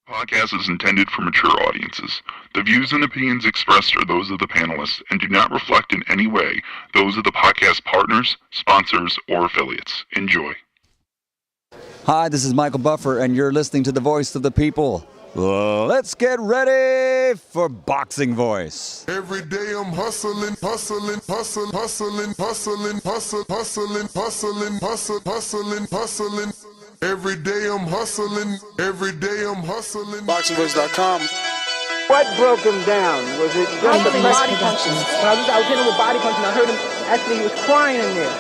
Podcast is intended for mature audiences. The views and opinions expressed are those of the panelists and do not reflect in any way those of the podcast partners, sponsors, or affiliates. Enjoy. Hi, this is Michael Buffer, and you're listening to the voice of the people. Let's get ready for Boxing Voice. Every day I'm hustling, hustling, hustling, hustling, hustling, hustling, hustling, hustling, hustling, hustling, hustling. Every day I'm hustling, every day I'm hustling. BoxingVoice.com. What broke him down? Was it just the body punches? I was hitting him with body punches and I heard him, actually he was crying in there.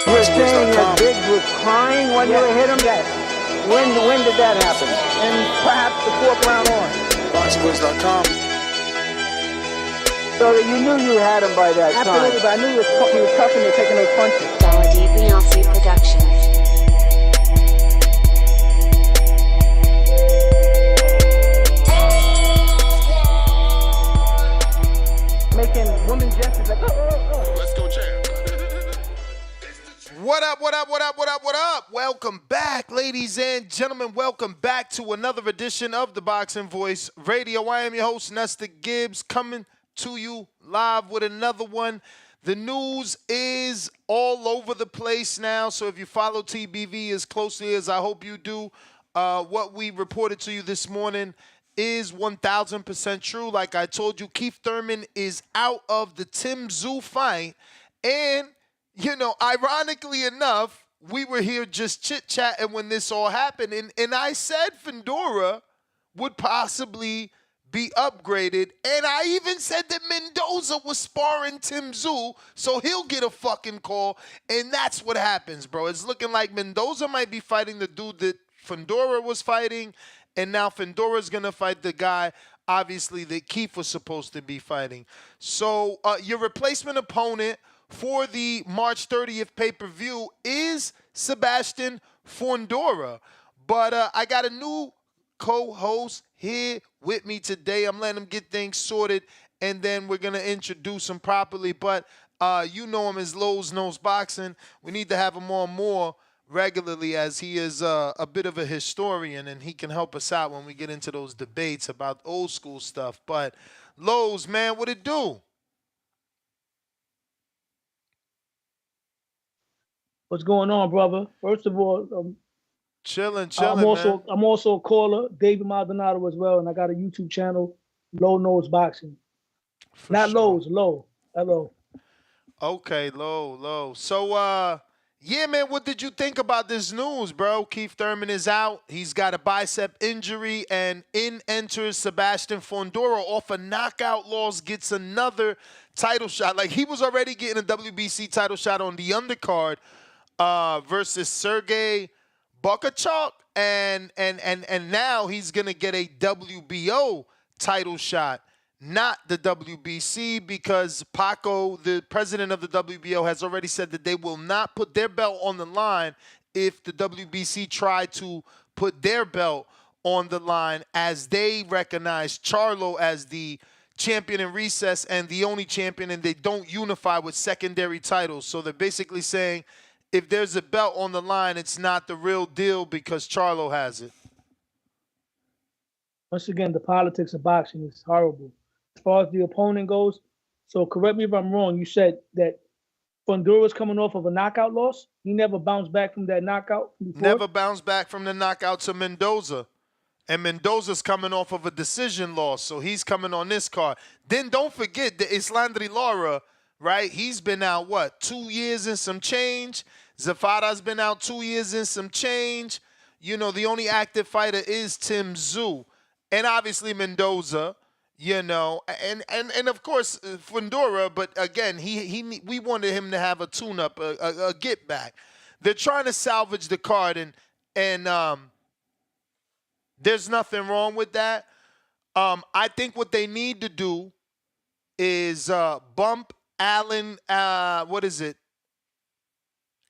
You were saying that Biggs was crying when you hit him? Yes. When did that happen? And perhaps the fourth round on? BoxingVoice.com. So that you knew you had him by that time? Absolutely, but I knew he was tough and they're taking those punches. DiBiase Productions. Making women gestures like, oh. Let's go, champ. What up, what up, what up, what up, what up? Welcome back, ladies and gentlemen. Welcome back to another edition of the Boxing Voice Radio. I am your host, Nestor Gibbs, coming to you live with another one. The news is all over the place now, so if you follow TBV as closely as I hope you do, what we reported to you this morning is 1,000% true. Like I told you, Keith Thurman is out of the Tszyu fight, and you know, ironically enough, we were here just chit-chatting when this all happened, and I said Fundora would possibly be upgraded, and I even said that Mendoza was sparring Tszyu, so he'll get a fucking call, and that's what happens, bro. It's looking like Mendoza might be fighting the dude that Fundora was fighting, and now Fundora's going to fight the guy, obviously, that Keith was supposed to be fighting. So your replacement opponent for the March 30th pay-per-view is Sebastian Fundora, but I got a new co-host here with me today. I'm letting him get things sorted, and then we're going to introduce him properly. But you know him as Lowe's Knows Boxing. We need to have him on more regularly, as he is a bit of a historian, and he can help us out when we get into those debates about old school stuff. But Lowe's, man, what it do? What's going on, brother? First of all, Chilling, I'm man. also a caller, David Maldonado as well, and I got a YouTube channel, Low Knows Boxing. For Not sure. Lowe's, Low. Hello. Okay, low. So, yeah, man, what did you think about this news, bro? Keith Thurman is out. He's got a bicep injury, and in enters Sebastian Fundora off a knockout loss, gets another title shot. Like, he was already getting a WBC title shot on the undercard versus Sergey Bukachuk, and now he's going to get a WBO title shot, not the WBC, because Paco, the president of the WBO, has already said that they will not put their belt on the line if the WBC try to put their belt on the line, as they recognize Charlo as the champion in recess and the only champion, and they don't unify with secondary titles. So they're basically saying, if there's a belt on the line, it's not the real deal because Charlo has it. Once again, the politics of boxing is horrible. As far as the opponent goes, so correct me if I'm wrong, you said that Fundora's coming off of a knockout loss? He never bounced back from that knockout before? Never bounced back from the knockout to Mendoza. And Mendoza's coming off of a decision loss, so he's coming on this card. Then don't forget the Islandri Lara, right? He's been out, 2 years and some change. Zafada's been out 2 years and some change. You know, the only active fighter is Tszyu. And obviously Mendoza, you know, and of course Fundora, but again, we wanted him to have a tune-up, a get-back. They're trying to salvage the card, and there's nothing wrong with that. I think what they need to do is bump Alan,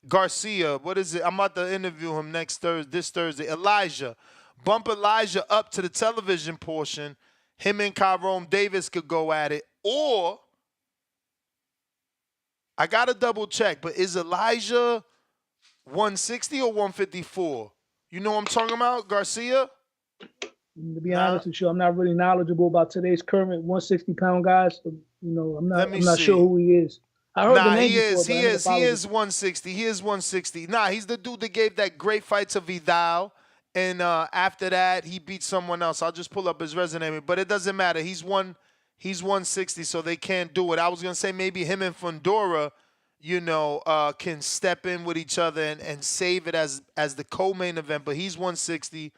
Garcia, I'm about to interview him this Thursday. Elijah. Bump Elijah up to the television portion. Him and Kyrone Davis could go at it. Or, I got to double check, but is Elijah 160 or 154? You know what I'm talking about, Garcia? To be honest with you, I'm not really knowledgeable about today's current 160-pound guys. So, I'm not sure who he is. I heard the name before, but I never followed he it. is 160. He is 160. Nah, he's the dude that gave that great fight to Vidal. And after that, he beat someone else. I'll just pull up his resume, but it doesn't matter. He's 160, so they can't do it. I was gonna say maybe him and Fundora, can step in with each other and save it as the co-main event. But he's 160,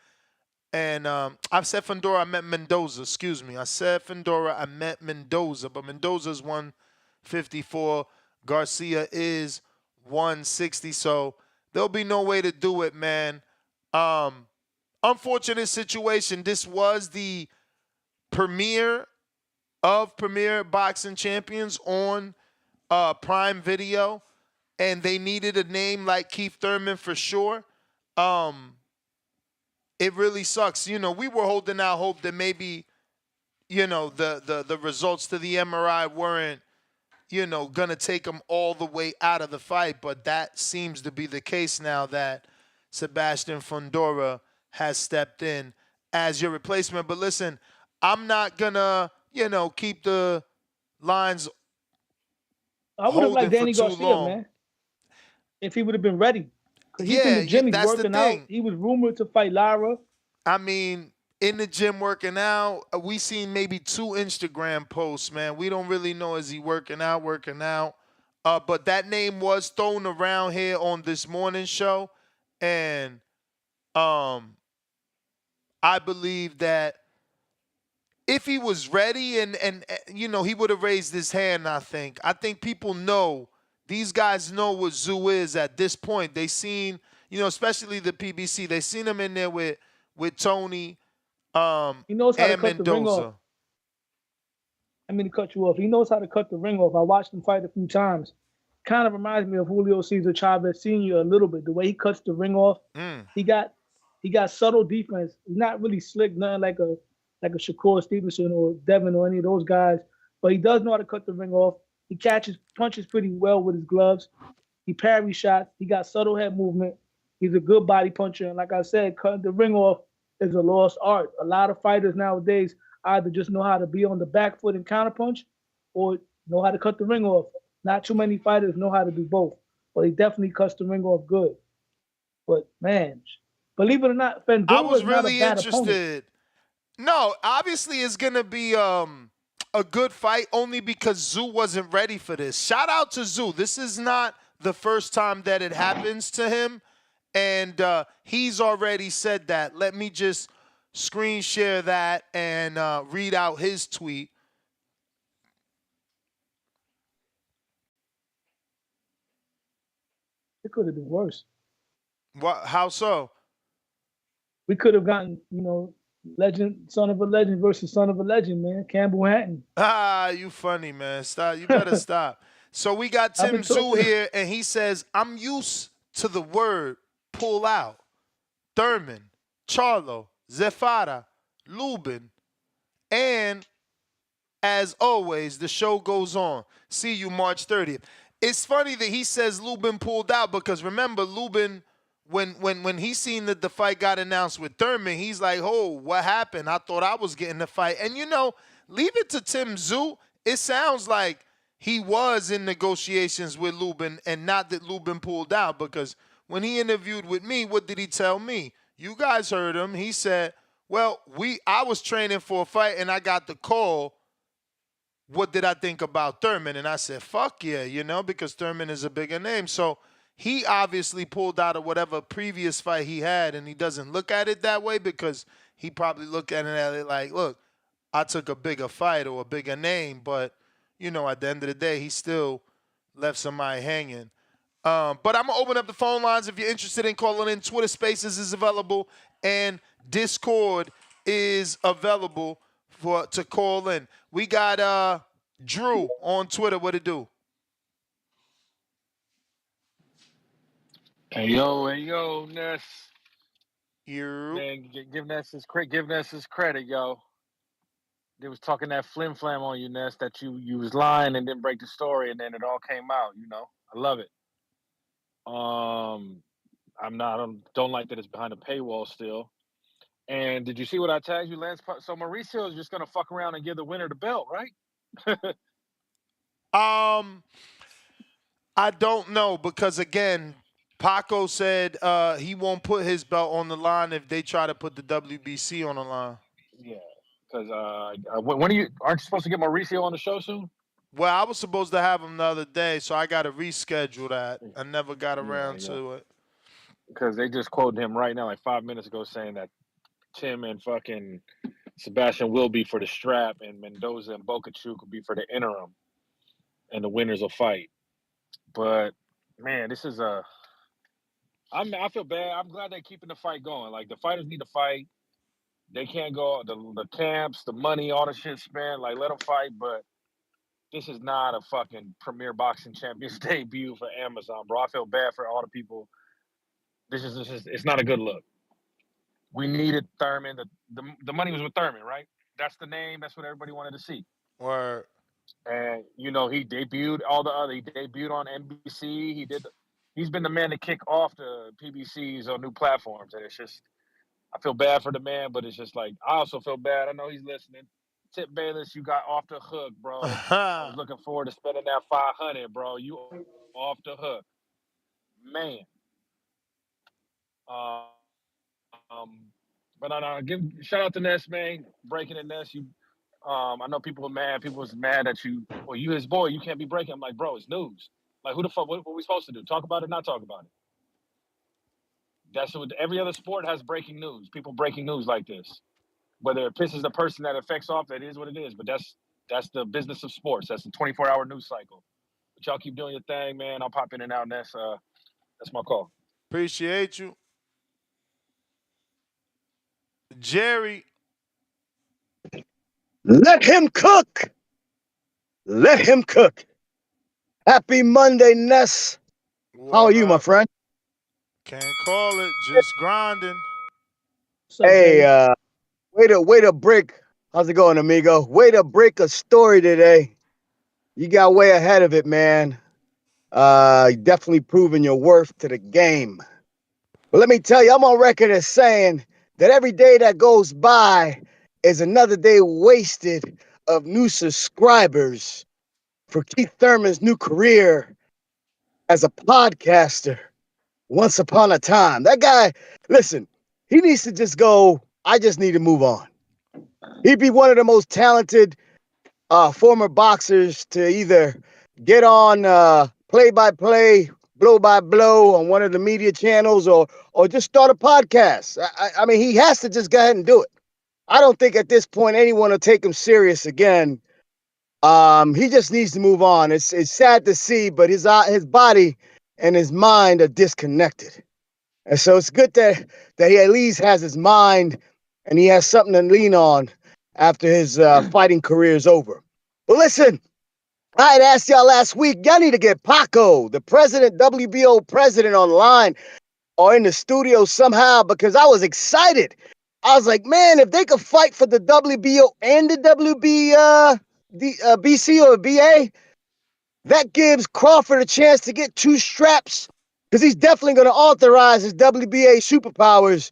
and I've said Fundora. I meant Mendoza. Excuse me. I said Fundora. I meant Mendoza, but Mendoza's 154. Garcia is 160. So there'll be no way to do it, man. Unfortunate situation. This was the premiere of Premier Boxing Champions on Prime Video, and they needed a name like Keith Thurman for sure. It really sucks. We were holding out hope that maybe, the results to the MRI weren't, gonna take him all the way out of the fight, but that seems to be the case now that Sebastian Fundora has stepped in as your replacement. But listen, I'm not gonna, keep the lines. I would have liked Danny Garcia, man, if he would have been ready. Because he's in the gym, he's working out. He was rumored to fight Lara. I mean, in the gym working out, we seen maybe 2 Instagram posts, man. We don't really know, is he working out. But that name was thrown around here on this morning show. And I believe that if he was ready and he would have raised his hand, I think people know, these guys know what Tszyu is at this point. They seen, especially the PBC, they seen him in there with Tony he knows how and to cut Mendoza. the ring off. I mean to cut you off. He knows how to cut the ring off. I watched him fight a few times. Kind of reminds me of Julio Cesar Chavez Sr. a little bit. The way he cuts the ring off. He got subtle defense. He's not really slick, nothing like a Shakur Stevenson or Devin or any of those guys. But he does know how to cut the ring off. He catches punches pretty well with his gloves. He parries shots. He got subtle head movement. He's a good body puncher. And like I said, cutting the ring off is a lost art. A lot of fighters nowadays either just know how to be on the back foot and counterpunch or know how to cut the ring off. Not too many fighters know how to do both. But he definitely cuts the ring off good. But, man, believe it or not, Fundora I was really not a bad interested. Opponent. No, obviously it's going to be a good fight only because Tszyu wasn't ready for this. Shout out to Tszyu. This is not the first time that it happens to him, and he's already said that. Let me just screen share that and read out his tweet. It could have been worse. What? How so? We could have gotten, legend, son of a legend versus son of a legend, man. Campbell Hatton. You funny, man. Stop. You better stop. So we got Tim Tszyu here, and he says, I'm used to the word pull out. Thurman, Charlo, Zafara, Lubin, and as always, the show goes on. See you March 30th. It's funny that he says Lubin pulled out because remember, Lubin, when he seen that the fight got announced with Thurman, he's like, oh, what happened? I thought I was getting the fight. And, leave it to Tim Tszyu. It sounds like he was in negotiations with Lubin and not that Lubin pulled out because when he interviewed with me, what did he tell me? You guys heard him. He said, well, I was training for a fight and I got the call. What did I think about Thurman? And I said, fuck yeah, because Thurman is a bigger name. So he obviously pulled out of whatever previous fight he had, and he doesn't look at it that way because he probably looked at it like, look, I took a bigger fight or a bigger name, but, at the end of the day, he still left somebody hanging. But I'm going to open up the phone lines if you're interested in calling in. Twitter Spaces is available, and Discord is available to call in. We got Drew on Twitter. What it do? Hey yo, Ness. You. Man, give Ness his credit, yo. They was talking that flim flam on you, Ness, that you was lying and didn't break the story, and then it all came out. I love it. I don't like that it's behind a paywall still. And did you see what I tagged you, Lance? So Mauricio is just gonna fuck around and give the winner the belt, right? I don't know because again, Paco said he won't put his belt on the line if they try to put the WBC on the line. Yeah, because when aren't you supposed to get Mauricio on the show soon? Well, I was supposed to have him the other day, so I got to reschedule that. I never got around to it. Because they just quoted him right now, like 5 minutes ago, saying that Tim and fucking Sebastian will be for the strap, and Mendoza and Bokachuk will be for the interim, and the winners will fight. But man, this is I feel bad. I'm glad they're keeping the fight going. Like the fighters need to fight. They can't go the camps, the money, all the shit spent. Like let them fight, but this is not a fucking Premier Boxing Champions debut for Amazon, bro. I feel bad for all the people. This is it's not a good look. We needed Thurman. The money was with Thurman, right? That's the name. That's what everybody wanted to see. Word. And he debuted He debuted on NBC. He's been the man to kick off the PBCs on new platforms, and it's just I feel bad for the man, but it's just like I also feel bad. I know he's listening. Tip Bayless, you got off the hook, bro. I was looking forward to spending that $500, bro. You off the hook, man. But give shout out to Ness, man, breaking the Ness. I know people are mad. People was mad at you. Well, you his boy. You can't be breaking. I'm like, bro, it's news. Like, who the fuck? What are we supposed to do? Talk about it? Not talk about it? That's what every other sport has. Breaking news. People breaking news like this. Whether it pisses the person that affects off, that is what it is. But that's the business of sports. That's the 24-hour news cycle. But y'all keep doing your thing, man. I'll pop in and out, and that's my call. Appreciate you. Jerry. Let him cook. Let him cook. Happy Monday, Ness. How are you, my friend? Can't call it. Just grinding. Hey, way to break. How's it going, amigo? Way to break a story today. You got way ahead of it, man. Definitely proving your worth to the game. But let me tell you, I'm on record as saying that every day that goes by is another day wasted of new subscribers for Keith Thurman's new career as a podcaster. Once upon a time. That guy, listen, he needs to just go, I just need to move on. He'd be one of the most talented former boxers to either get on play-by-play, blow-by-blow on one of the media channels or just start a podcast. I mean, he has to just go ahead and do it. I don't think at this point anyone will take him serious again. He just needs to move on. It's sad to see, but his body and his mind are disconnected. And so it's good that he at least has his mind and he has something to lean on after his fighting career is over. But listen, I had asked y'all last week, y'all need to get Paco, the president, WBO president, online or in the studio somehow because I was excited. I was like, man, if they could fight for the WBO and the BC or BA, that gives Crawford a chance to get 2 straps because he's definitely going to authorize his WBA superpowers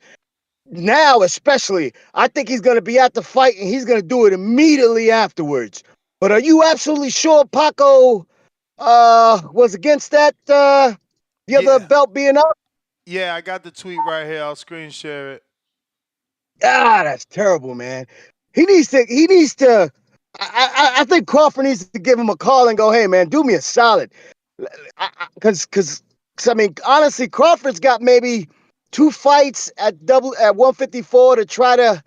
now, especially. I think he's going to be at the fight and he's going to do it immediately afterwards. But are you absolutely sure Paco was against that, the other belt being up? Yeah, I got the tweet right here. I'll screen share it. That's terrible, man. He needs to. I think Crawford needs to give him a call and go, hey, man, do me a solid. Because I mean, honestly, Crawford's got maybe 2 fights at 154 to try to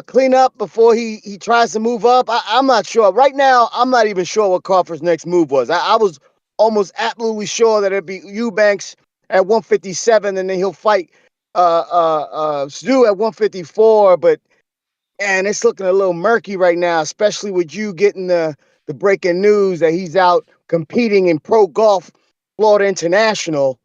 clean up before he tries to move up. I'm not sure. Right now, I'm not even sure what Crawford's next move was. I was almost absolutely sure that it'd be Eubanks at 157 and then he'll fight Tszyu at 154, but and it's looking a little murky right now, especially with you getting the breaking news that he's out competing in pro golf, Florida International.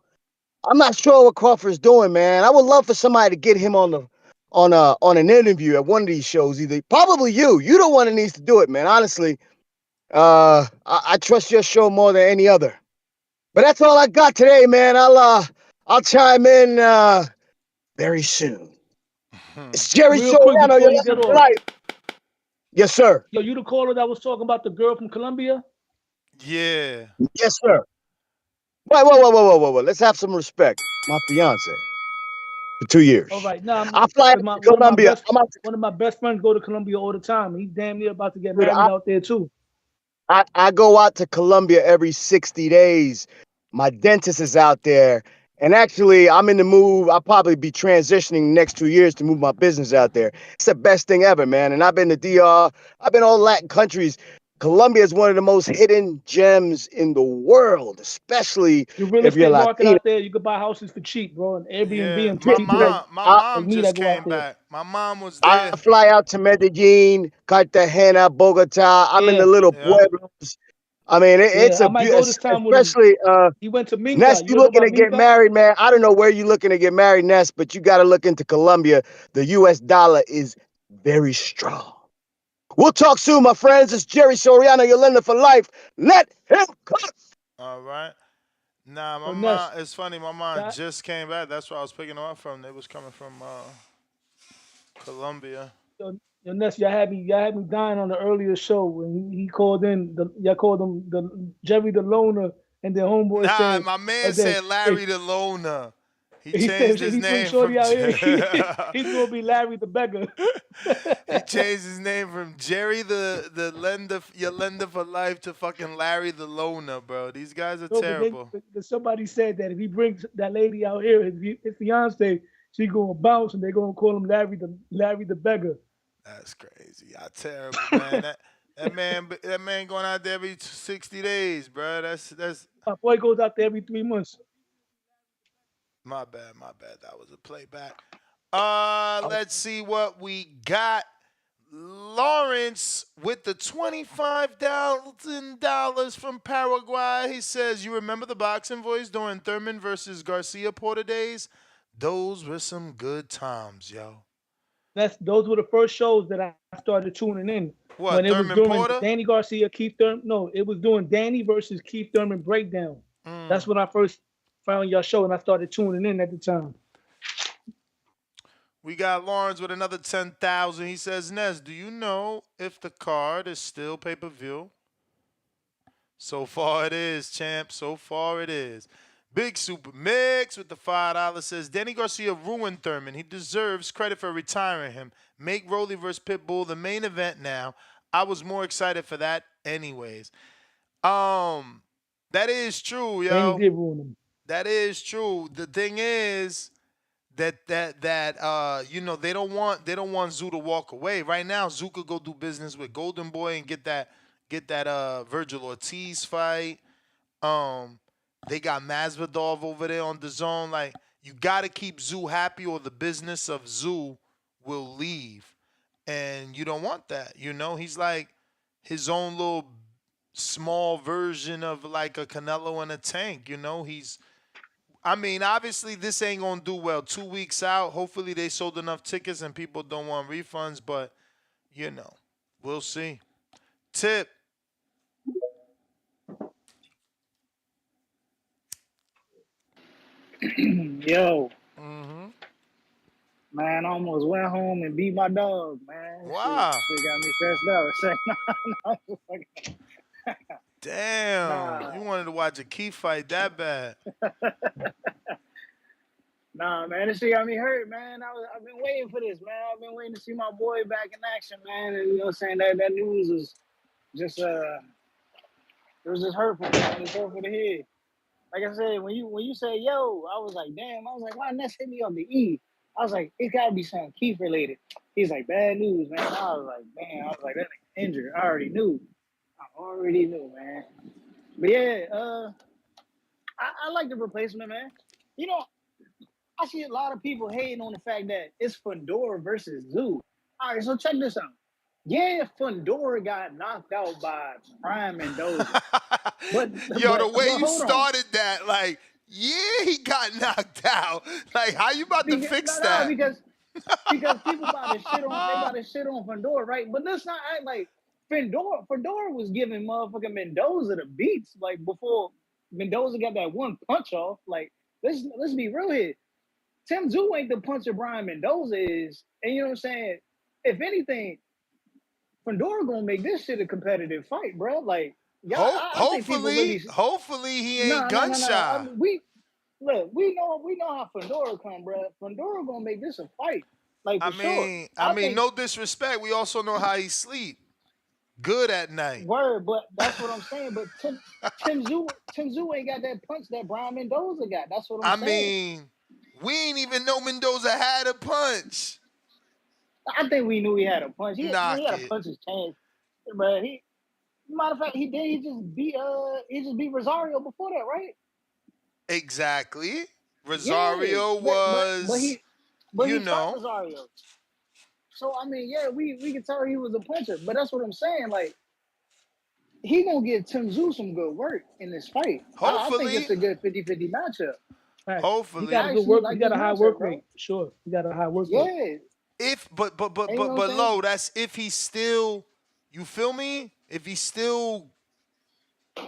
I'm not sure what Crawford's doing, man. I would love for somebody to get him on an interview at one of these shows. Either probably you. You're the one that needs to do it, man. Honestly, I trust your show more than any other. But that's all I got today, man. I'll I'll chime in very soon. It's Jerry Real quick Soriano. before You're you get listening to off. Life. Yes, sir. Yo, you the caller that was talking about the girl from Colombia? Yeah. Yes, sir. Wait, whoa. Let's have some respect. My fiance for 2 years. All right, now I fly out to Colombia. one of my best friends go to Colombia all the time. He's damn near about to get Dude, married out there too. I go out to Colombia every 60 days. My dentist is out there. And actually, I'm in the move. I'll probably be transitioning next 2 years to move my business out there. It's the best thing ever, man. And I've been to DR. I've been all Latin countries. Colombia is one of the most hidden gems in the world, especially The real if you're estate market Latino. out there, you could buy houses for cheap, bro, and Airbnb Yeah. and people My like mom me just that go out came there. back. My mom was I there. fly out to Medellin, Cartagena, Bogota. I'm in the little pueblos. I mean, it's I a might go this time with him. especially He went to Minca. Ness, You you ever looking about to get Minca? married, man. I don't know where you looking to get married, Ness, but you got to look into Colombia. The U.S. dollar is very strong. We'll talk soon, my friends. It's Jerry Soriano, your lender for life. Let him cook. All right. Nah, my So, mom. Ness, It's funny. My mom that- just came back. That's where I was picking them up from. They was coming from Colombia. Yo, Ness, y'all had me dying on the earlier show when he called in. Y'all called him the Jerry the Loner, and the homeboy Nah, said, my man said Larry the Loner. He he said changed his he brings name Shorty from out here. He's gonna be Larry the Beggar. he changed his name from Jerry the lender, your lender for life, to fucking Larry the Loner, bro. These guys are No, terrible. but somebody said that if he brings that lady out here, his fiance, she gonna bounce, and they're gonna call him Larry the Beggar. That's crazy. Y'all terrible, man. that man going out there every 60 days, bro. That's My boy goes out there every 3 months. my bad. That was a playback. Let's see what we got. Lawrence with the $25,000 from Paraguay. He says, "You remember the boxing voice during Thurman versus Garcia Porter days? Those were some good times, yo." Those were the first shows that I started tuning in. What, when it was Thurman during Porter? Danny Garcia, Keith Thurman. No, it was doing Danny versus Keith Thurman breakdown. That's when I first found your show, and I started tuning in at the time. We got Lawrence with another 10,000. He says, "Nez, do you know if the card is still pay-per-view?" So far it is, champ. So far it is. Big Super Mix with the $5 says, "Danny Garcia ruined Thurman. He deserves credit for retiring him. Make Rolly versus Pitbull the main event now. I was more excited for that anyways." That is true, yo. Danny did ruin him. That is true. The thing is that you know, they don't want Zoo to walk away. Right now, Zoo could go do business with Golden Boy and get that Virgil Ortiz fight. They got Masvidal over there on the zone. Like, you got to keep Zoo happy, or the business of Zoo will leave, and you don't want that. You know, he's like his own little small version of like a Canelo in a tank. You know, I mean, obviously, this ain't going to do well 2 weeks out. Hopefully, they sold enough tickets and people don't want refunds. But, you know, we'll see. Tip. Yo. Man, I almost went home and beat my dog, man. Wow. Shit got me stressed out. Damn. You wanted to watch a key fight that bad. Nah, man, this shit got me hurt, man. I've been waiting for this, man. I've been waiting to see my boy back in action, man. And, you know what I'm saying? That news was just it was just hurtful, man. It was hurtful to hear. Like I said, when you say yo, I was like, damn. I was like, why Ness hit me on the E? I was like, it's gotta be something Keith related. He's like, bad news, man. I was like, damn. I was like, that nigga injured. I already knew, man. But yeah, I like the replacement, man. You know, I see a lot of people hating on the fact that it's Fundora versus Zoo. All right, so check this out. Yeah, Fundora got knocked out by Prime Mendoza. The way you started that, like, yeah, he got knocked out. Like, how you about to fix that? Because people about to shit on Fundora, right? But let's not act like Fundora was giving motherfucking Mendoza the beats, like, before Mendoza got that one punch off. Like, let's be real here. Tszyu ain't the puncher Brian Mendoza is, and you know what I'm saying. If anything, Fundora gonna make this shit a competitive fight, bro. Like, I think people really. Hopefully he ain't gun shy. I mean, we know how Fundora come, bro. Fundora gonna make this a fight, like for sure. I mean, no disrespect. We also know how he sleep. Good at night. Word, but that's what I'm saying. But Tszyu ain't got that punch that Brian Mendoza got. That's what I'm saying. I mean, we ain't even know Mendoza had a punch. I think we knew he had a punch. He had a punch his chance, but matter of fact, he just beat Rosario before that, right? Exactly. Rosario was, but he fought Rosario. So I mean, yeah, we can tell he was a puncher, but that's what I'm saying. Like, he gonna give Tszyu some good work in this fight. Hopefully, I think it's a good 50-50 matchup. Right. Hopefully, he got a good work. He got a high work rate. Sure, he got a high work rate. But low. That's if he's still. You feel me? If he's still.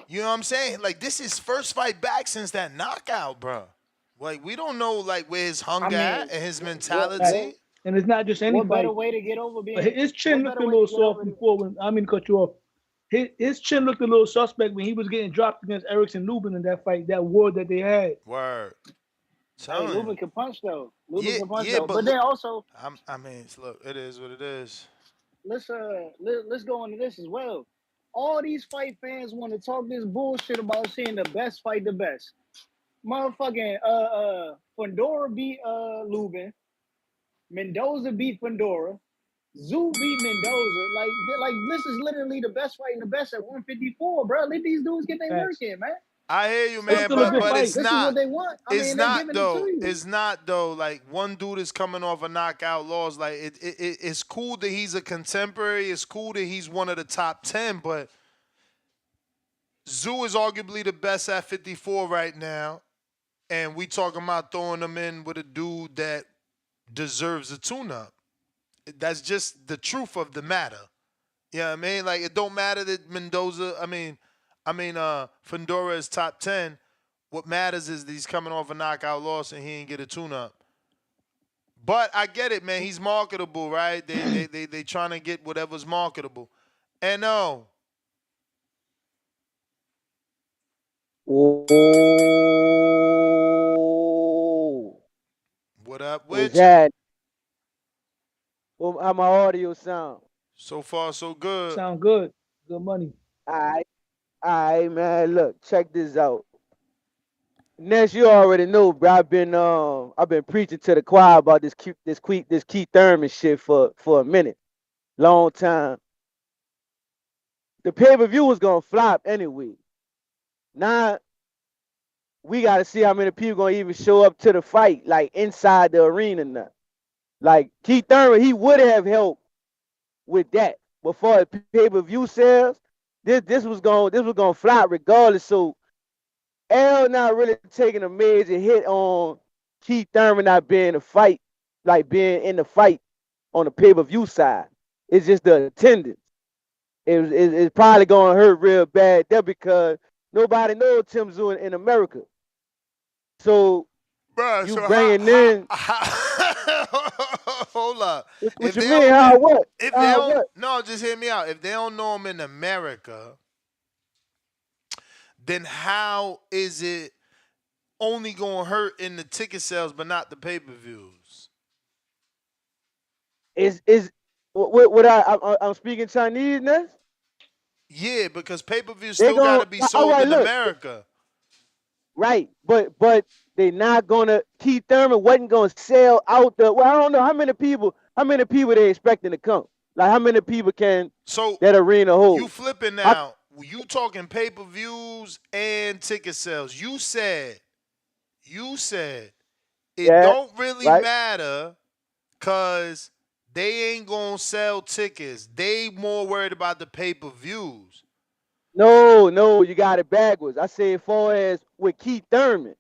You know what I'm saying? Like, this is first fight back since that knockout, bro. Like, we don't know like where his hunger at and his mentality. And it's not just any What fight. better way to get over being? His chin looked a little soft before when I mean to cut you off. His chin looked a little suspect when he was getting dropped against Erickson Lubin in that fight, that war that they had. Word. Hey, Lubin can punch though. But then also, I mean, look, it is what it is. Let's go into this as well. All these fight fans want to talk this bullshit about seeing the best fight the best. Motherfucking Fundora beat Lubin. Mendoza beat Fundora. Tszyu beat Mendoza. Like this is literally the best fight and the best at 154, bro. Let these dudes get their work in, man. I hear you, man, but it's this not. Is what they want. It's not though. It's not though. Like, one dude is coming off a knockout loss. Like, it's cool that he's a contemporary. It's cool that he's one of the top 10. But Tszyu is arguably the best at 54 right now, and we talking about throwing him in with a dude that deserves a tune-up. That's just the truth of the matter. You know what I mean? Like, it don't matter that Mendoza. Fundora is top 10. What matters is that he's coming off a knockout loss and he ain't get a tune-up. But I get it, man. He's marketable, right? They trying to get whatever's marketable. And no. Oh. What up with you? Well, how my audio sound? So far, so good. Sound good. Good money. All right, man. Look, check this out. Ness, you already know, bro. I've been preaching to the choir about this Keith Thurman shit for a minute, long time. The pay-per-view was gonna flop anyway. Now we gotta see how many people gonna even show up to the fight, like inside the arena now. Like, Keith Thurman, he would have helped with that. Before the pay-per-view sales, this was gonna flop regardless. So L not really taking a major hit on Keith Thurman not being in the fight, like being in the fight on the pay-per-view side. It's just the attendance. It's probably gonna hurt real bad there because nobody knows Tszyu in America. So bruh, you bringing in. Hold up. What you mean? How what? If they don't, no, just hear me out. If they don't know him in America, then how is it only gonna hurt in the ticket sales but not the pay-per-views? I'm speaking Chinese now? Yeah, because pay-per-views still gotta be sold in America. Right, but they not gonna. Keith Thurman wasn't gonna sell out the. Well, I don't know how many people they expecting to come. Like, how many people can that arena hold? You flipping now? You talking pay-per-views and ticket sales? You said it don't really matter because they ain't gonna sell tickets. They more worried about the pay-per-views. No, you got it backwards. I say as far as with Keith Thurman.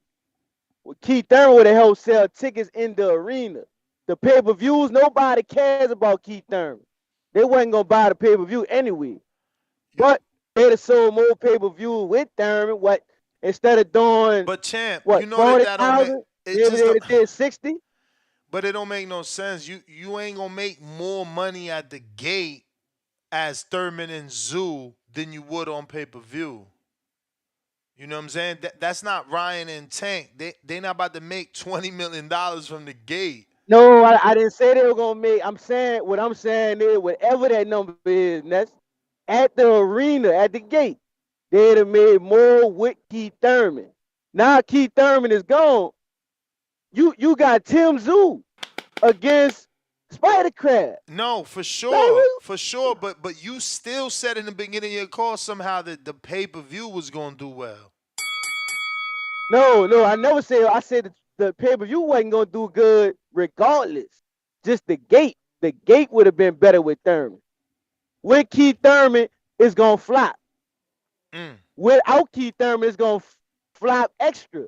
Keith Thurman would have helped sell tickets in the arena. The pay-per-views, nobody cares about Keith Thurman. They wasn't going to buy the pay-per-view anyway. But they'd have sold more pay-per-view with Thurman. instead of doing But champ, what you know that don't make 400,000, it maybe just they don't, did 60. but it don't make no sense. You ain't gonna make more money at the gate as Thurman and Tszyu than you would on pay-per-view. You know what I'm saying? That's not Ryan and Tank. They not about to make $20 million from the gate. No, I didn't say they were gonna make. I'm saying what I'm saying is whatever that number is, that's at the arena at the gate. They'd have made more with Keith Thurman. Now Keith Thurman is gone. You got Tim Tszyu against Spider Crab. No, for sure, Really? for sure. But you still said in the beginning of your call somehow that the pay-per-view was gonna do well. No, I never said. I said the pay-per-view wasn't gonna do good regardless. Just the gate. The gate would have been better with Thurman. With Keith Thurman, it's gonna flop. Without Keith Thurman, it's gonna flop extra.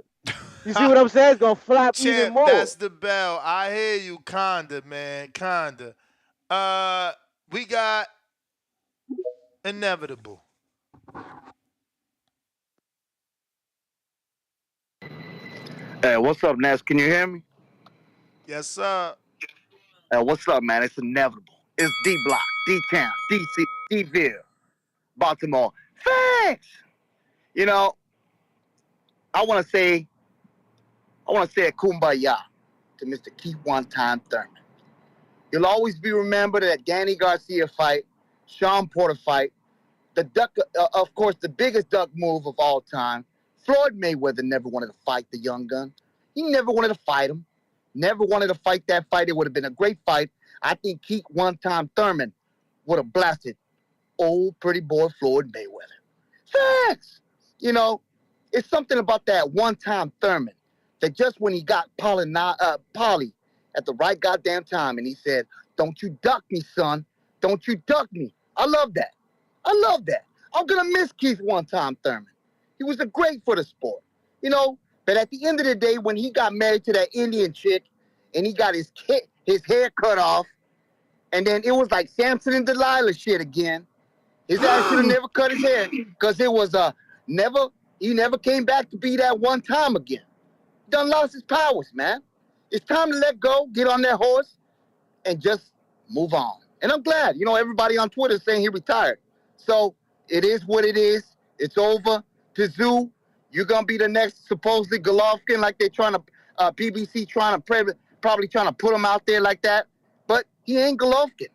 You see what I'm saying? It's gonna flop even Champ, more. that's the bell. I hear you, kinda, man, kinda. We got Inevitable. Hey, what's up, Ness? Can you hear me? Yes, sir. What's up, man? It's Inevitable. It's D-Block, D-Town, D.C., D-Ville, Baltimore. Thanks! You know, I want to say a kumbaya to Mr. Keith One-Time Thurman. He'll always be remembered at Danny Garcia fight, Sean Porter fight, the duck, of course, the biggest duck move of all time. Floyd Mayweather never wanted to fight the young gun. He never wanted to fight him. Never wanted to fight that fight. It would have been a great fight. I think Keith One-Time Thurman would have blasted old pretty boy Floyd Mayweather. Facts! You know, it's something about that One-Time Thurman that just when he got Polly at the right goddamn time and he said, "Don't you duck me, son. Don't you duck me." I love that. I love that. I'm going to miss Keith One-Time Thurman. He was a great for the sport. You know, but at the end of the day, when he got married to that Indian chick and he got his hair cut off, and then it was like Samson and Delilah shit again. His ass should have never cut his hair because it was he never came back to be that one time again. He done lost his powers, man. It's time to let go, get on that horse, and just move on. And I'm glad, you know, everybody on Twitter is saying he retired. So it is what it is. It's over. Tszyu, you're going to be the next supposedly Golovkin, like they're trying to, PBC probably trying to put him out there like that. But he ain't Golovkin.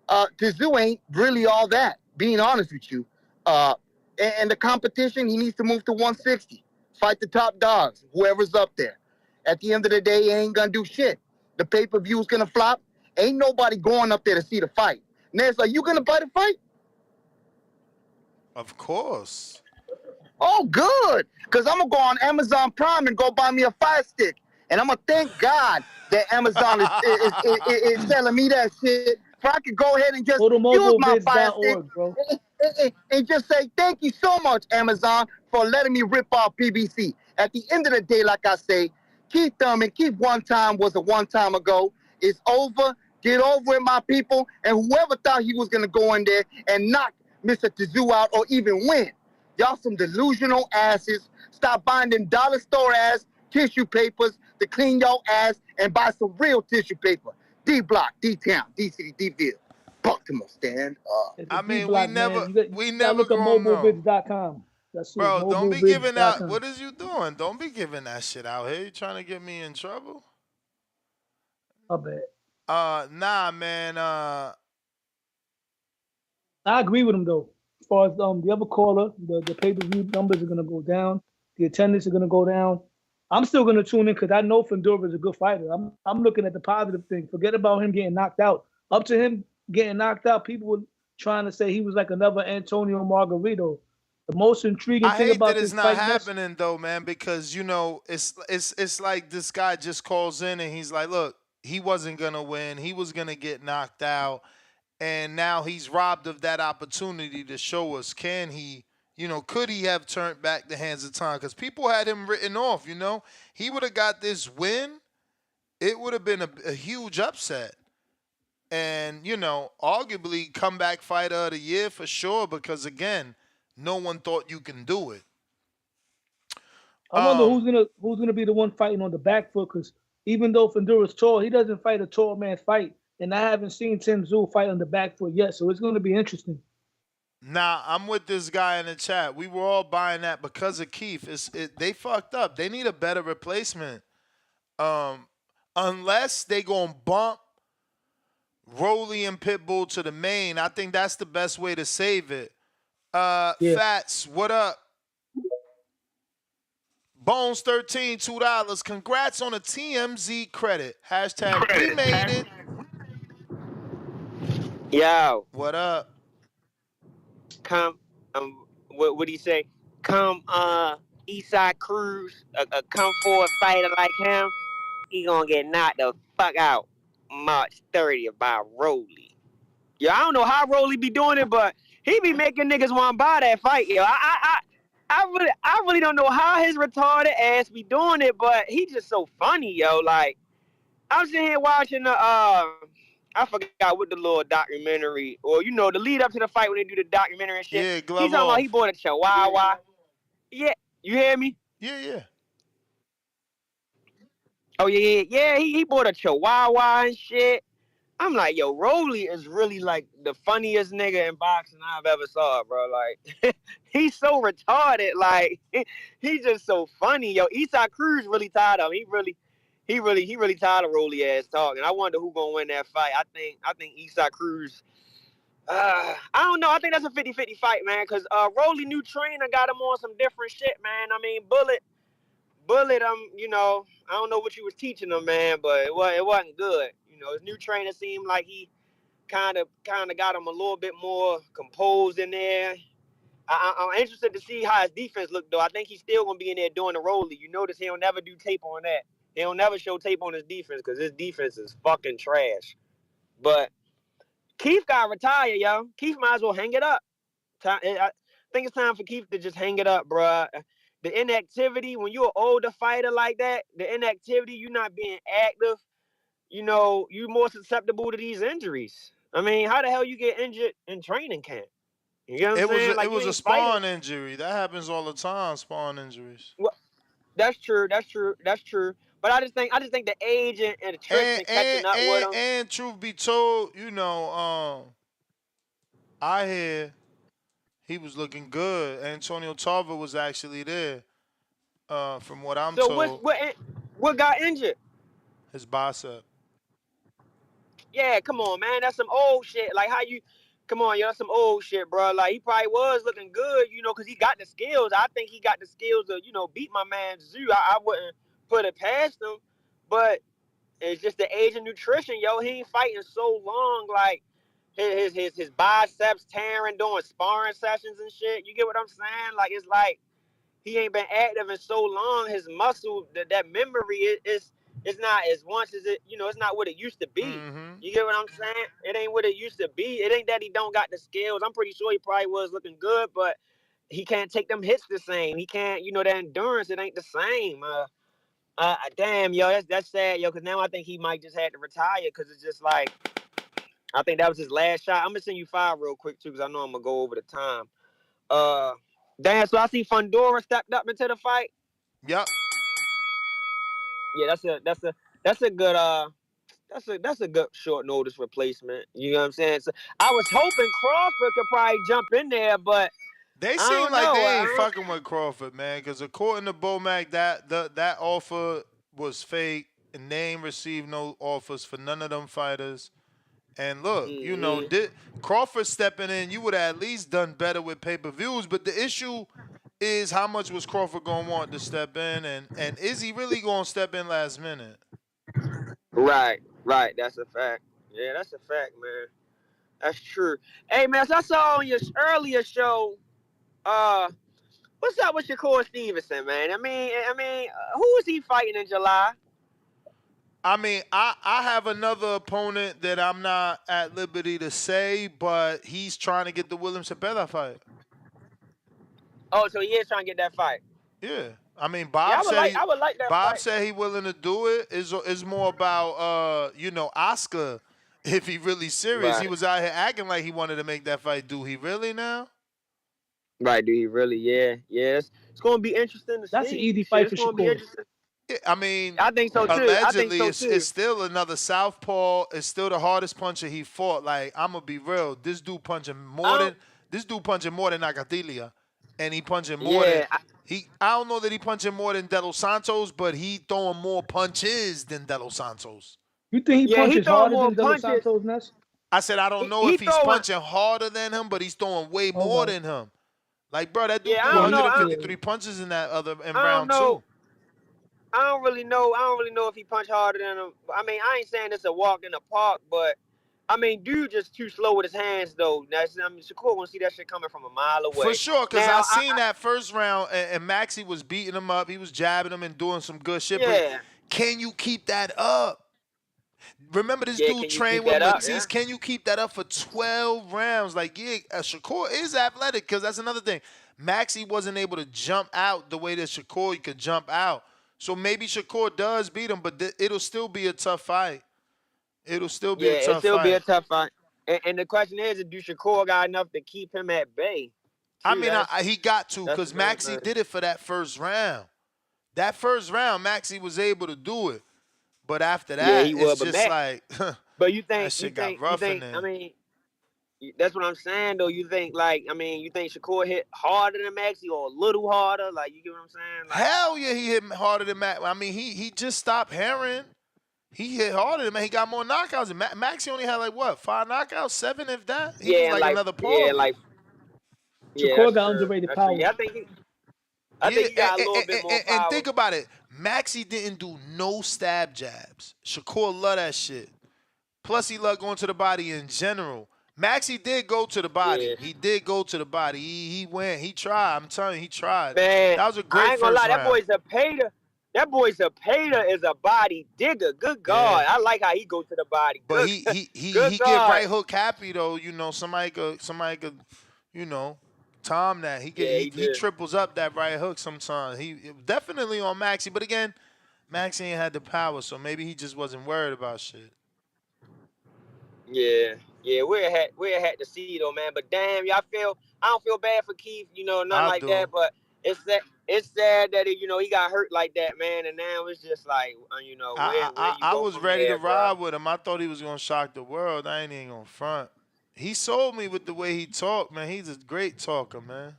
Tszyu ain't really all that, being honest with you. And the competition, he needs to move to 160. Fight the top dogs, whoever's up there. At the end of the day, he ain't going to do shit. The pay-per-view is going to flop. Ain't nobody going up there to see the fight. Ness, are you going to buy the fight? Of course. Oh, good. Because I'm going to go on Amazon Prime and go buy me a Fire Stick. And I'm going to thank God that Amazon is selling me that shit. So I can go ahead and just use my Fire Stick and just say, thank you so much, Amazon, for letting me rip off PBC. At the end of the day, like I say, Keith Thurman, Keith One Time was a one time ago. It's over. Get over it, my people. And whoever thought he was going to go in there and knock Mr. Tszyu out or even win, y'all some delusional asses. Stop buying them dollar store ass tissue papers to clean your ass and buy some real tissue paper. D-Block, D-Town, D-City, D-Ville, Baltimore, stand up. I mean, D-Block, we never look at gonna know. mobilevids.com. That's it. Bro, don't be giving out. mobilevids.com. What is you doing? Don't be giving that shit out here. You trying to get me in trouble? I bet. Nah, man. I agree with him though. As far as the other caller, the pay-per-view numbers are gonna go down. The attendance are gonna go down. I'm still gonna tune in because I know Fundora is a good fighter. I'm looking at the positive thing. Forget about him getting knocked out. Up to him getting knocked out, people were trying to say he was like another Antonio Margarito. The most intriguing thing about this fight, I hate that it's not happening though, man, because you know it's like this guy just calls in and he's like, look, he wasn't gonna win. He was gonna get knocked out. And now he's robbed of that opportunity to show us, can he, you know, could he have turned back the hands of time? Because people had him written off, you know. He would have got this win. It would have been a huge upset. And, you know, arguably comeback fighter of the year for sure because, again, no one thought you can do it. I wonder who's gonna be the one fighting on the back foot, because even though Fundura's tall, he doesn't fight a tall man fight. And I haven't seen Tszyu fight on the back foot yet, so it's gonna be interesting. Nah, I'm with this guy in the chat. We were all buying that because of Keith. They fucked up. They need a better replacement. Unless they gonna bump Rolly and Pitbull to the main, I think that's the best way to save it. Fats, what up? Bones 13, $2. Congrats on a TMZ credit. Hashtag we made it. Yo. What up? Come, what do you say? Come, Eastside Cruz, a come forward fighter like him, he gonna get knocked the fuck out March 30th by Rolly. Yo, I don't know how Rolly be doing it, but he be making niggas want to buy that fight. Yo, I really don't know how his retarded ass be doing it, but he just so funny, yo. Like, I'm sitting here watching the I forgot what the little documentary, or the lead up to the fight when they do the documentary and shit. Yeah, glove He's talking off. about he bought a Chihuahua. Yeah, you hear me? Yeah. Oh yeah. He bought a Chihuahua and shit. I'm like, yo, Rolly is really like the funniest nigga in boxing I've ever saw, bro. Like, he's so retarded. Like, he's just so funny, yo. Eastside Cruz really tired of him. He really tired of Rolly ass talking. I wonder who gonna win that fight. I think Eastside Cruz. I don't know. I think that's a 50-50 fight, man. Cause Rolly new trainer got him on some different shit, man. I mean, Bullet. I don't know what you was teaching him, man, but it wasn't good. His new trainer seemed like he kind of got him a little bit more composed in there. I'm interested to see how his defense looked, though. I think he's still gonna be in there doing the Rolly. You notice he'll never do tape on that. He'll never show tape on his defense because his defense is fucking trash. But Keith got retired, yo. Keith might as well hang it up. I think it's time for Keith to just hang it up, bruh. The inactivity, when you're an older fighter like that, the inactivity, you're not being active, you're more susceptible to these injuries. I mean, how the hell you get injured in training camp? You know what I'm saying? It was a spawn injury. That happens all the time, spawn injuries. Well, that's true. But I just think the age and the tricks and catching up with them. And truth be told, I hear he was looking good. Antonio Tarver was actually there, from what I'm told. So what got injured? His bicep. Yeah, come on, man. That's some old shit. Like, come on, yo, that's some old shit, bro. Like, he probably was looking good, because he got the skills. I think he got the skills to, beat my man Tszyu. I wouldn't put it past him. But it's just the age of nutrition, yo. He ain't fighting so long. Like, his biceps tearing, doing sparring sessions and shit. You get what I'm saying? Like, it's like he ain't been active in so long. His muscle, that memory it's not as once as it, it's not what it used to be. Mm-hmm. You get what I'm saying? It ain't what it used to be. It ain't that he don't got the skills. I'm pretty sure he probably was looking good, but he can't take them hits the same. He can't, that endurance, it ain't the same. Damn, yo, that's sad, yo, because now I think he might just have to retire because it's just like, I think that was his last shot. I'm going to send you 5 real quick, too, because I know I'm going to go over the time. Damn, so I see Fundora stepped up into the fight. Yep. Yeah, that's a good short notice replacement. You know what I'm saying? So I was hoping Crawford could probably jump in there, but they seem like they ain't fucking with Crawford, man. Because according to Bomac, that offer was fake, and they ain't received no offers for none of them fighters. And look, Crawford stepping in, you would have at least done better with pay-per-views. But the issue is how much was Crawford gonna want to step in, and is he really gonna step in last minute? Right. That's a fact. Yeah, that's a fact, man. That's true. Hey, man, so I saw on your earlier show, what's up with Shakur Stevenson, man? I mean, who is he fighting in July? I mean, I have another opponent that I'm not at liberty to say, but he's trying to get the William Cepeda fight. Oh, so he is trying to get that fight. Yeah, I mean, Bob I would like that Bob fight. said he willing to do it. Is more about Oscar, if he really serious. Right. He was out here acting like he wanted to make that fight. Do he really now? Right? Do he really? Yeah. Yes. It's gonna be interesting to That's an see. easy Shit, fight it's for gonna be Shakur. interesting. I mean, I think so too. I think allegedly, so it's too. still another southpaw. It's still the hardest puncher he fought. Like, I'm gonna be real. This dude punching more than Nakatilia, and he punching more than Yeah. I don't know that he punching more than De Los Santos, but he throwing more punches than De Los Santos. You think he Yeah. He punches throwing harder more than De Los punches. Santos, Ness? I said I don't know He if he's throwing. punching harder than him, but he's throwing way more Okay. than him. Like, bro, that dude Yeah. threw I don't know. 153 punches in I don't round know. 2. I don't really know. I don't really know if he punch harder than him. I mean, I ain't saying it's a walk in the park, but I mean, dude just too slow with his hands though. I mean, Shakur want to see that shit coming from a mile away. For sure, because Now, I seen that first round, and Maxie was beating him up. He was jabbing him and doing some good shit. Yeah. But can you keep that up? Remember, this Yeah, dude can you trained keep with that up? Matisse. Yeah. Can you keep that up for 12 rounds? Like, yeah, Shakur is athletic, because that's another thing. Maxie wasn't able to jump out the way that Shakur could jump out. So maybe Shakur does beat him, but it'll still be a tough fight. It'll still be a tough be a fight. tough fight. And the question is, do Shakur got enough to keep him at bay? I mean, he got to, because the real Maxie thing. did it for that first round. That first round, Maxie was able to do it. But after that, he it's was, but just like, but you think that shit got rough in there. I mean, that's what I'm saying though. You think you think Shakur hit harder than Maxie or a little harder? Like, you get what I'm saying? Like, Hell yeah, he hit harder than Max. I mean, he just stopped Herring. He hit harder than Max. He got more knockouts. And Maxie only had 5 knockouts, 7 if that. He was like another Paul. Shakur got underrated power. I think he got a little bit more power. And think about it. Maxie didn't do no stab jabs. Shakur love that shit. Plus, he loved going to the body in general. Maxie did go to the body. Yeah. He did go to the body. He went. He tried. I'm telling you, he tried. Man, that was a great I ain't gonna lie. round. That boy Zapata is a body digger. Good God, I like how he go to the body. But he get right hook happy though. You know, somebody could Tom that he triples up that right hook sometimes. He definitely on Maxie, but again, Maxie ain't had the power, so maybe he just wasn't worried about shit. Yeah, we're had to see though, man. But damn, I don't feel bad for Keith, nothing like that. But it's sad that he got hurt like that, man. And now it's just like, I was ready to ride with him. I thought he was gonna shock the world. I ain't even gonna front. He sold me with the way he talked, man. He's a great talker, man.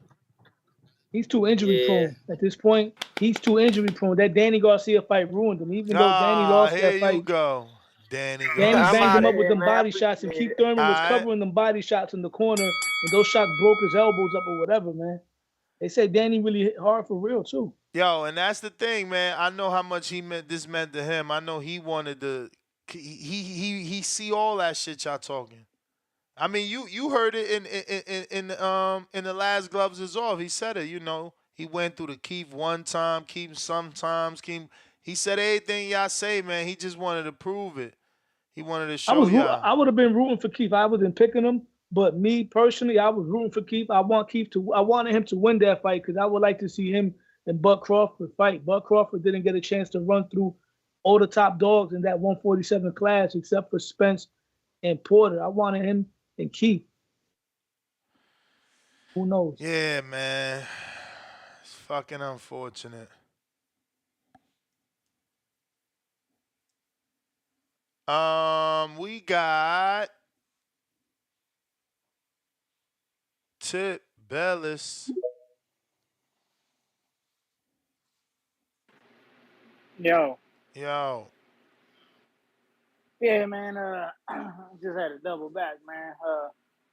He's too injury prone at this point. He's too injury prone. That Danny Garcia fight ruined him. Even though Danny lost that fight. Here you go. Danny banged him up with them body shots, and Keith Thurman was covering them body shots in the corner, and those shots broke his elbows up or whatever, man. They said Danny really hit hard for real too. Yo, and that's the thing, man. I know how much this meant to him. I know he wanted to. He see all that shit y'all talking. I mean, you heard it in the last Gloves Is Off. He said it. He went through the Keith one time, Keith sometimes, Keith. He said everything y'all say, man. He just wanted to prove it. He wanted to show y'all. I would have been rooting for Keith. I wasn't picking him, but me personally, I was rooting for Keith. I wanted him to win that fight because I would like to see him and Buck Crawford fight. Buck Crawford didn't get a chance to run through all the top dogs in that 147 class except for Spence and Porter. I wanted him and Keith. Who knows? Yeah, man. It's fucking unfortunate. We got Tip Bellis. Yo. Yeah, man. I just had to double back, man.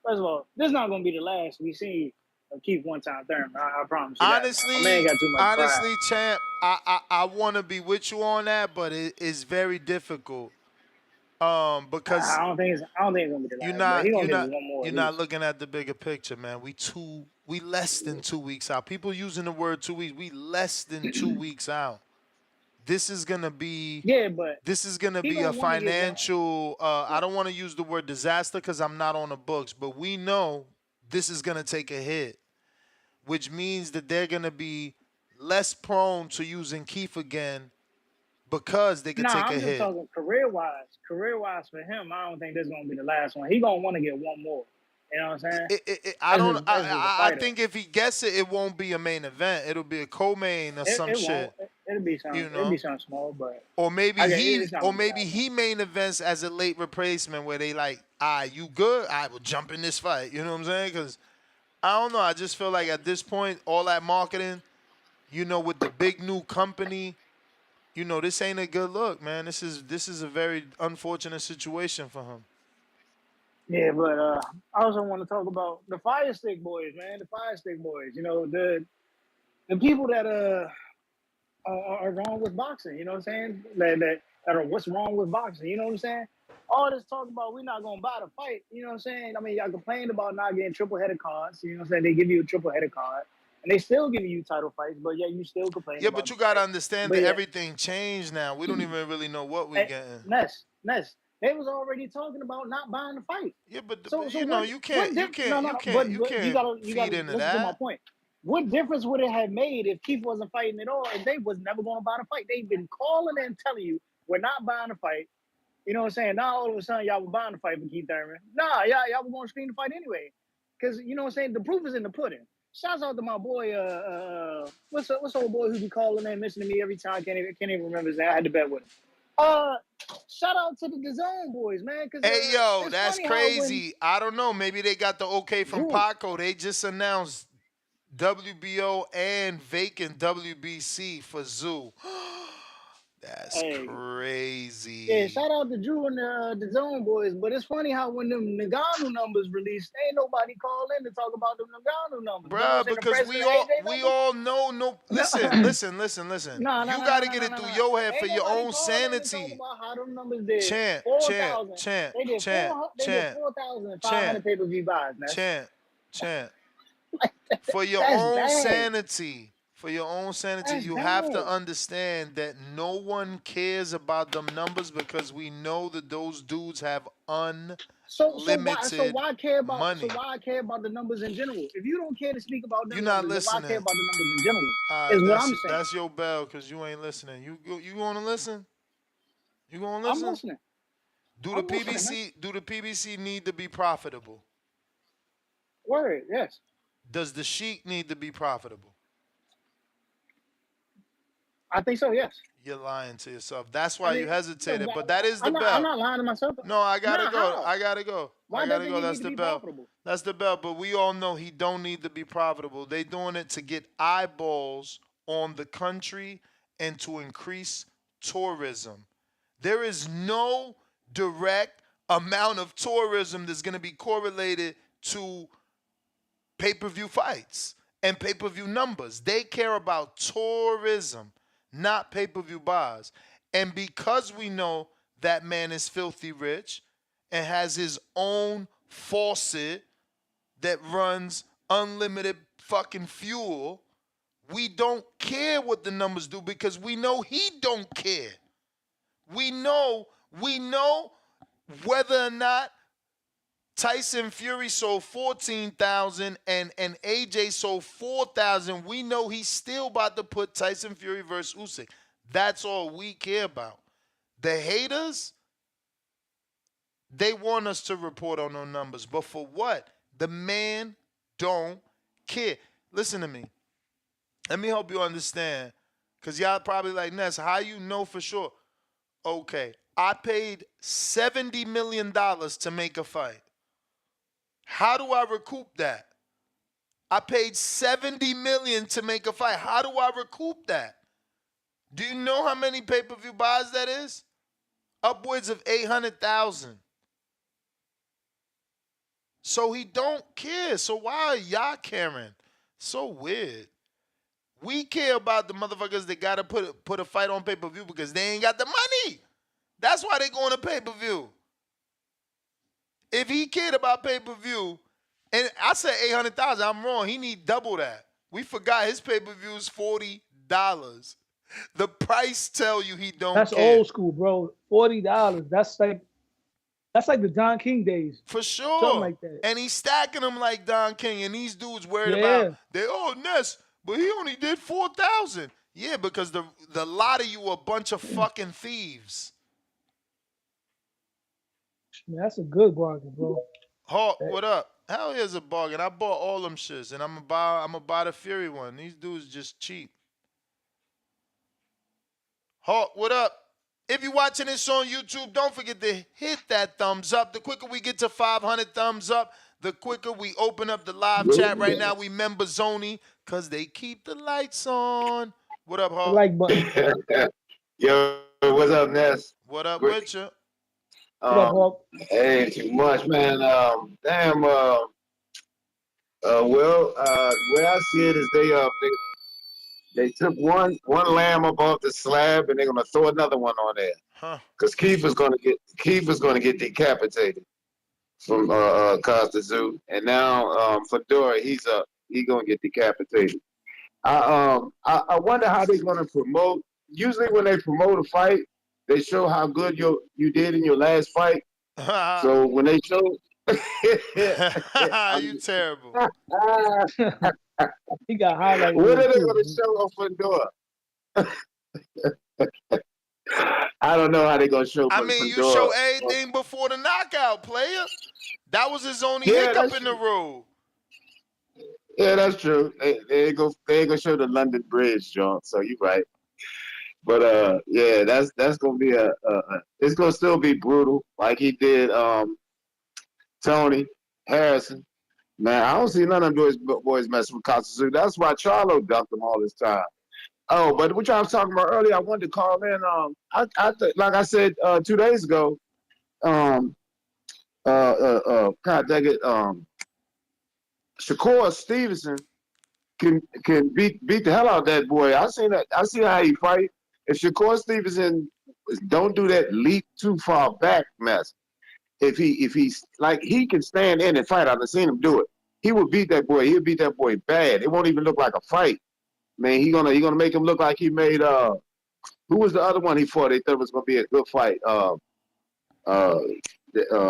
First of all, this is not gonna be the last we see of Keith one-time Thurman. I promise you. Honestly, man got too much pride. champ, I want to be with you on that, but it's very difficult. Because I don't think it's gonna be the last. You're not looking at the bigger picture, man. We less than 2 weeks out. People using the word 2 weeks. We less than 2 weeks out. This is gonna be a financial. I don't want to use the word disaster because I'm not on the books, but we know this is gonna take a hit, which means that they're gonna be less prone to using Keith again because they can take a hit. I'm just talking career-wise. Career-wise for him, I don't think this is gonna be the last one. He's gonna want to get one more, You know what I'm saying? I think if he gets it, it won't be a main event. It'll be a co-main or some It shit. won't. It'll be something. You It'll know? be something small, but Or maybe it's not gonna be bad. he main events as a late replacement where they like, you good? I will jump in this fight. You know what I'm saying? Because I don't know. I just feel like at this point, all that marketing, with the big new company, this ain't a good look, man. This is a very unfortunate situation for him. Yeah, but I also want to talk about the Fire Stick Boys, man. The Fire Stick Boys. The people that are wrong with boxing. You know what I'm saying? That are what's wrong with boxing. You know what I'm saying? All this talk about we're not gonna buy the fight. You know what I'm saying? I mean, y'all complained about not getting triple-headed cards. You know what I'm saying? They give you a triple-headed card, and they still giving you title fights, but yeah, you still complain. Yeah, about but you gotta understand that yeah. everything changed now. We don't even really know what we're getting. Ness. They was already talking about not buying the fight. Yeah, but you feed can't into listen that. to my point. What difference would it have made if Keith wasn't fighting at all? If they was never going to buy the fight, they've been calling and telling you we're not buying the fight. You know what I'm saying? Now all of a sudden y'all were buying the fight for Keith Thurman. Nah, y'all were going to screen the fight anyway. Because you know what I'm saying? The proof is in the pudding. Shouts out to my boy. What's old boy who be calling and mentioning me every time? Can't even remember his name. I had to bet with him. Shout out to the DAZN boys, man. Hey, yo, that's crazy. I don't know. Maybe they got the okay from Paco. They just announced WBO and vacant WBC for Tszyu. That's crazy. Yeah, shout out to Drew and the DAZN boys. But it's funny how when them Ngannou numbers released, ain't nobody call in to talk about them Ngannou numbers. Bruh, because we all know. Listen. You got to get it through your head for your own sanity. Champ. They did 4,500 pay-per-view buys, man. Champ. For your own sanity. For your own sanity, you have to understand that no one cares about them numbers because we know that those dudes have unlimited so why care about money. So why care about the numbers in general? If you don't care to speak about them, you're not numbers, listening. Why care about the numbers in general? Is what I'm saying. That's your bell because you ain't listening. You want to listen? You going to listen? I'm listening. Do the PBC need to be profitable? Word, yes. Does the Sheik need to be profitable? I think so, yes. You're lying to yourself. That's why you hesitated. But that is the bell. I'm not lying to myself. No, I gotta go. I gotta go. Why doesn't he need to be profitable? That's the bell. But we all know he don't need to be profitable. They doing it to get eyeballs on the country and to increase tourism. There is no direct amount of tourism that's gonna be correlated to pay-per-view fights and pay-per-view numbers. They care about tourism, not pay-per-view buys. And because we know that man is filthy rich and has his own faucet that runs unlimited fucking fuel, we don't care what the numbers do because we know he don't care. We know whether or not Tyson Fury sold 14,000 and AJ sold 4,000. We know he's still about to put Tyson Fury versus Usyk. That's all we care about. The haters, they want us to report on those numbers. But for what? The man don't care. Listen to me. Let me help you understand. Because y'all probably like, Ness, how you know for sure? Okay, I paid $70 million to make a fight. How do I recoup that? I paid $70 million to make a fight. How do I recoup that? Do you know how many pay-per-view buys that is? Upwards of 800,000. So he don't care. So why are y'all caring? So weird. We care about the motherfuckers that gotta put a fight on pay-per-view because they ain't got the money. That's why they going to pay-per-view. If he cared about pay-per-view, and I said 800,000, I'm wrong. He need double that. We forgot his pay-per-view is $40. The price tell you he don't That's care. old school, bro. $40. That's like the Don King days. For sure. Something like that. And he's stacking them like Don King, and these dudes worried about, Ness, but he only did 4,000. Yeah, because the lot of you are a bunch of fucking thieves. Man, that's a good bargain, bro. Hawk, what up? Hell yeah, it's a bargain. I bought all them shits, and I'm gonna buy the Fury one. These dudes just cheap. Hawk, what up? If you're watching this on YouTube, don't forget to hit that thumbs up. The quicker we get to 500 thumbs up, the quicker we open up the live chat. Right now, we member zoning because they keep the lights on. What up, The Hawk? like button. Yo, what's up, Ness? What up Great. with you? What up, Hawk? Hey, too much, man. Damn. Where I see it is they took one lamb above the slab and they're gonna throw another one on there. Huh. Cause Keith is gonna get decapitated from Costa Zoo, and now Fundora he's gonna get decapitated. I wonder how they're gonna promote. Usually when they promote a fight, they show how good you did in your last fight. So when they show, you terrible. He got highlights. What are they gonna show on Fundora? I don't know how they gonna show. I mean, you show everything before the knockout, player. That was his only hiccup in the road. Yeah, that's true. They ain't gonna show the London Bridge, John. So you're right. But yeah, that's gonna be it's gonna still be brutal, like he did Tony Harrison. Man, I don't see none of them boys messing with Costa. That's why Charlo ducked him all this time. Oh, but what y'all was talking about earlier, I wanted to call in. Like I said 2 days ago, God dang it, Shakur Stevenson can beat the hell out of that boy. I see how he fight. If Shakur Stevenson don't do that leap too far back mess, if he's like he can stand in and fight, I've seen him do it. He would beat that boy. He'll beat that boy bad. It won't even look like a fight. Man, he gonna make him look like he made who was the other one he fought? They thought it was gonna be a good fight. The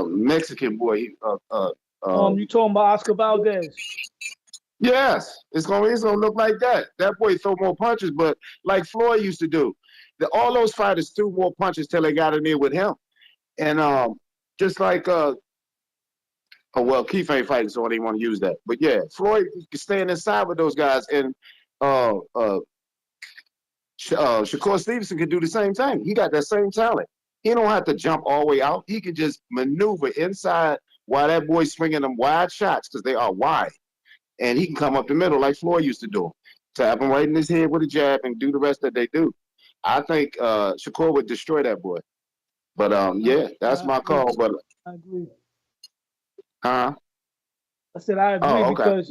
Mexican boy. You talking about Oscar Valdez? Yes, it's gonna look like that. That boy throw more punches, but like Floyd used to do, all those fighters threw more punches till they got in there with him, and just like Keith ain't fighting, so I didn't want to use that. But yeah, Floyd can stand inside with those guys, and Shakur Stevenson can do the same thing. He got that same talent. He don't have to jump all the way out. He can just maneuver inside while that boy's swinging them wide shots because they are wide. And he can come up the middle like Floyd used to do. Tap him right in his head with a jab and do the rest that they do. I think Shakur would destroy that boy. But yeah, that's my call. But I agree. I said I agree because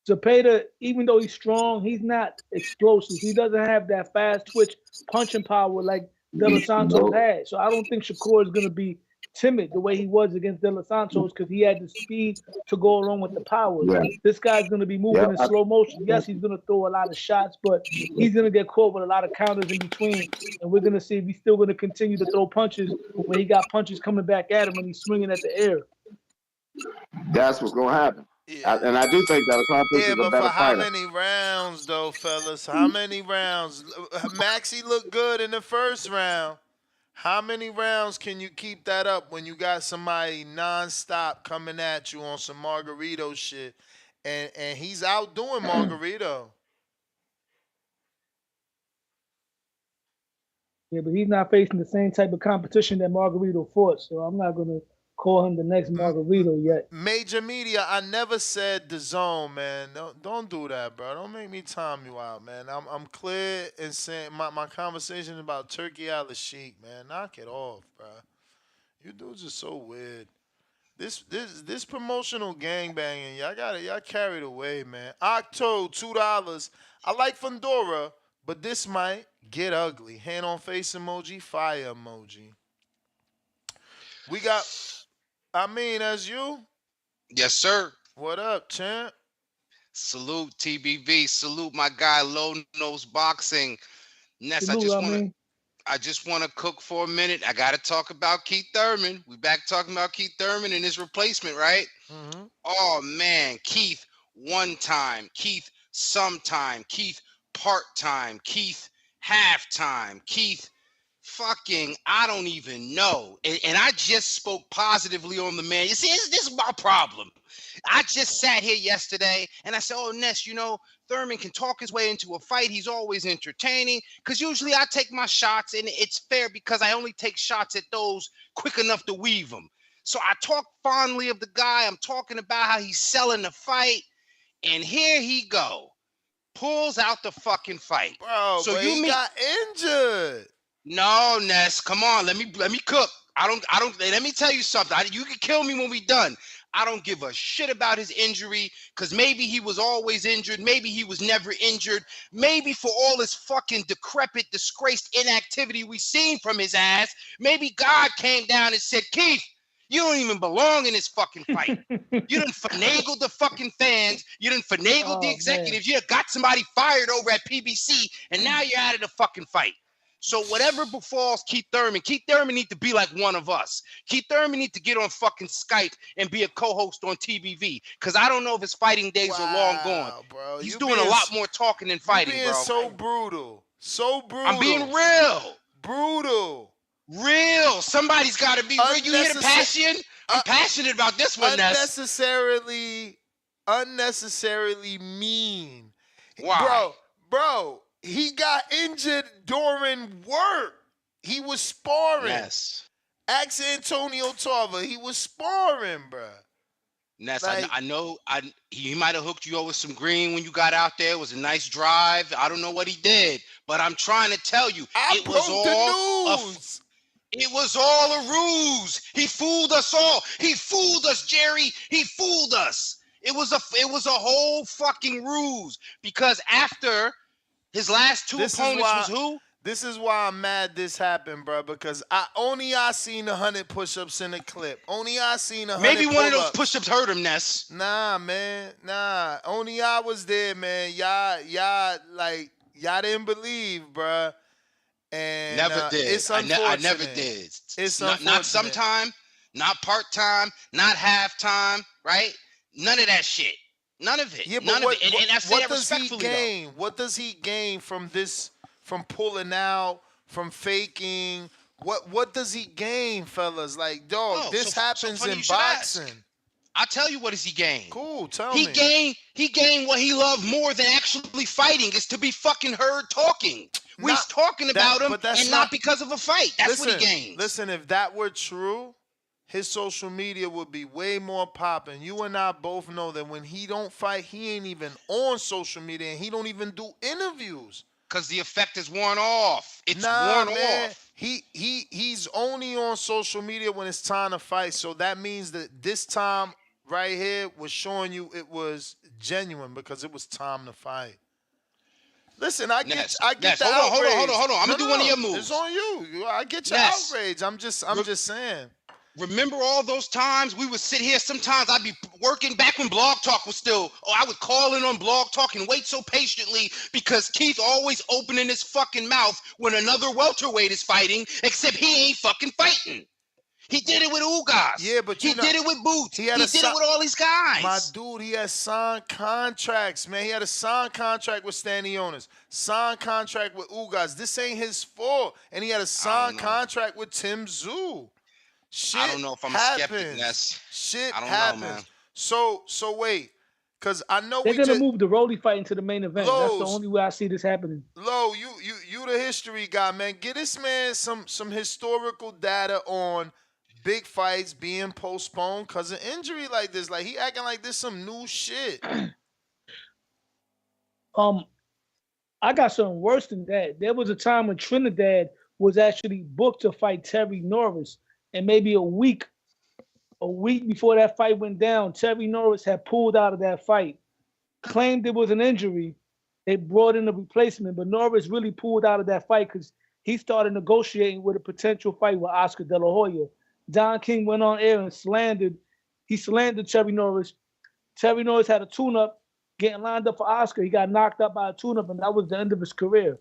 Zepeda, even though he's strong, he's not explosive. He doesn't have that fast twitch punching power like De Los Santos had. So I don't think Shakur is going to be timid the way he was against De Los Santos because he had the speed to go along with the power. Yeah. This guy's going to be moving in slow motion. Yes, he's going to throw a lot of shots, but he's going to get caught with a lot of counters in between. And we're going to see if he's still going to continue to throw punches when he got punches coming back at him and he's swinging at the air. That's what's going to happen. Yeah. And I do think that is a better fighter. How many rounds, though, fellas? How many rounds? Maxie looked good in the first round. How many rounds can you keep that up when you got somebody nonstop coming at you on some Margarito shit, and he's outdoing Margarito? Yeah, but he's not facing the same type of competition that Margarito fought, so I'm not gonna call him the next Margarito yet. Major media, I never said the zone, man. Don't do that, bro. Don't make me time you out, man. I'm clear in saying my conversation about Turkey Al-Sheikh, man. Knock it off, bro. You dudes are so weird. This promotional gangbanging, y'all carried away, man. Octo, $2. I like Fundora, but this might get ugly. Hand on face emoji, fire emoji. We got. As you? Yes, sir. What up, champ? Salute, TBV. Salute, my guy, Low Nose Boxing. Ness, I just want to cook for a minute. I got to talk about Keith Thurman. We back talking about Keith Thurman and his replacement, right? Mm-hmm. Oh, man. Keith one time. Keith sometime. Keith part-time. Keith half-time. Keith fucking, I don't even know. And I just spoke positively on the man. You see, this is my problem. I just sat here yesterday and I said, oh, Ness, you know, Thurman can talk his way into a fight. He's always entertaining. Because usually I take my shots, and it's fair because I only take shots at those quick enough to weave them. So I talk fondly of the guy. I'm talking about how he's selling the fight. And here he go. Pulls out the fucking fight. Bro, so but you he got injured. No, Ness, come on. Let me cook. I don't let me tell you something. You can kill me when we done. I don't give a shit about his injury, because maybe he was always injured. Maybe he was never injured. Maybe for all his fucking decrepit, disgraced inactivity we seen from his ass, maybe God came down and said, Keith, you don't even belong in this fucking fight. You done finagled the fucking fans. You done finagled the executives. Man. You done got somebody fired over at PBC, and now you're out of the fucking fight. So whatever befalls Keith Thurman need to be like one of us. Keith Thurman need to get on fucking Skype and be a co-host on TBV, because I don't know if his fighting days are long gone. Bro. He's doing a lot more talking than fighting, being bro. So brutal. So brutal. I'm being real. Brutal. Real. Somebody's got to be real. You hear the passion? I'm passionate about this one, Ness. Unnecessarily mean. Why? Bro. He got injured during work. He was sparring. Yes. Ask Antonio Tarver. He was sparring, bro. Ness, like, I know he might have hooked you over some green when you got out there. It was a nice drive. I don't know what he did, but I'm trying to tell you, it was all a ruse. He fooled us all. He fooled us, Jerry. He fooled us. It was a whole fucking ruse, because after his last two opponents was who? This is why I'm mad this happened, bro, because I seen 100 push-ups in the clip. Only I seen 100 Maybe one of those push-ups hurt him, Ness. Nah, man. Nah. Only I was there, man. Y'all didn't believe, bro. And never did. It's unfortunate. I never did. It's not sometime, not part-time, not half-time, right? None of that shit. None of it. Yeah, None of it. And I say what that does he respectfully, gain? though. What does he gain from this? From pulling out? From faking? What does he gain, fellas? Like, dog, this happens in boxing. I'll tell you what does he gain. Cool, tell me. He gained what he loved more than actually fighting, is to be fucking heard talking. We're talking about him, and not because of a fight. That's what he gained. Listen, if that were true, his social media would be way more popping. You and I both know that when he don't fight, he ain't even on social media, and he don't even do interviews. Because the effect is worn off. It's worn off. He's only on social media when it's time to fight. So that means that this time right here was showing you it was genuine, because it was time to fight. Listen, I get the outrage. Hold on. I'm gonna do one of your moves. It's on you. I get your outrage. I'm just saying. Remember all those times we would sit here? Sometimes I'd be working back when Blog Talk was still, I would call in on Blog Talk and wait so patiently, because Keith always opening his fucking mouth when another welterweight is fighting, except he ain't fucking fighting. He did it with Ugas. Yeah, but he did it with Boots. He did it with all these guys. My dude, he has signed contracts, man. He had a signed contract with Stanionis, signed contract with Ugas. This ain't his fault. And he had a signed contract with Tim Tszyu. Shit I don't know if I'm happens. a skeptic, Ness. Shit I don't happens. know, man. So wait, because I know they're gonna move the Rolly fight into the main event. That's the only way I see this happening. Lo, you the history guy, man. Get this man some historical data on big fights being postponed because of injury like this. Like, he acting like this some new shit. I got something worse than that. There was a time when Trinidad was actually booked to fight Terry Norris. And maybe a week before that fight went down, Terry Norris had pulled out of that fight, claimed it was an injury. They brought in a replacement, but Norris really pulled out of that fight because he started negotiating with a potential fight with Oscar De La Hoya. Don King went on air and slandered Terry Norris. Terry Norris had a tune-up, getting lined up for Oscar. He got knocked out by a tune-up, and that was the end of his career.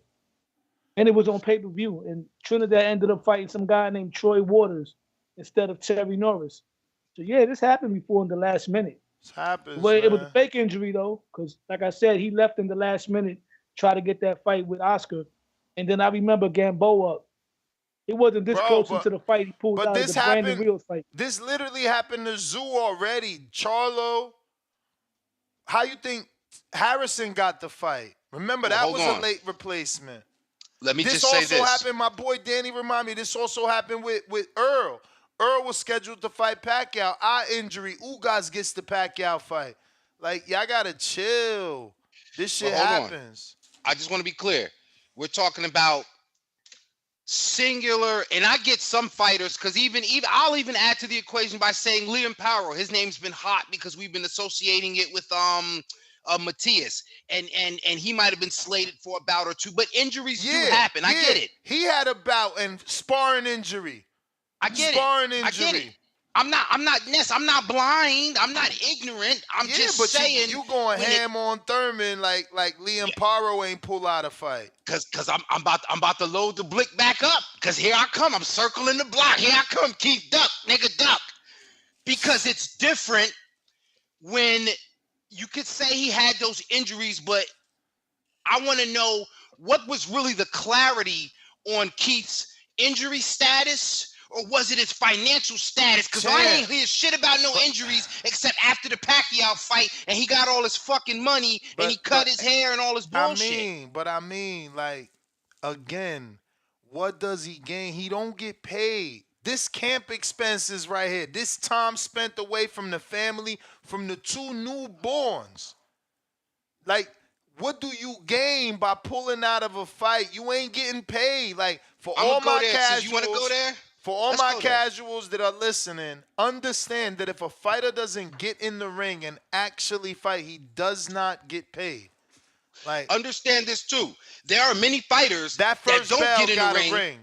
And it was on pay-per-view. And Trinidad ended up fighting some guy named Troy Waters instead of Terry Norris. So, yeah, this happened before in the last minute. This happens, Well, it was a fake injury, though, because, like I said, he left in the last minute, try to get that fight with Oscar. And then I remember Gamboa He wasn't this Bro, close but- into the fight he pulled but out of this the Brandon happened- Rios fight. This literally happened to Tszyu already. Charlo, how you think Harrison got the fight? Remember, Well, that hold was on. a late replacement. Let me This just say also this. happened, my boy Danny remind me, this also happened with Earl. Earl was scheduled to fight Pacquiao. Eye injury. Ugas gets the Pacquiao fight. Like, y'all gotta chill. This shit Well, hold on. happens. I just want to be clear. We're talking about singular, and I get some fighters because even I'll even add to the equation by saying Liam Powell. His name's been hot because we've been associating it with Matias, and he might have been slated for a bout or two, but injuries do happen. I get it. He had a bout and sparring injury. I get Sparring it. injury. I get it. I'm not blind. I'm not ignorant. I'm just but saying you going when ham on Thurman like Liam Paro ain't pull out a fight. Cause I'm about to load the blick back up. Cause here I come. I'm circling the block. Here I come. Keith duck, nigga duck. Because it's different when you could say he had those injuries, but I want to know what was really the clarity on Keith's injury status. Or was it his financial status? Because I ain't hear shit about no injuries except after the Pacquiao fight and he got all his fucking money and he cut his hair and all his bullshit. I mean, like, again, what does he gain? He don't get paid. This camp expenses right here, this time spent away from the family, from the two newborns. Like, what do you gain by pulling out of a fight? You ain't getting paid. Like, for all my casuals. You want to go there? For all my casuals that are listening, understand that if a fighter doesn't get in the ring and actually fight, he does not get paid. Like, understand this too. There are many fighters that first don't bell get in got the a ring. ring.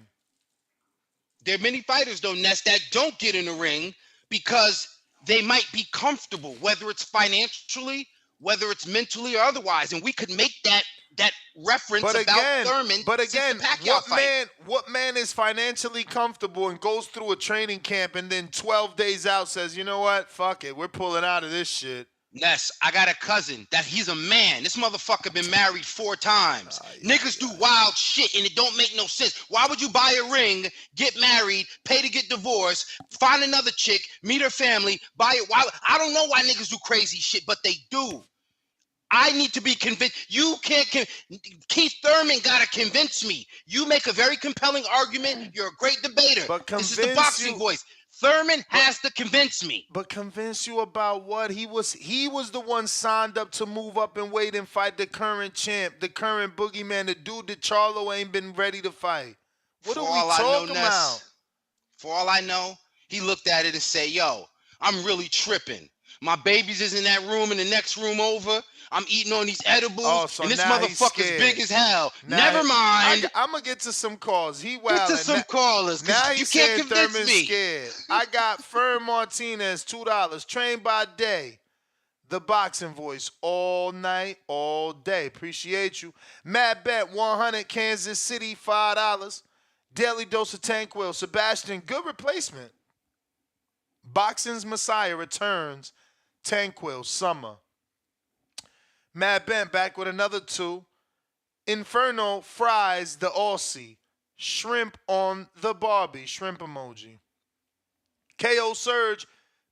There are many fighters though, Ness, that don't get in the ring because they might be comfortable, whether it's financially, whether it's mentally or otherwise. And we could make that reference about Thurman. But again, since the Pacquiao fight. what man is financially comfortable and goes through a training camp and then 12 days out says, you know what, fuck it, we're pulling out of this shit. Ness, I got a cousin that he's a man. This motherfucker been married 4 times. Niggas do wild shit and it don't make no sense. Why would you buy a ring, get married, pay to get divorced, find another chick, meet her family, buy it? Why? I don't know why niggas do crazy shit, but they do. I need to be convinced. You can't. Keith Thurman gotta convince me. You make a very compelling argument. You're a great debater. But this is the boxing voice. Thurman has to convince me. But convince you about what? He was the one signed up to move up and weight and fight the current champ, the current boogeyman, the dude that Charlo ain't been ready to fight. What are we talking about? For all I know, he looked at it and said, yo, I'm really tripping. My babies is in that room in the next room over. I'm eating on these edibles, and this motherfucker's big as hell. Never mind. I'm going to get to some calls. He wild. Get to some callers. Now you he can't said convince Thurman's me. scared. I got Fern Martinez, $2. Trained by day. The boxing voice all night, all day. Appreciate you. Mad Bet, 100. Kansas City, $5. Daily Dose of Tanquil. Sebastian, good replacement. Boxing's Messiah returns. Tanquil, summer. Mad Bent back with another 2. Inferno fries the Aussie. Shrimp on the Barbie. Shrimp emoji. KO Surge.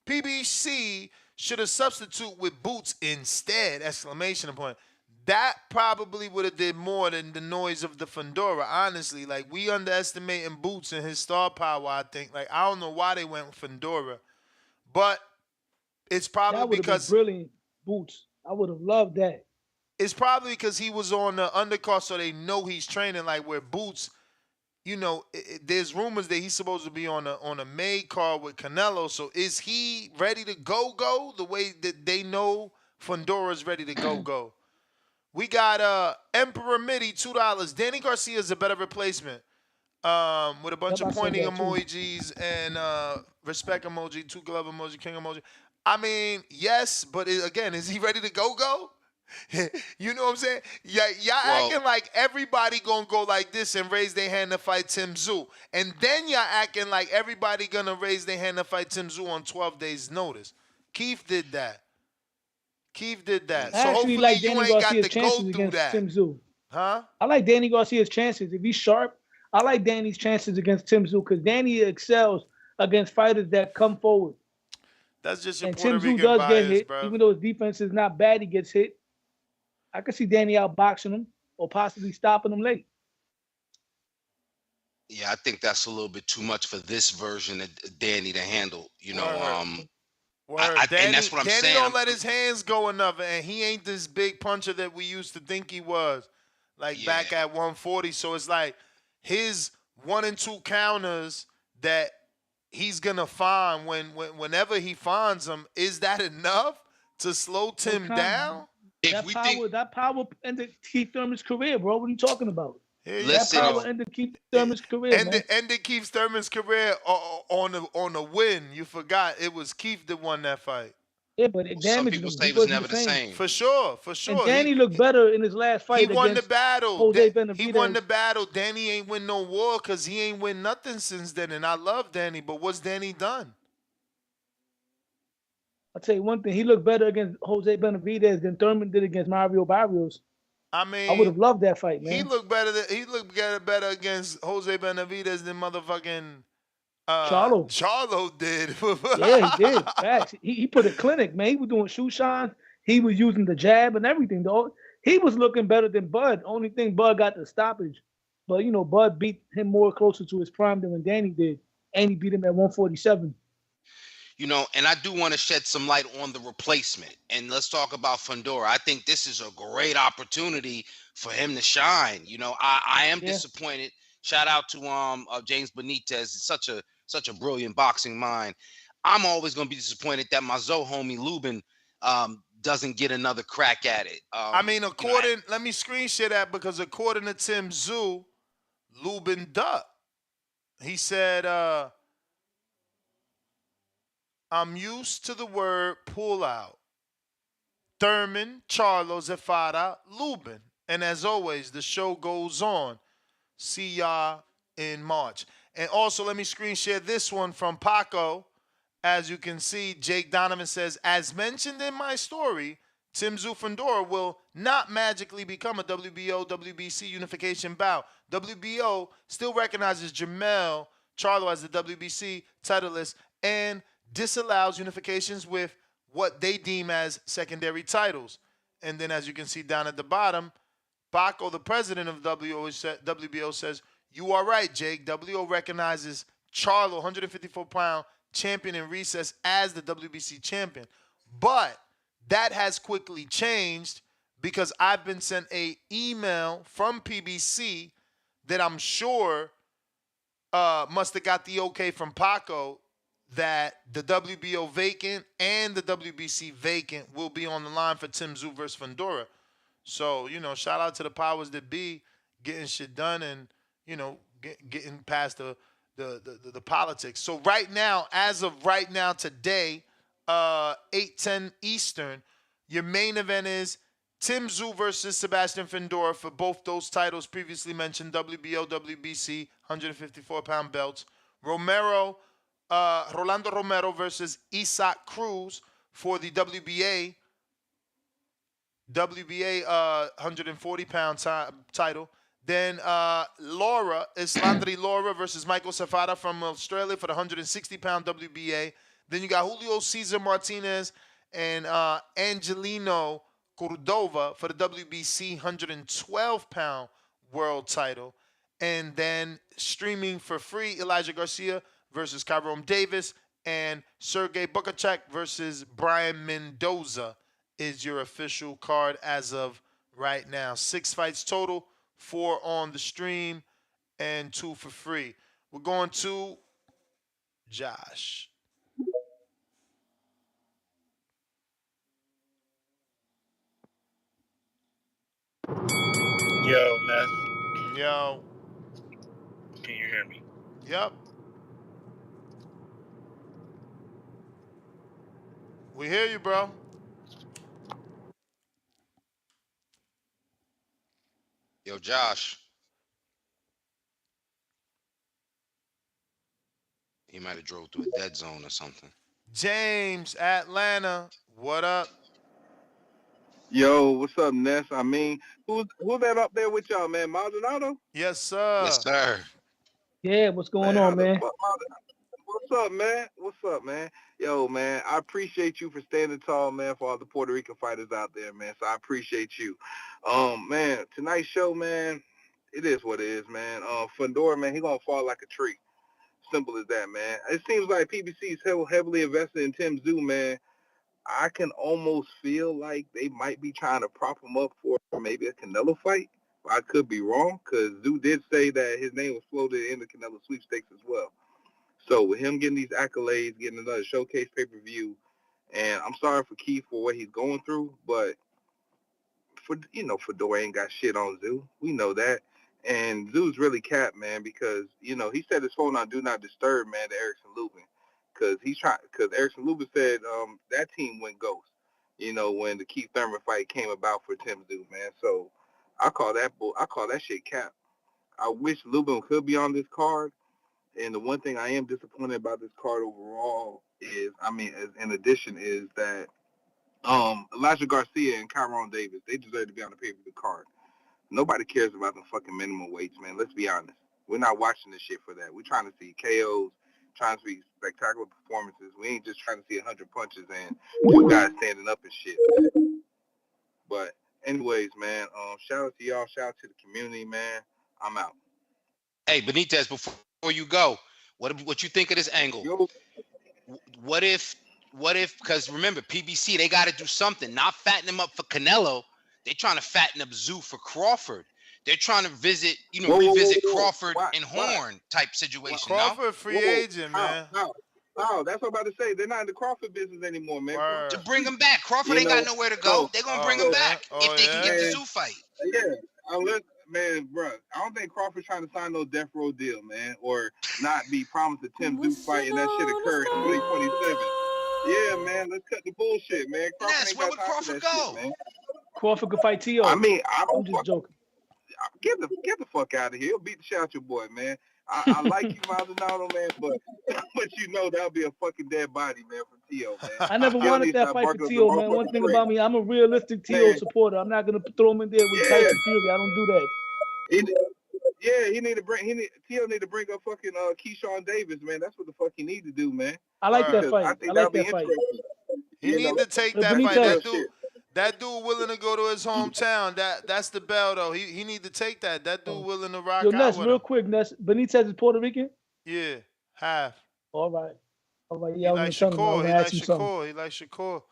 PBC should have substitute with Boots instead. Exclamation point. That probably would have did more than the noise of the Fundora. Honestly, like, we underestimating Boots and his star power, I think. Like, I don't know why they went with Fundora. But it's probably that because been brilliant, Boots. I would have loved that. It's probably because he was on the undercard, so they know he's training. Like, where Boots, you know, there's rumors that he's supposed to be on a May card with Canelo. So is he ready to go the way that they know Fundora's ready to go? We got Emperor Midi, $2. Danny Garcia's a better replacement. With a bunch of pointing emojis and respect emoji, 2 glove emoji, king emoji. I mean, yes, but again, is he ready to go? You know what I'm saying? Y'all acting like everybody gonna go like this and raise their hand to fight Tim Tszyu. And then y'all acting like everybody gonna raise their hand to fight Tim Tszyu on 12 days notice. Keith did that. So hopefully like you Danny ain't got Garcia's to go chances through against that. Tim Tszyu. Huh? I like Danny Garcia's chances. If he's sharp, I like Danny's chances against Tim Tszyu because Danny excels against fighters that come forward. That's just your And Puerto Tim Tszyu Rican does get bias, hit, bro. even though his defense is not bad. He gets hit. I could see Danny outboxing him or possibly stopping him late. Yeah, I think that's a little bit too much for this version of Danny to handle. You know, Word. and that's what I'm Danny saying. don't let his hands go enough, and he ain't this big puncher that we used to think he was, like back at 140. So it's like his 1 and 2 counters that he's gonna find whenever he finds them. Is that enough to slow Tim down? That power ended Keith Thurman's career, bro. What are you talking about? That power ended Keith Thurman's career, man. Ended Keith Thurman's career on the win. You forgot it was Keith that won that fight. Yeah, but it damaged him. Say it was never the same. For sure. And Danny looked better in his last fight. He won the battle. Jose Benavidez. He won the battle. Danny ain't win no war because he ain't win nothing since then. And I love Danny, but what's Danny done? I'll tell you one thing. He looked better against Jose Benavidez than Thurman did against Mario Barrios. I mean, I would have loved that fight, man. He looked better against Jose Benavidez than motherfucking Charlo did. Yeah, he did. Facts. He put a clinic, man. He was doing shoe shines. He was using the jab and everything, though. He was looking better than Bud. Only thing, Bud got the stoppage. But, Bud beat him more closer to his prime than when Danny did. And he beat him at 147. And I do want to shed some light on the replacement. And let's talk about Fundora. I think this is a great opportunity for him to shine. I am disappointed. Shout out to James Benitez. It's such a brilliant boxing mind. I'm always going to be disappointed that my Zoe homie Lubin doesn't get another crack at it. Let me screen share that because according to Tim Tszyu, Lubin ducked. He said, I'm used to the word pull out. Thurman, Charlo, Zafara, Lubin. And as always, the show goes on. See y'all in March. And also, let me screen share this one from Paco. As you can see, Jake Donovan says, as mentioned in my story, Tim Tszyu Fundora will not magically become a WBO, WBC unification bout. WBO still recognizes Jamel Charlo as the WBC titleist and disallows unifications with what they deem as secondary titles. And then as you can see down at the bottom, Baco, the president of WBO, says, you are right, Jake. WBO recognizes Charlo, 154-pound champion in recess, as the WBC champion. But that has quickly changed because I've been sent an email from PBC that I'm sure must have got the okay from Paco that the WBO vacant and the WBC vacant will be on the line for Tim Tszyu versus Fundora. So, shout out to the powers that be getting shit done and, getting past the politics. So right now, as of right now today, 8:10 Eastern, your main event is Tim Tszyu versus Sebastian Fundora for both those titles previously mentioned, WBO, WBC, 154-pound belts. Rolando Romero versus Isaac Cruz for the WBA 140-pound title. Then Islandri Laura versus Michael Safada from Australia for the 160-pound WBA. Then you got Julio Cesar Martinez and Angelino Cordova for the WBC 112-pound world title. And then streaming for free, Elijah Garcia versus Kyrone Davis and Sergey Bukachek versus Brian Mendoza is your official card as of right now. 6 fights total, 4 on the stream and 2 for free. We're going to Josh. Yo, Ness. Yo. Can you hear me? Yep. We hear you, bro. Yo, Josh. He might have drove through a dead zone or something. James, Atlanta. What up? Yo, what's up, Ness? I mean, who's that up there with y'all, man? Maldonado? Yes, sir. Yes, sir. Yeah, what's going on, man? What's up, man? What's up, man? Yo, man, I appreciate you for standing tall, man, for all the Puerto Rican fighters out there, man. So I appreciate you. Man, tonight's show, man, it is what it is, man. Fundora, man, he gonna fall like a tree. Simple as that, man. It seems like PBC is heavily invested in Tszyu, man. I can almost feel like they might be trying to prop him up for maybe a Canelo fight. I could be wrong, because Tszyu did say that his name was floated in the Canelo sweepstakes as well. So with him getting these accolades, getting another showcase pay-per-view, and I'm sorry for Keith for what he's going through, but Fedora ain't got shit on Tszyu. We know that. And Tszyu's really capped, man, because, he set his phone on Do Not Disturb, man, to Erickson Lubin. Because Erickson Lubin said that team went ghost, when the Keith Thurman fight came about for Tszyu, man. So I call that shit cap. I wish Lubin could be on this card. And the one thing I am disappointed about this card overall is, in addition, is that Elijah Garcia and Kyron Davis, they deserve to be on the pay-per-view card. Nobody cares about the fucking minimum weights, man. Let's be honest. We're not watching this shit for that. We're trying to see KOs, trying to see spectacular performances. We ain't just trying to see 100 punches and two guys standing up and shit. But anyways, man, shout out to y'all. Shout out to the community, man. I'm out. Hey, Benitez, before you go, what you think of this angle? Yo. What if, because remember, PBC, they got to do something. Not fatten him up for Canelo. They're trying to fatten up Tszyu for Crawford. They're trying to revisit Crawford and Horn type situation. Crawford free agent, man. No, that's what I'm about to say. They're not in the Crawford business anymore, man. To bring him back. Crawford ain't got nowhere to go. They're going to bring him back if they can get the Tszyu fight. Yeah, man, bro, I don't think Crawford's trying to sign no death row deal, man, or not be promised a Tszyu fight and that shit occur in 2027. Yeah, man, let's cut the bullshit, man. Crawford ain't got time for that shit, man. Crawford could fight Tszyu. I'm just joking. Get the fuck out of here. He'll beat the shit out your boy, man. I like you, Maldonado, man, but that'll be a fucking dead body, man, from Tszyu, man. I never wanted that fight for Tszyu, man. One thing about me, I'm a realistic Tszyu supporter. I'm not gonna throw him in there with Tyson Fury. I don't do that. Tszyu need to bring up fucking Keyshawn Davis, man. That's what the fuck he need to do, man. I like that fight. I think like that'll that fight. He need to take that fight. That dude willing to go to his hometown. That's the bell, though. He need to take that. That dude willing to rock out Ness, with real him. quick, Ness. Benitez is Puerto Rican? Yeah, half. All right. Yeah, he like Shakur. He like Shakur.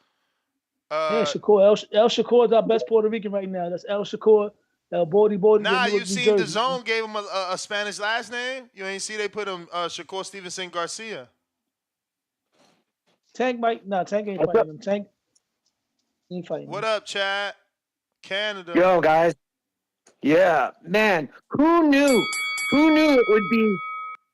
Yeah, Shakur. El Shakur is our best Puerto Rican right now. That's El Shakur. El Bordy. Nah, you seen the Zone gave him a Spanish last name? You ain't see they put him Shakur Stevenson Garcia. Tank ain't fighting him. Tank ain't fighting him. What up, Chad? Canada. Yo, guys. Yeah, man. Who knew it would be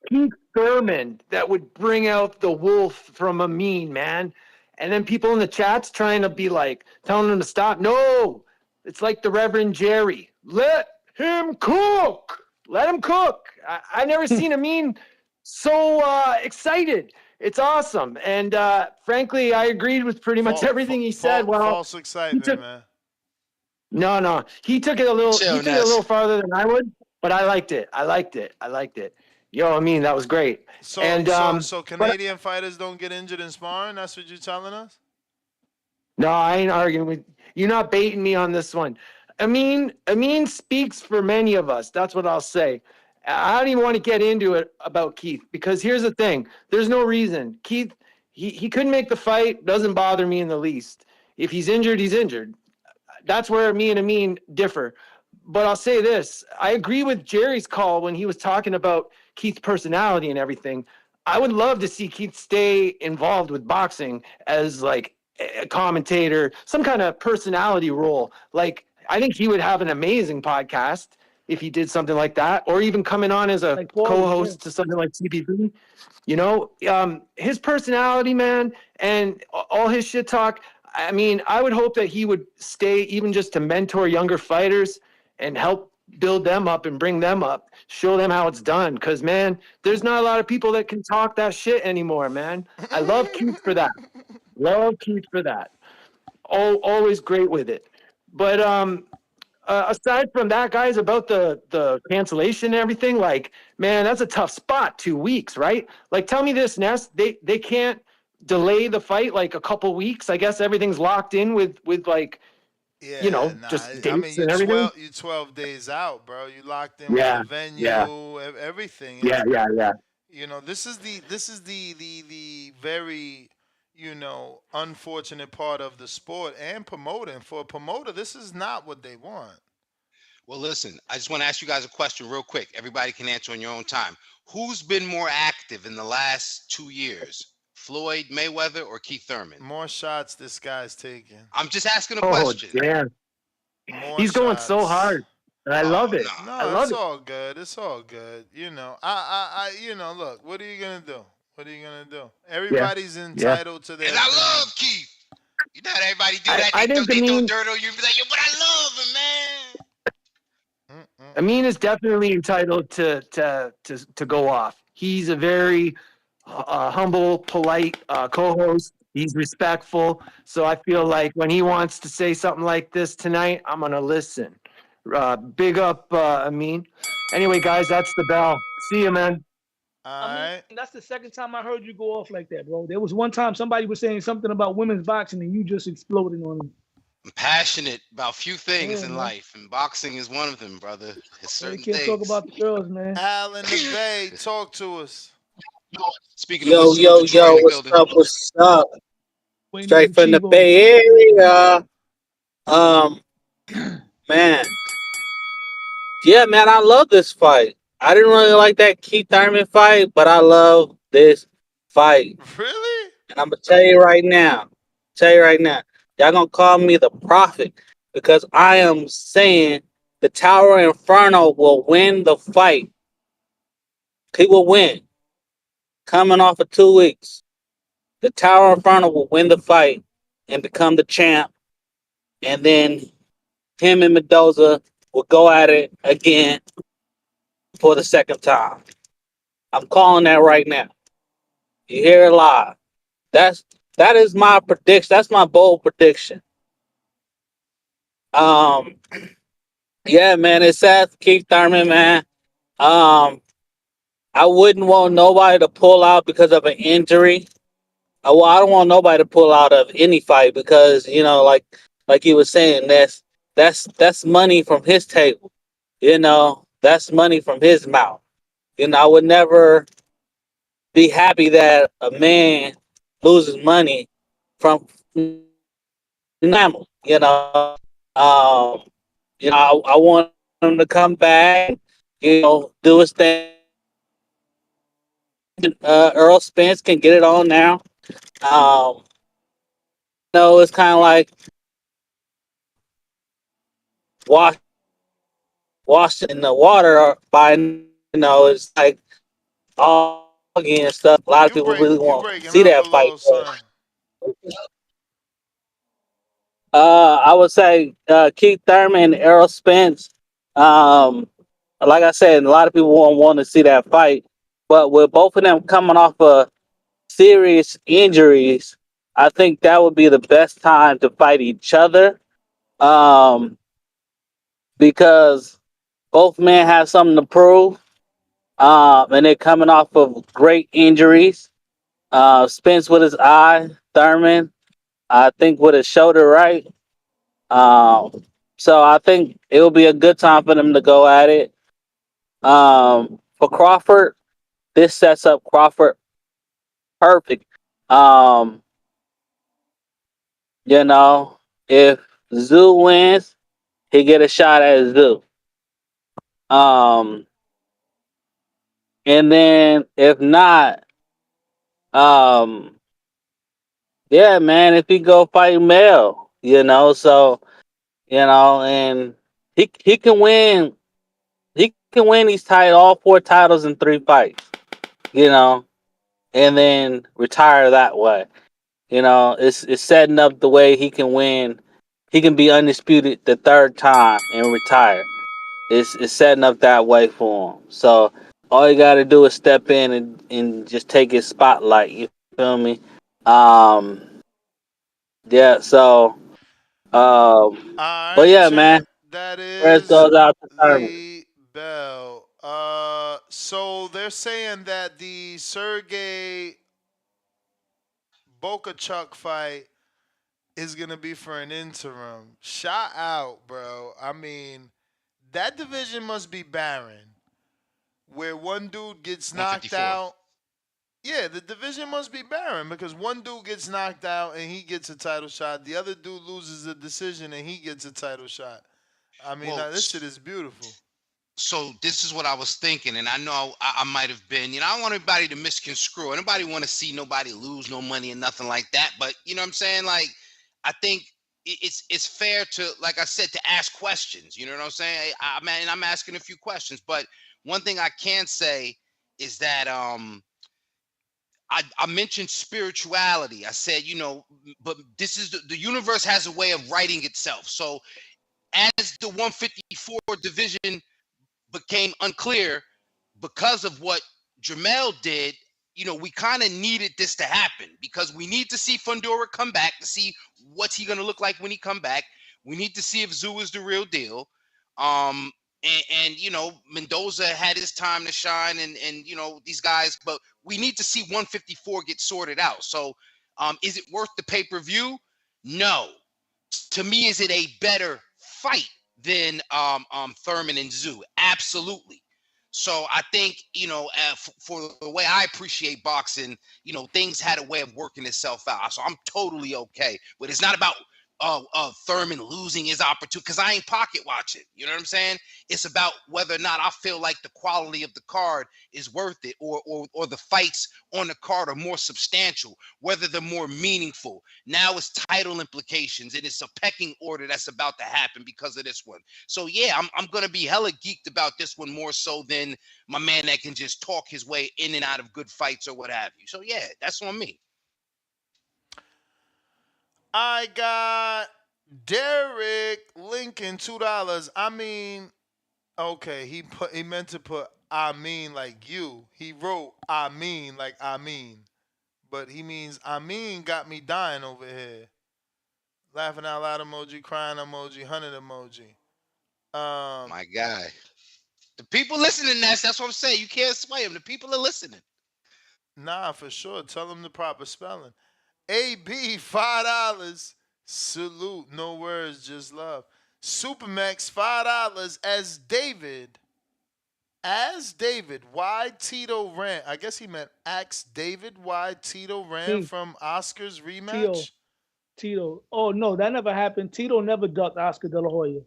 Keith Thurman that would bring out the wolf from Amin, man? And then people in the chats trying to be like, telling him to stop. No, it's like the Reverend Jerry. Let him cook. Let him cook. I never seen Amin so excited. It's awesome. And frankly, I agreed with pretty much everything he said. False excitement, man. No. He took it a little farther than I would, but I liked it. Yo, I mean, that was great. So Canadian fighters don't get injured in sparring? That's what you're telling us? No, I ain't arguing with you. You're not baiting me on this one. Amin speaks for many of us. That's what I'll say. I don't even want to get into it about Keith, because here's the thing. There's no reason. Keith, he couldn't make the fight. Doesn't bother me in the least. If he's injured, he's injured. That's where me and Amin differ. But I'll say this. I agree with Jerry's call when he was talking about Keith's personality and everything. I would love to see Keith stay involved with boxing as like a commentator, some kind of personality role. Like, I think he would have an amazing podcast if he did something like that, or even coming on as a co-host to something like CPV. His personality, man, and all his shit talk. I mean, I would hope that he would stay even just to mentor younger fighters and help build them up and bring them up, show them how it's done. Because, man, there's not a lot of people that can talk that shit anymore, man. I love Keith for that. Always great with it. But aside from that, guys, about the cancellation and everything, like, man, that's a tough spot. 2 weeks, right? Like, tell me this, Ness, they can't delay the fight like a couple weeks. I guess everything's locked in with like, just I dates mean, and everything. you 12 days out, bro. You locked in with Yeah, the venue, yeah, everything. yeah, yeah, yeah. This is the very unfortunate part of the sport and promoting. For a promoter, this is not what they want. Well, listen, I just want to ask you guys a question real quick. Everybody can answer on your own time. Who's been more active in the last 2 years? Floyd Mayweather or Keith Thurman? More shots this guy's taking. I'm just asking a Oh, question. damn. More He's going shots. so hard. And I love it. No, I love it's it. all good. It's all good. Look, what are you gonna do? What are you gonna do? Everybody's entitled to their. And I love Keith. You know how everybody do that? I They think throw dirt on you and be like, yo, but I love him, man. Amin is definitely entitled to go off. He's a very humble, polite co-host. He's respectful. So I feel like when he wants to say something like this tonight, I'm going to listen. Big up, Amin. Anyway, guys, that's the bell. See you, man. That's the second time I heard you go off like that, bro. There was one time somebody was saying something about women's boxing and you just exploded on them. I'm passionate about few things in man. life, and boxing is one of them, brother. It's certain You can't things. talk about the girls, man. Al in the Bay, talk to us. Speaking of which, Yo, what's up? Straight from the Bay Area. Man. Yeah, man, I love this fight. I didn't really like that Keith Thurman fight, but I love this fight. Really? And I'm gonna tell you right now. Y'all gonna call me the prophet because I am saying the Tower Inferno will win the fight. He will win. Coming off of 2 weeks. The Tower Inferno will win the fight and become the champ. And then him and Mendoza will go at it again for the second time. I'm calling that right now. You hear it live. That is my prediction. That's my bold prediction. Yeah, man, it's Seth Keith Thurman, man. I wouldn't want nobody to pull out because of an injury. Well, I don't want nobody to pull out of any fight because like you were saying, that's money from his table. That's money from his mouth. I would never be happy that a man loses money from animal. I want him to come back, do his thing. Earl Spence can get it on now. It's kind of like wash in the water by it's like all and stuff. A lot of people really want to see that fight. I would say Keith Thurman and Errol Spence. Like I said, a lot of people won't want to see that fight. But with both of them coming off of serious injuries, I think that would be the best time to fight each other. Because both men have something to prove. And they're coming off of great injuries. Spence with his eye, Thurman, I think with his shoulder right. So I think it will be a good time for them to go at it. For Crawford, this sets up Crawford perfect. If Tszyu wins, he get a shot at Tszyu. And then if not, yeah, man, if he go fight Mel, and he can win. He can win these all 4 titles in 3 fights, and then retire that way. It's setting up the way he can win. He can be undisputed the 3rd time and retire. It's setting up that way for him. So all you got to do is step in and just take his spotlight. You feel me? Yeah. So, but yeah, man. That Prayers is goes out to Thurman. the bell. So they're saying that the Sergey Bokachuk fight is gonna be for an interim. Shout out, bro. I mean, that division must be barren, where one dude gets knocked 154. out. Yeah, the division must be barren because one dude gets knocked out and he gets a title shot. The other dude loses a decision and he gets a title shot. I mean, Well, this shit is beautiful. so this is what I was thinking, and I know I might have been, I don't want anybody to misconstrue. Anybody want to see nobody lose no money and nothing like that. But you know what I'm saying? Like, I think it's fair to, like I said, to ask questions. You know what I'm saying? I'm asking a few questions. But one thing I can say is that I mentioned spirituality. I said, but this is the universe has a way of writing itself. So as the 154 division became unclear because of what Jamel did, we kind of needed this to happen because we need to see Fundora come back to see what's he going to look like when he come back. We need to see if Tszyu is the real deal. And Mendoza had his time to shine and these guys, but we need to see 154 get sorted out. So is it worth the pay-per-view? No. To me, is it a better fight than Thurman and Tszyu? Absolutely. So I think, for the way I appreciate boxing, things had a way of working itself out. So I'm totally okay. But it's not about Thurman losing his opportunity because I ain't pocket watching. You know what I'm saying? It's about whether or not I feel like the quality of the card is worth it or the fights on the card are more substantial, whether they're more meaningful. Now it's title implications and it's a pecking order that's about to happen because of this one. So yeah, I'm gonna be hella geeked about this one more so than my man that can just talk his way in and out of good fights or what have you. So yeah, that's on me. I got Derek Lincoln $2. I mean, okay, he meant to put I mean like you. He wrote I mean like I mean. But he means I mean got me dying over here. Laughing out loud emoji, crying emoji, 100 emoji. My guy. The people listening, that's what I'm saying. You can't sway them. The people are listening. Nah, for sure. Tell them the proper spelling. AB $5. Salute. No words, just love. Supermax $5 as David. As David, why Tito ran? I guess he meant ask David why Tito ran from Oscar's rematch. Tito. Oh no, that never happened. Tito never ducked Oscar De La Hoya.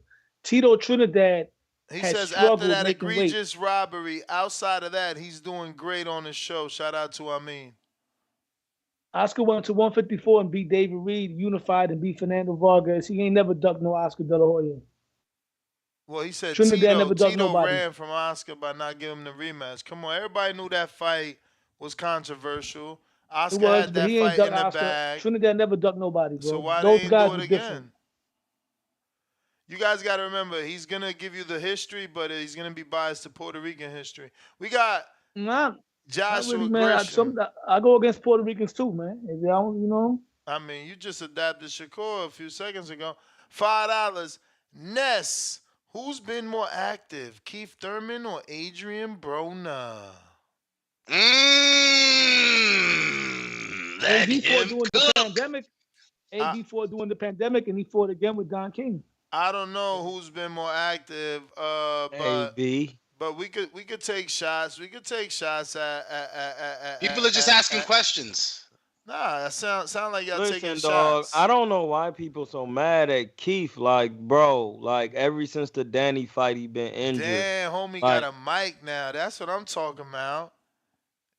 Tito Trinidad. He says after that egregious robbery, outside of that, he's doing great on the show. Shout out to Amin. Oscar went to 154 and beat David Reed, unified and beat Fernando Vargas. He ain't never ducked no Oscar De La Hoya. Well, he said Tito ran from Oscar by not giving him the rematch. Come on, everybody knew that fight was controversial. Oscar had that fight in the bag. Trinidad never ducked nobody, bro. So why those they ain't guys do it are again? different. You guys got to remember, he's going to give you the history, but he's going to be biased to Puerto Rican history. We got Joshua really, man. I go against Puerto Ricans too, man. If y'all, I mean, you just adapted Shakur a few seconds ago. $5. Ness, who's been more active, Keith Thurman or Adrian Broner? AB fought during the pandemic. AB fought during the pandemic, and he fought again with Don King. I don't know who's been more active, but we could take shots. We could take shots at people are just asking questions. Nah, that sound like y'all taking dog, shots. I don't know why people so mad at Keith. Like, bro, ever since the Danny fight, he been injured. Damn, homie got a mic now. That's what I'm talking about.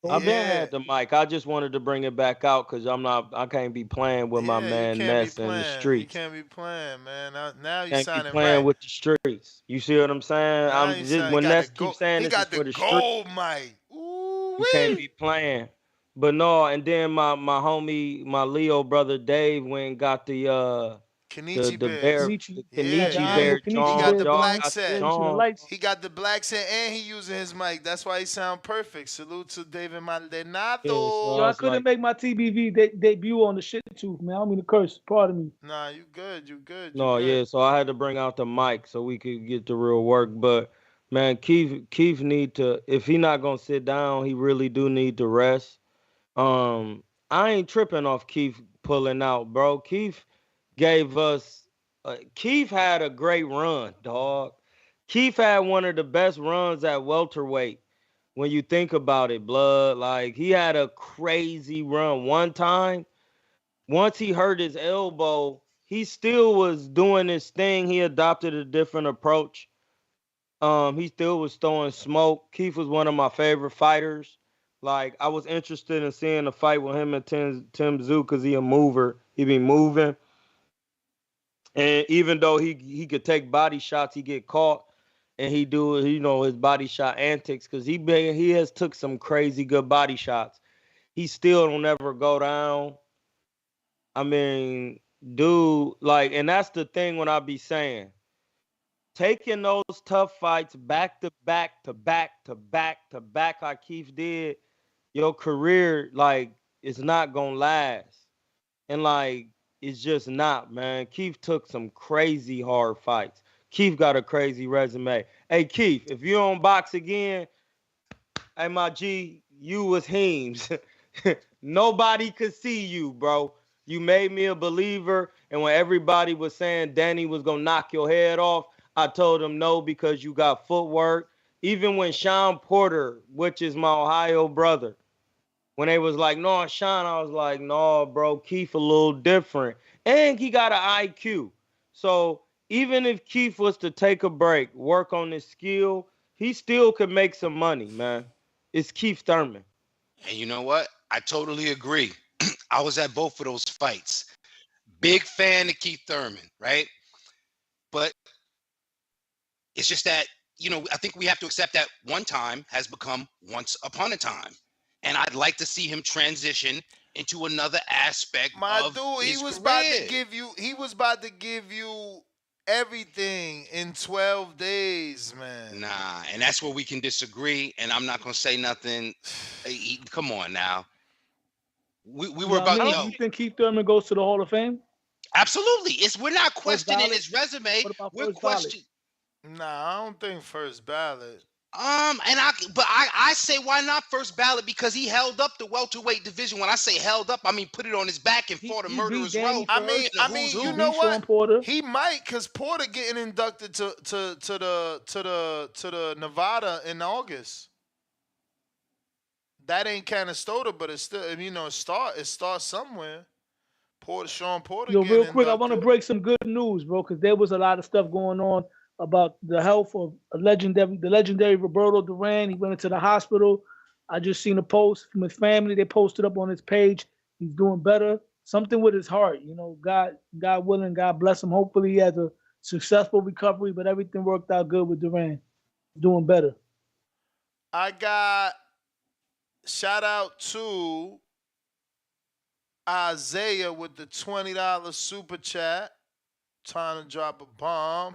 I've been had the mic. I just wanted to bring it back out because I can't be playing with my man Ness in the streets. You can't be playing, man. Now you can't sounding be playing right. with the streets. You see what I'm saying? I'm just when Ness keeps saying this is for the streets. Gold mic. You can't be playing. But no, and then my homie, my Leo brother Dave went and got the Kenichi the Bears. bear, Kenichi. the Yeah, Kenichi Yeah, bear the Kenichi he John, got Bears the dog, black joint. got the Yeah, set. you see the John. lights. He got the black set, and he using his mic. That's why he sound perfect. Salute to David Yeah, so Yo, Maldonado. I it's couldn't like, make my TBV debut on the shit tooth, man. I don't mean to curse. Pardon me. Nah, you good. You good. You no, good. yeah, so I had to bring out the mic so we could get the real work. But man, Keith need to, if he not gonna sit down, he really do need to rest. Um, I ain't tripping off Keith pulling out, bro. Keith gave us. Keith had a great run, dog. Keith had one of the best runs at welterweight. When you think about it, blood, like he had a crazy run. One time, once he hurt his elbow, he still was doing his thing. He adopted a different approach. He still was throwing smoke. Keith was one of my favorite fighters. Like I was interested in seeing a fight with him and Tim Tszyu because he a mover. He be moving, and even though he could take body shots, he get caught, and he do his body shot antics because he has took some crazy good body shots. He still don't ever go down. I mean, dude, like, and that's the thing when I be saying. Taking those tough fights back to back to back to back to back like Keith did, your career like is not gonna last. And like it's just not, man. Keith took some crazy hard fights. Keith got a crazy resume. Hey Keith, if you don't box again, hey my G, you was Heems. Nobody could see you, bro. You made me a believer. And when everybody was saying Danny was gonna knock your head off, I told him no because you got footwork. Even when Sean Porter, which is my Ohio brother, when they was like, no, Sean, I was like, no, bro, Keith a little different. And he got an IQ. So even if Keith was to take a break, work on his skill, he still could make some money, man. It's Keith Thurman. And you know what? I totally agree. I was at both of those fights. Big fan of Keith Thurman, right? But it's just that, I think we have to accept that one time has become once upon a time. And I'd like to see him transition into another aspect of his he was career. about to give you everything in 12 days, man. Nah, and that's where we can disagree, and I'm not gonna say nothing. Come on now. We were about to. You think Keith Thurman goes to the Hall of Fame? Absolutely. We're not questioning his resume. We're questioning. Nah, I don't think first ballot. I say why not first ballot, because he held up the welterweight division. When I say held up, I mean put it on his back and fought a murderer's row. I mean, you know what? He might, cause Porter getting inducted to the Nevada in August. That ain't Canastota, but it's still, it starts somewhere. Sean Porter. Yo, real quick, I want to break some good news, bro, because there was a lot of stuff going on about the health of the legendary Roberto Duran. He went into the hospital. I just seen a post from his family. They posted up on his page. He's doing better. Something with his heart, God willing, God bless him. Hopefully he has a successful recovery, but everything worked out good with Duran. Doing better. I got shout out to Isaiah with the $20 super chat. Time to drop a bomb.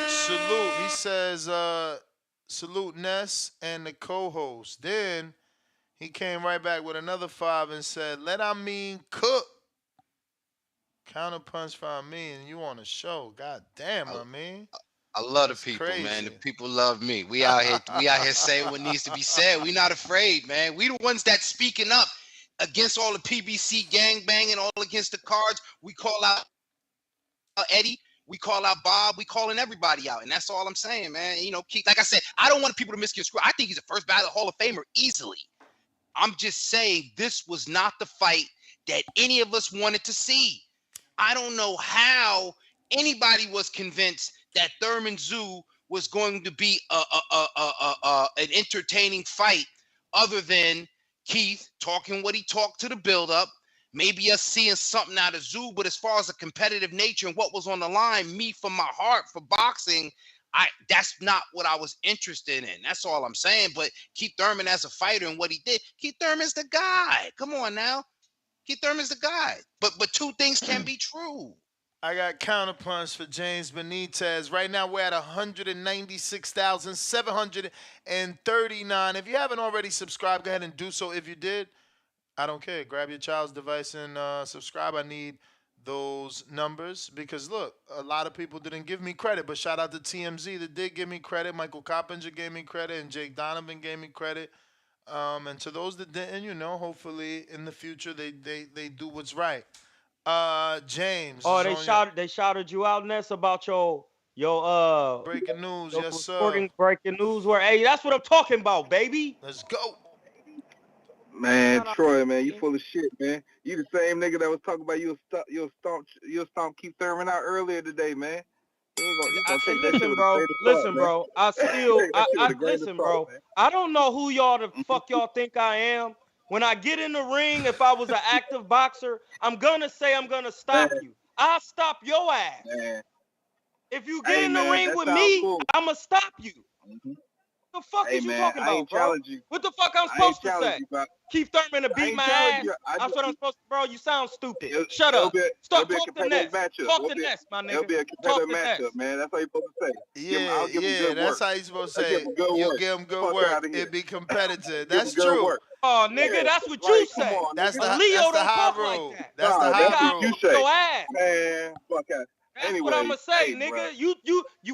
Salute. He says, salute Ness and the co-host. Then he came right back with another 5 and said, let cook. Counterpunch for Amin. You on the show. God damn, Amin. I love the people, man. The people love me. We out here saying what needs to be said. We not afraid, man. We the ones that speaking up against all the PBC gang banging, all against the cards. We call out Eddie. We call out Bob. We calling everybody out. And that's all I'm saying, man. Keith, like I said, I don't want people to misconstrue. I think he's a first ballot Hall of Famer easily. I'm just saying this was not the fight that any of us wanted to see. I don't know how anybody was convinced that Thurman Tszyu was going to be an entertaining fight, other than Keith talking what he talked to the build-up, maybe us seeing something out of Tszyu. But as far as the competitive nature and what was on the line, me from my heart for boxing, that's not what I was interested in. That's all I'm saying. But Keith Thurman as a fighter and what he did, Keith Thurman's the guy. Come on now. Keith Thurman's the guy. But two things can be true. I got counterpunch for James Benitez. Right now we're at 196,739. If you haven't already subscribed, go ahead and do so. If you did, I don't care. Grab your child's device and subscribe. I need those numbers because look, a lot of people didn't give me credit, but shout out to TMZ that did give me credit. Michael Coppinger gave me credit, and Jake Donovan gave me credit. And to those that didn't, hopefully in the future they do what's right. James. Oh, they shouted you out, Ness, about your breaking news, your yes sir. Breaking news. Where hey, that's what I'm talking about, baby. Let's go. Man, Troy, man, you full of shit, man. You the same nigga that was talking about you'll stomp Keith Thurman out earlier today, man. Listen, bro. Listen, bro. I don't know who y'all the fuck y'all think I am. When I get in the ring, if I was an active boxer, I'm gonna say I'm gonna stop you. I'll stop your ass. Man. If you get in the ring with me, I'ma stop you. What the fuck is you talking about, bro? What the fuck I'm supposed to say? Keith Thurman to beat my ass? That's what I'm supposed to, bro. You sound stupid. Shut up. Stop talking the Nets. Talk the Nets, my nigga. It'll be a competitive matchup, man. That's how you supposed to say. Yeah, that's how you supposed to say. You give him good work. It'd be competitive. That's true. Oh, nigga, that's what you say. That's the Leo don't high talk road. like that. That's the high road. You say. Your ass. Man, fuck out. That's what I'ma say, nigga. You.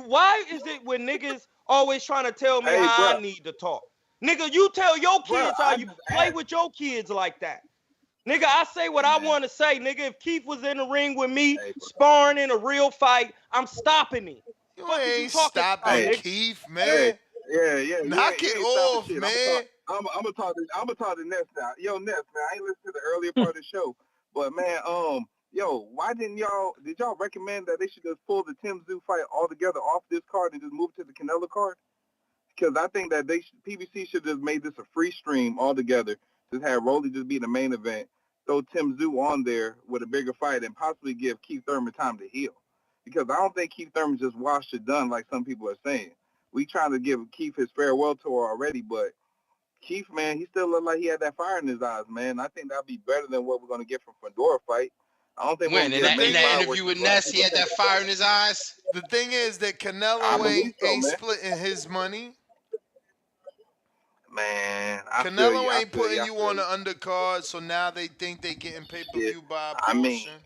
Why is it when niggas always trying to tell me how I need to talk? Nigga, you tell your kids how you play with your kids like that. Nigga, I say what I want to say. Nigga, if Keith was in the ring with me, sparring in a real fight, I'm stopping him. You ain't stopping Keith, man. Yeah. Knock it off, man. I'm gonna talk to Ness now. Yo, Ness, man, I ain't listened to the earlier part of the show, but man, yo, why did y'all recommend that they should just pull the Tim Tszyu fight altogether off this card and just move to the Canelo card? Because I think that PBC should have made this a free stream altogether. Just have Rolly just be the main event, throw Tim Tszyu on there with a bigger fight, and possibly give Keith Thurman time to heal. Because I don't think Keith Thurman just washed it done like some people are saying. We trying to give Keith his farewell tour already, but Keith, man, he still looked like he had that fire in his eyes, man. I think that'll be better than what we're gonna get from Fundora fight. I don't think in that interview with Ness, he had that fire in his eyes. The thing is that Canelo ain't splitting his money. Man, Canelo ain't putting you on the undercard, so now they think they getting pay-per-view by promotion.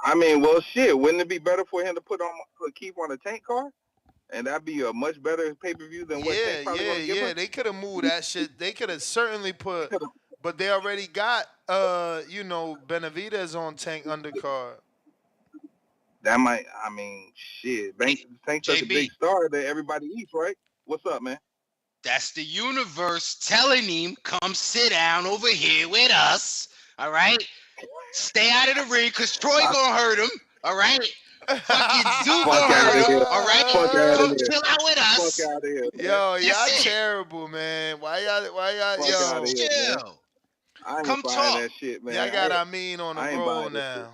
I mean, well, shit. Wouldn't it be better for him to put Keith on a Tank card? And that'd be a much better pay-per-view than what Tank probably gonna give him? They could have moved that shit. They could have certainly put, but they already got, Benavidez on Tank undercard. That might, shit. Tank's such a big star that everybody eats, right? What's up, man? That's the universe telling him, come sit down over here with us, all right? Stay out of the ring, because Troy gonna hurt him, all right? Fucking Tszyu gonna hurt him, all right? Come chill out with us. Fuck out of here, yo, y'all terrible, man. Why y'all, chill. I ain't come talk that shit, man. Y'all got Amin on the roll now.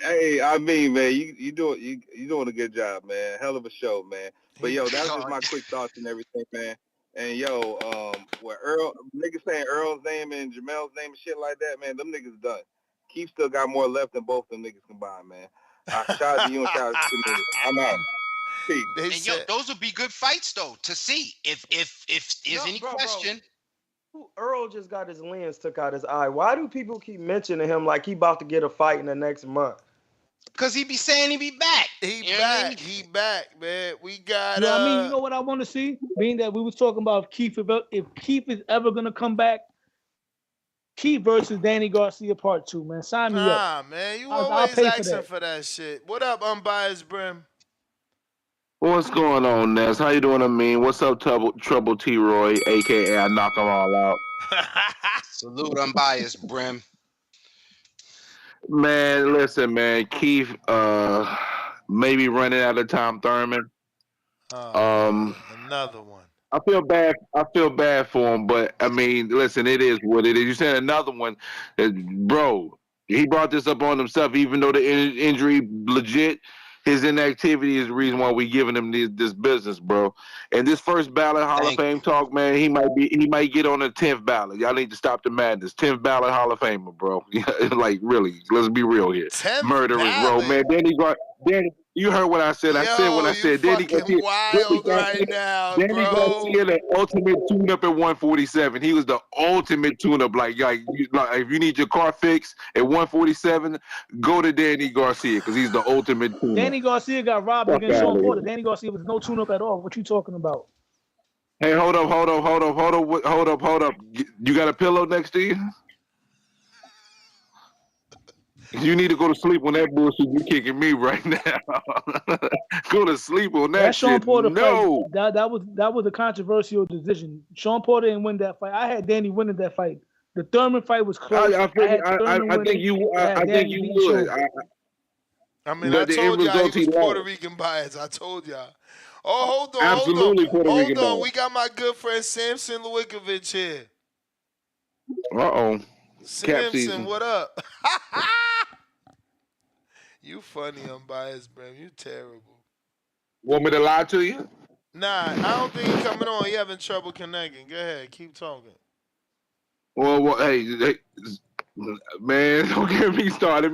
Hey, man, you doing a good job, man. Hell of a show, man. But yo, that was just my quick thoughts and everything, man. And yo, what niggas saying Earl's name and Jamel's name and shit like that, man, them niggas done. Keith still got more left than both them niggas combined, man. Shout out to you and shout out to me. I'm out. Peace. And those would be good fights though to see. If there's any question. Earl just got his lens took out his eye. Why do people keep mentioning him like he about to get a fight in the next month? Because he be saying he be back. He back, man. We got. You know what I want to see? Being that we was talking about if Keith is ever gonna come back, Keith versus Danny Garcia Part 2, man. Sign me up. Man, you always asking for that shit. What up, Unbiased Brim? What's going on, Ness? How you doing, What's up, Trouble T-Roy, a.k.a. I knock them all out. Salute, Unbiased Brim. Man, listen, man. Keith maybe running out of time, Thurman. Another one. I feel bad for him, but listen, it is what it is. You said another one, bro. He brought this up on himself, even though the injury legit. His inactivity is the reason why we giving him this business, bro. And this first ballot Hall of Fame talk, man, he might get on the 10th ballot. Y'all need to stop the madness. 10th ballot Hall of Famer, bro. Like, really, let's be real here. 10th Murderers row, man. Danny, you heard what I said. I said what I said. Danny fucking wild right now, Danny bro. Garcia, the ultimate tune-up at 147. He was the ultimate tune-up. Like if you need your car fixed at 147, go to Danny Garcia because he's the ultimate tune-up. Danny Garcia got robbed against Sean Porter. Danny Garcia was no tune-up at all. What you talking about? Hey, hold up. You got a pillow next to you? You need to go to sleep on that bullshit you kicking me right now. Go to sleep on that Sean shit. Porter No. fight, that was a controversial decision. Sean Porter didn't win that fight. I had Danny winning that fight. The Thurman fight was close. I think you would. I mean, I told y'all he was Puerto Rican bias. I told y'all. Oh, hold on. We got my good friend Samson Lewkowicz here. Uh-oh. Samson, what up? You funny, unbiased, bro. You terrible. Want me to lie to you? Nah, I don't think he's coming on. He having trouble connecting. Go ahead, keep talking. Well, hey, man, don't get me started.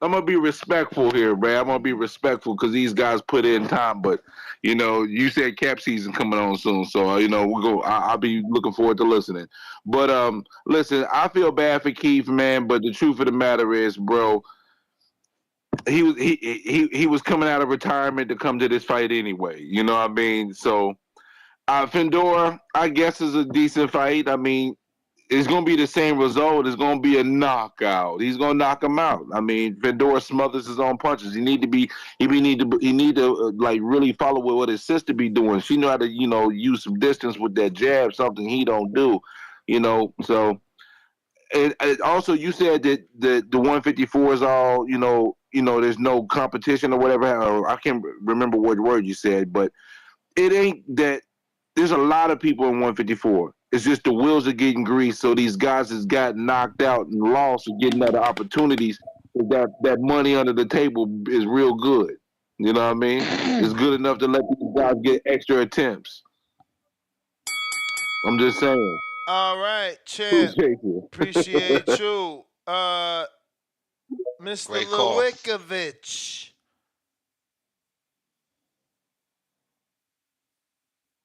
I'm gonna be respectful here, man. I'm gonna be respectful because these guys put in time. But you said cap season coming on soon, so we'll go. I'll be looking forward to listening. But listen, I feel bad for Keith, man. But the truth of the matter is, bro, he was coming out of retirement to come to this fight anyway. You know what I mean? So Fundora, I guess, is a decent fight. I mean, it's going to be the same result. It's going to be a knockout. He's going to knock him out. I mean, Fundora smothers his own punches. He need to like really follow what his sister be doing. She know how to use some distance with that jab, something he don't do. So. And also, you said that the 154 is all there's no competition or whatever. Or I can't remember what word you said, but it ain't that. There's a lot of people in 154. It's just the wheels are getting greased. So these guys has got knocked out and lost and getting other opportunities. That money under the table is real good. You know what I mean? It's good enough to let these guys get extra attempts. I'm just saying. All right, champ. Appreciate you. Mr. Lewkowicz.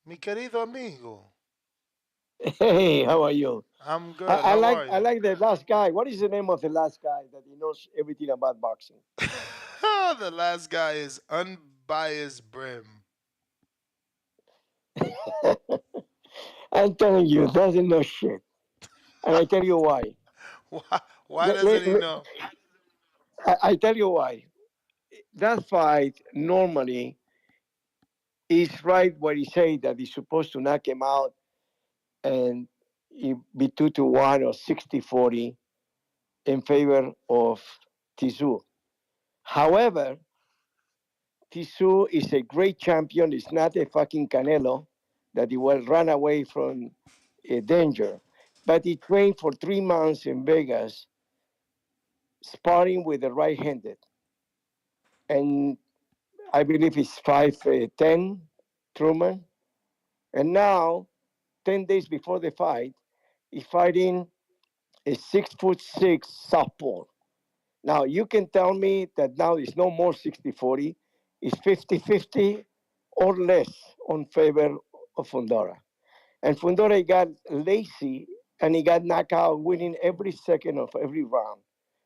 Mi querido amigo. Hey, how are you? I'm good. I like the last guy. What is the name of the last guy that he knows everything about boxing? The last guy is Unbiased Brim. I'm telling you, doesn't know shit. And I tell you why. Why doesn't he know? I tell you why. That fight normally is right where he said that he's supposed to knock him out and it be 2-1 or 60-40 in favor of Tszyu. However, Tszyu is a great champion. It's not a fucking Canelo that he will run away from danger. But he trained for 3 months in Vegas, sparring with the right-handed. And I believe he's 5'10", Thurman. And now, 10 days before the fight, he's fighting a 6'6" southpaw. Now, you can tell me that now it's no more 60-40. It's 50-50 or less on favor of Fundora. And Fundora got lazy and he got knocked out, winning every second of every round.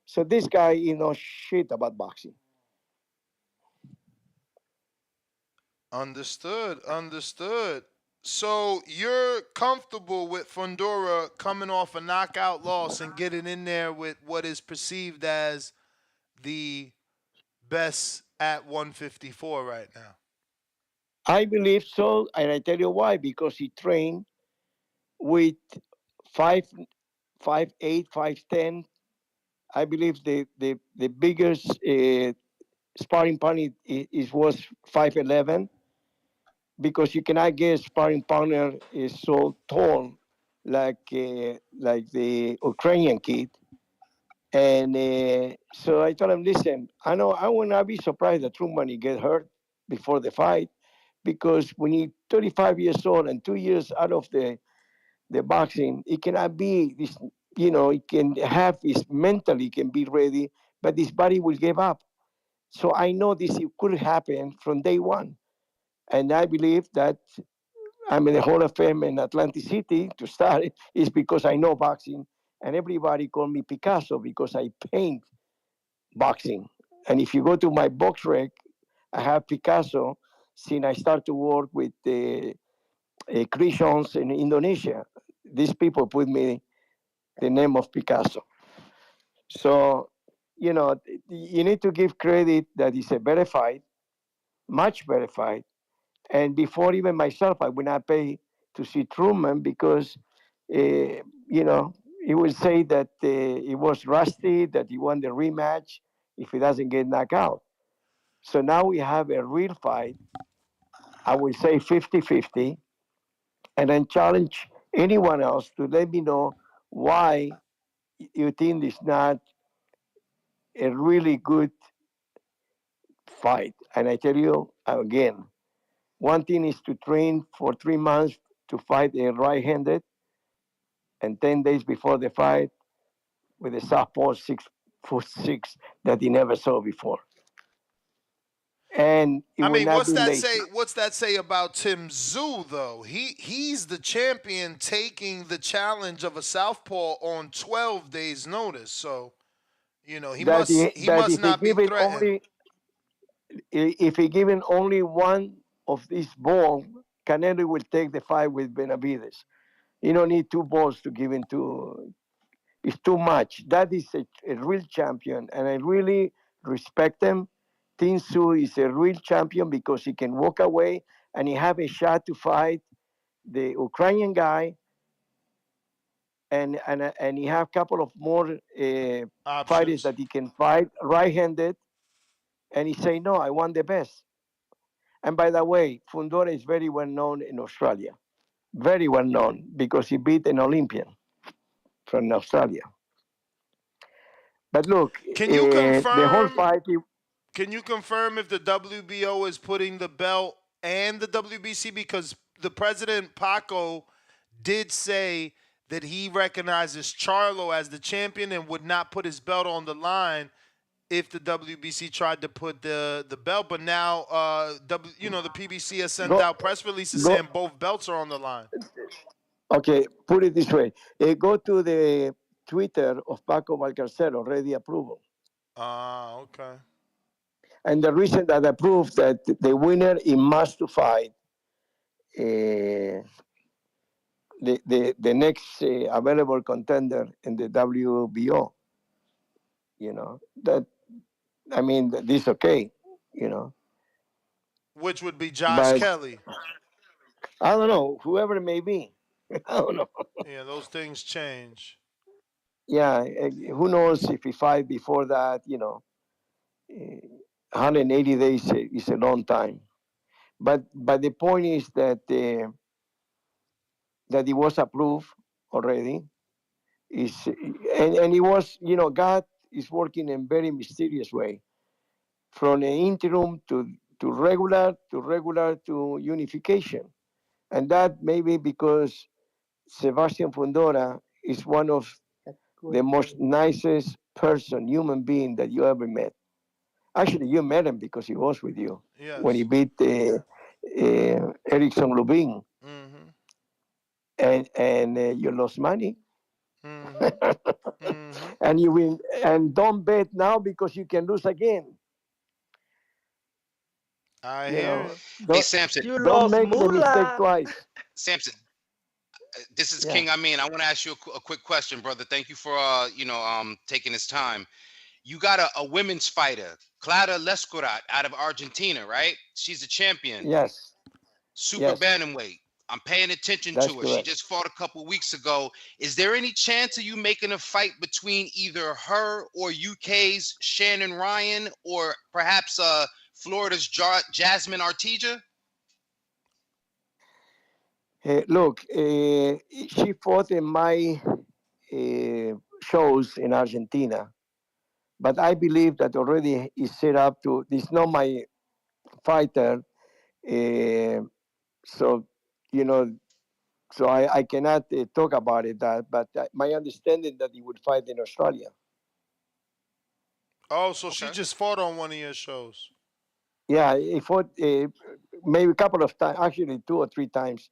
So this guy, knows shit about boxing. Understood. So you're comfortable with Fundora coming off a knockout loss and getting in there with what is perceived as the best at 154 right now? I believe so, and I tell you why. Because he trained with 5'8", 5'10". I believe the biggest sparring partner was 5'11", because you cannot get a sparring partner is so tall like the Ukrainian kid. And so I told him, listen, I know I will not be surprised that Thurman get hurt before the fight, because when you're 35 years old and 2 years out of the boxing, it cannot be this, it can have his mentally can be ready, but his body will give up. So I know this could happen from day one. And I believe that I'm in the Hall of Fame in Atlantic City to start is because I know boxing. And everybody call me Picasso because I paint boxing. And if you go to my box rec, I have Picasso since I started to work with the Christians in Indonesia. These people put me the name of Picasso. So, you need to give credit that it's a better fight, much better fight. And before even myself, I would not pay to see Truman because, he would say that it was rusty, that he won the rematch if he doesn't get knocked out. So now we have a real fight. I would say 50-50. And then challenge anyone else to let me know why you think it's not a really good fight. And I tell you again, one thing is to train for 3 months to fight a right-handed, and 10 days before the fight with a southpaw 6'6" that he never saw before. And it I will mean, not be lazy. what's that say about Tszyu though? He's the champion taking the challenge of a southpaw on 12 days notice. So, he That must if he not be given threatened. if he given only one of these balls, Canelo will take the fight with Benavidez. You don't need two balls to give him to. It's too much. That is a real champion, and I really respect him. Tszyu is a real champion because he can walk away and he have a shot to fight the Ukrainian guy, and he have a couple of more fighters that he can fight right-handed, and he say no, I want the best. And by the way, Fundora is very well known in Australia, very well known because he beat an Olympian from Australia. But look, Can you the whole confirm? fight. Can you confirm if the WBO is putting the belt and the WBC? Because the president Paco did say that he recognizes Charlo as the champion and would not put his belt on the line if the WBC tried to put the belt. But now, the PBC has sent out press releases saying both belts are on the line. Okay, put it this way. Go to the Twitter of Paco Valcarcel, already approval. Ah, okay. And the reason that approved that the winner in must to fight the next available contender in the WBO, this is okay, Which would be Josh But Kelly. I don't know, whoever it may be. I don't know. Yeah, those things change. Yeah, who knows if he fight before that, 180 days is a long time. But the point is that that it was approved already. And it was, God is working in very mysterious way, from an interim to regular to unification, and that maybe because Sebastian Fundora is one of the most nicest human being that you ever met. Actually, you met him because he was with you when he beat Erickson Lubin, and you lost money. And you win, and don't bet now because you can lose again. I hear it. Hey, Samson. Don't make the mistake twice. Samson, this is Yeah. King. I want to ask you a quick question, brother. Thank you for taking this time. You got a women's fighter, Clara Lescurat, out of Argentina, right? She's a champion. Yes. Super Yes. bantamweight. I'm paying attention That's to her. She correct. just fought a couple weeks ago. Is there any chance of you making a fight between either her or UK's Shannon Ryan, or perhaps Florida's Jasmine Arteaga? Look, she fought in my shows in Argentina, But I believe that already is set up to. This is not my fighter, so you know. So I cannot talk about it. But my understanding that he would fight in Australia. Oh, so she just fought on one of your shows. Yeah, he fought maybe a couple of times, actually 2 or 3 times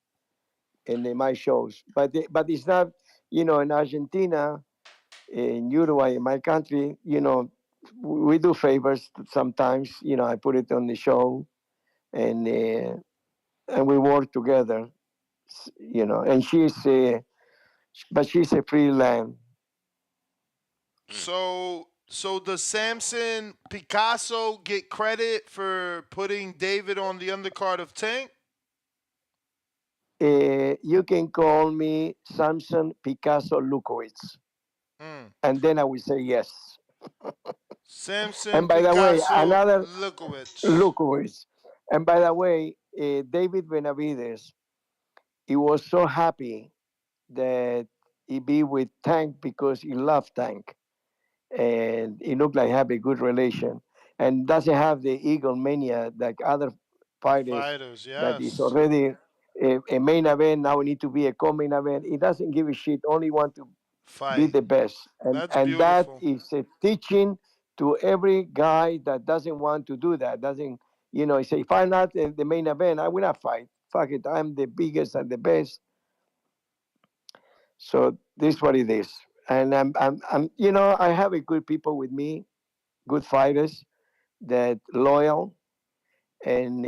in my shows. But it's not, in Argentina, in Uruguay, in my country, we do favors sometimes. I put it on the show, and we work together. And but she's a freelance. So does Samson Picasso get credit for putting David on the undercard of Tank? You can call me Samson Picasso Lewkowicz, and then I will say yes. Samson And by the way, Picasso another Lewkowicz. Lewkowicz. And by the way, David Benavidez, he was so happy that he be with Tank because he loved Tank, and he looked like have a good relation, and doesn't have the ego mania like other fighters. That is Yes. already a main event. Now we need to be a co-main event. He doesn't give a shit. Only want to be Fight. the best, and That's that beautiful. is a teaching to every guy that doesn't want to do that. Doesn't he say if I'm not the main event, I will not fight. Fuck it, I'm the biggest and the best. So this is what it is, and I'm I have a good people with me, good fighters that loyal, and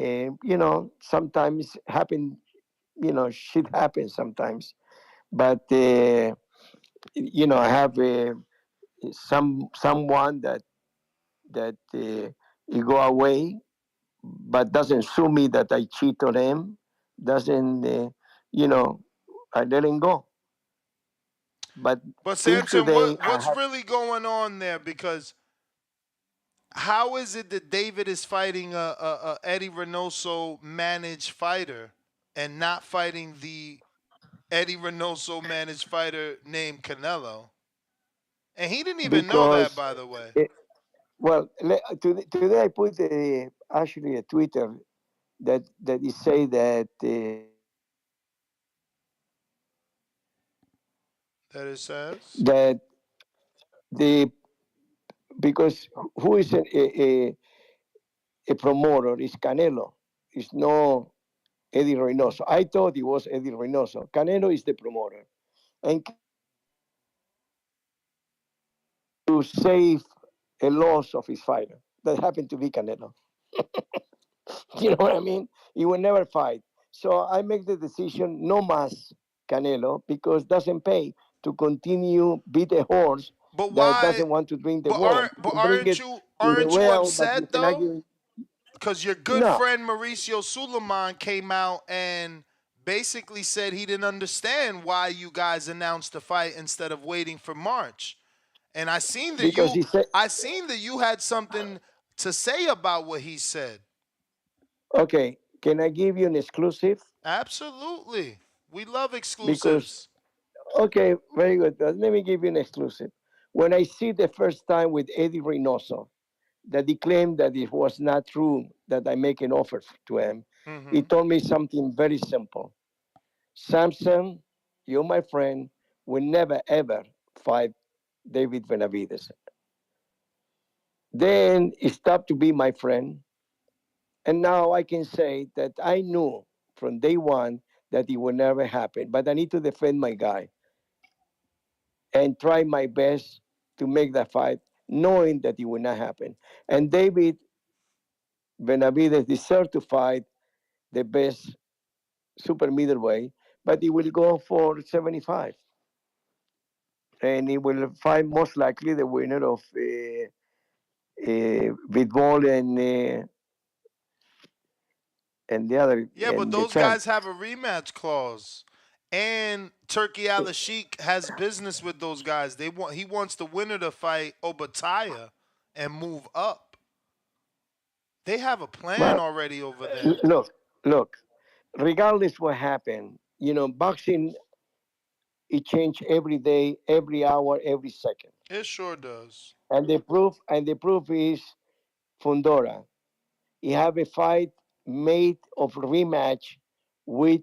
sometimes happen, shit happens sometimes, but I have someone that he go away, but doesn't sue me that I cheat on him. Doesn't I let him go. But But till Samson, today, I what's have really going on there? Because how is it that David is fighting a Eddie Reynoso managed fighter and not fighting the Eddie Reynoso managed fighter named Canelo? And he didn't even know that, because by the way. well today I put actually a Twitter that is say that That it says. that the because who is a promoter is Canelo. It's no Eddie Reynoso. I thought it was Eddie Reynoso. Canelo is the promoter, and to save a loss of his fighter that happened to be Canelo. You know what I mean? He will never fight. So I make the decision no mas Canelo because doesn't pay to continue beat a horse But that why? doesn't want to drink the But well. aren't You but can bring aren't it you to the aren't you well, but you upset cannot though? give. Because your good No, friend Mauricio Suleiman came out and basically said he didn't understand why you guys announced the fight instead of waiting for March. And because he said, I seen that you had something to say about what he said. okay, can I give you an exclusive? Absolutely. We love Because, exclusives. okay, very good. Let me give you an exclusive. When I see the first time with Eddie Reynoso, that he claimed that it was not true that I make an offer to him, he told me something very simple. Samson, you're my friend, will never ever fight David Benavidez. Then he stopped to be my friend. And now I can say that I knew from day one that it would never happen. But I need to defend my guy and try my best to make that fight, knowing that it would not happen. And David Benavidez deserved to fight the best super middleweight, but he will go for 75. And he will fight most likely the winner of Pitbull and the other Yeah, but and the those champ. guys have a rematch clause. And Turkey Al Sheik has business with those guys. He wants the winner to fight Obataya and move up. They have a plan Well, already over there. look. Regardless what happened, boxing it changed every day, every hour, every second. It sure does. And the proof is Fundora. He have a fight made of rematch with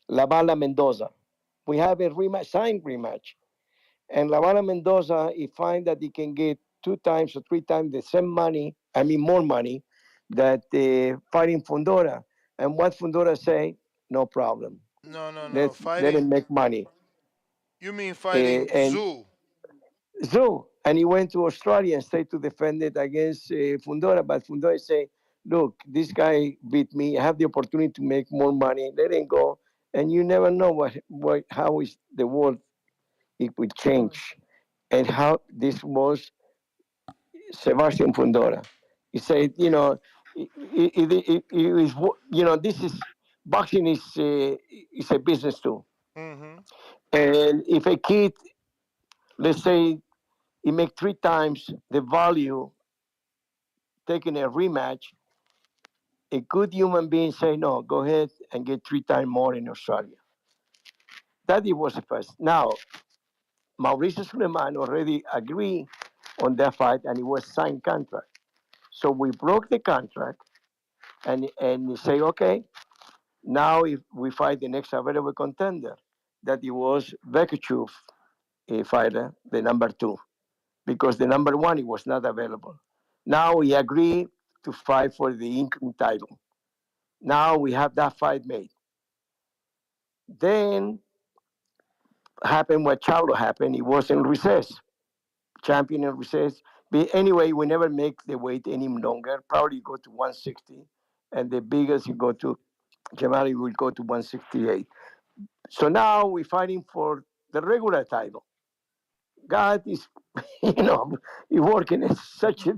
La Bala Mendoza. We have a rematch, signed rematch. And La Bala Mendoza, he find that he can get 2 times or 3 times the same money, I mean more money, that fighting Fundora. And what Fundora say, no problem. No. Let him Fighting. make money. You mean fighting And Tszyu? so, and he went to Australia and stayed to defend it against Fundora. But Fundora say, look, this guy beat me. I have the opportunity to make more money. Let him go. And you never know how is the world, it will change. And how this was Sebastian Fundora. He said, it is, this is, boxing is a business too. Mm-hmm. And if a kid, let's say, he make 3 times the value taking a rematch, a good human being say, no, go ahead and get 3 times more in Australia. That it was the first. Now, Mauricio Suleiman already agreed on that fight and it was signed contract. So we broke the contract and say, okay, now if we fight the next available contender, that it was Vekachev, a fighter, the number 2, because the number 1 it was not available. Now we agree to fight for the interim title. Now we have that fight made. Then happened what Charlo happened. He was in recess, champion in recess. But anyway, we never make the weight any longer. Probably go to 160, and the biggest you go to, Jamali will go to 168. So now we're fighting for the regular title. God is, he working in such a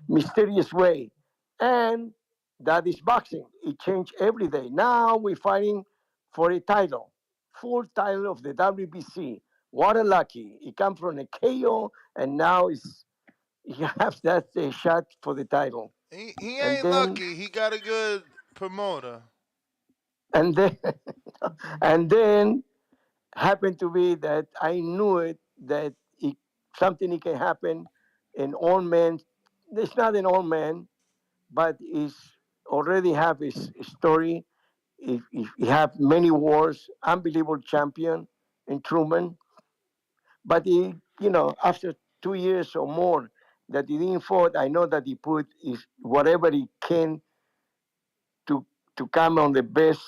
mysterious way. And that is boxing. It changed every day. Now we're fighting for a title, full title of the WBC. What a lucky. He come from a KO and now he has that shot for the title. He And ain't then, lucky. He got a good promoter. and then, and then happened to be that I knew it that something it can happen. An old man, it's not an old man, but he's already have his story. He have many wars, unbelievable champion in Truman. But after 2 years or more that he didn't fought, I know that he put his whatever he can to come on the best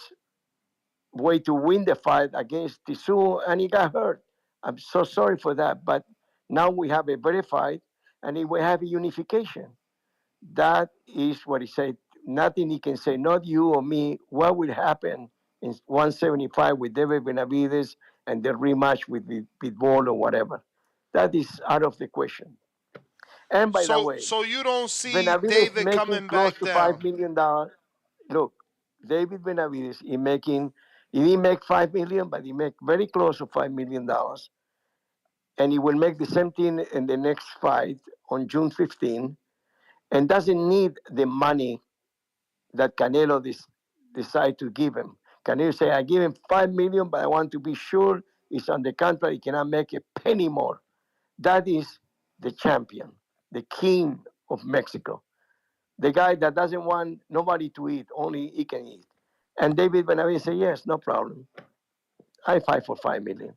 way to win the fight against Tszyu, and he got hurt. I'm so sorry for that, but now we have a better fight, and we have a unification. That is what he said. Nothing he can say, not you or me. What will happen in 175 with David Benavidez and the rematch with Pitbull or whatever? That is out of the question. And by the way, So you don't see Benavidez David making coming close back to down. $5 million. Look, David Benavidez, he didn't make 5 million, but he make very close to $5 million. And he will make the same thing in the next fight on June 15, and doesn't need the money that Canelo decide to give him. Canelo say, I give him 5 million, but I want to be sure he's on the contract. He cannot make a penny more. That is the champion, the king of Mexico. The guy that doesn't want nobody to eat, only he can eat. And David Benavidez say, yes, no problem. I fight for 5 million.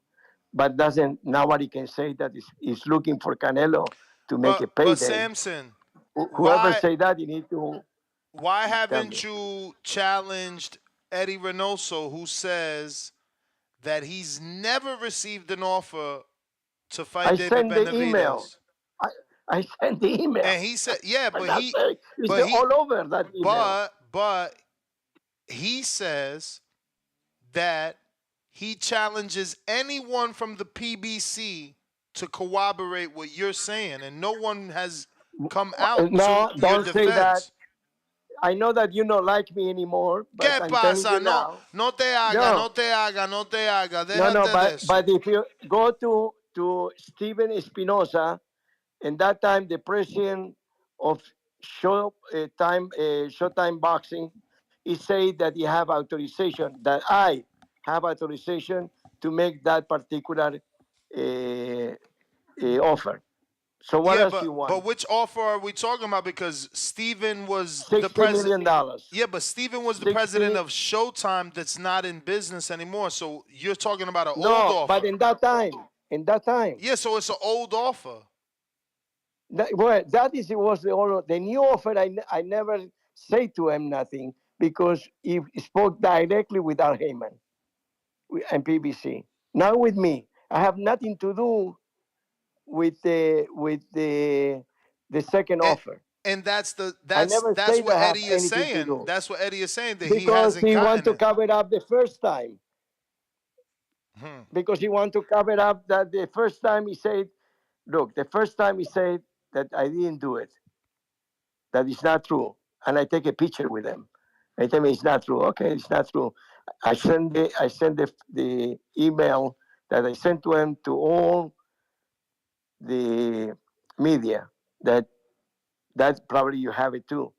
But nobody can say that he's looking for Canelo to make a But payday. Samson, Whoever why say that, you need to tell me. haven't you challenged Eddie Reynoso, who says that he's never received an offer to fight I David sent the email. Benavidez? I sent the email. And he said, yeah, And I say, it's all over that email. but he says that he challenges anyone from the PBC to corroborate what you're saying, and no one has come out to No, your don't say that. defense. I know that you don't like me anymore, but ¿Qué I'm telling pasa? you No, now. no te haga, No, no te haga, no te haga. no, Déjate de eso. but if you go to Steven Espinosa, and that time the president of Showtime Boxing, he said that he have authorization, that I have authorization to make that particular offer. So what Yeah, else you want? but which offer are we talking about? Because Steven was the $60 president. million. Yeah, but Steven was the 60 president of Showtime that's not in business anymore. So you're talking about an old No, offer. but in that time. Yeah, so it's an old offer. Well, was the new offer. I never say to him nothing because he spoke directly with Al Heyman and PBC. Not with me. I have nothing to do with the second offer. And that's say what that I have Eddie is anything to saying. do. That's what Eddie is saying that he Because hasn't he gotten want to it. cover it up the first time. Because he want to cover it up that the first time he said, look, the first time he said that I didn't do it. That is not true. And I take a picture with him. I tell me it's not true. Okay, it's not true. I send the email that I sent to him to all the media that probably you have it too.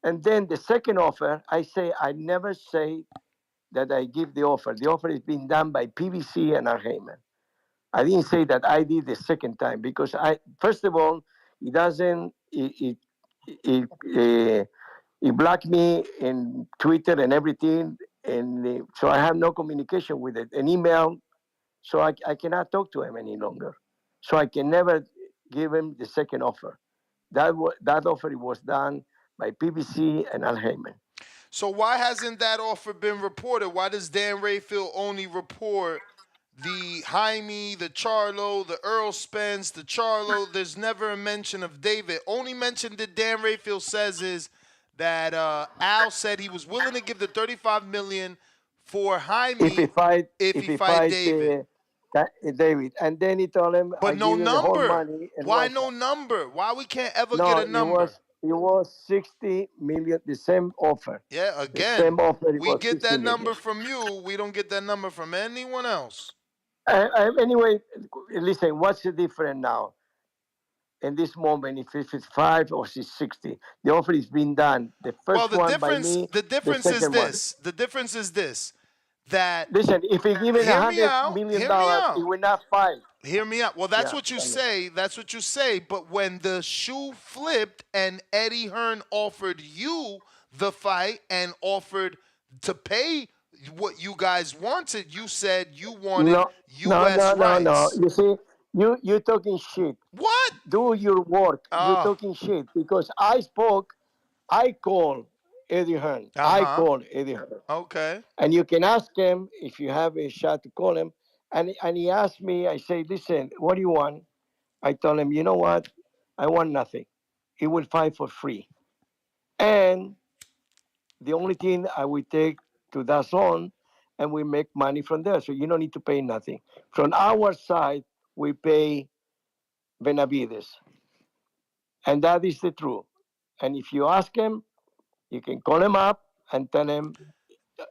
And then the second offer, I never say that I give the offer. The offer is being done by PBC and Al Heyman. I didn't say that I did the second time because first of all, he doesn't, he blocked me in Twitter and everything. And so I have no communication with it. An email, so I cannot talk to him any longer. So I can never give him the second offer. That offer was done by PBC and Al Heyman. So why hasn't that offer been reported? Why does Dan Rayfield only report the Jaime, the Charlo, the Earl Spence, the Charlo? There's never a mention of David. Only mention that Dan Rayfield says is that Al said he was willing to give the $35 million for Jaime if he fight David. David, and then he told him, But I no give you the whole number. money. Why no number? Why we can't ever No, get a number? It was 60 million, the same offer. Yeah, again, the same offer, we get that 60 number million. from you. We don't get that number from anyone else. Anyway, listen, what's the difference now? In this moment, if it's 5 or 60, the offer is being done. The first one by me. The difference is this. The difference is this. That listen, if he given $100 million, he will not fight. Hear me out. Well, that's what you say. That's what you say. But when the shoe flipped and Eddie Hearn offered you the fight and offered to pay what you guys wanted, you said you wanted U.S. rights. No. You see, you're talking shit. What? Do your work. You're talking shit because I called Eddie Hearn. I called Eddie Hearn. Okay. And you can ask him if you have a shot to call him. And he asked me, I say, listen, what do you want? I told him, you know what? I want nothing. He will fight for free. And the only thing I will take to that zone and we make money from there. So you don't need to pay nothing. From our side, we pay Benavidez. And that is the truth. And if you ask him, you can call him up and tell him,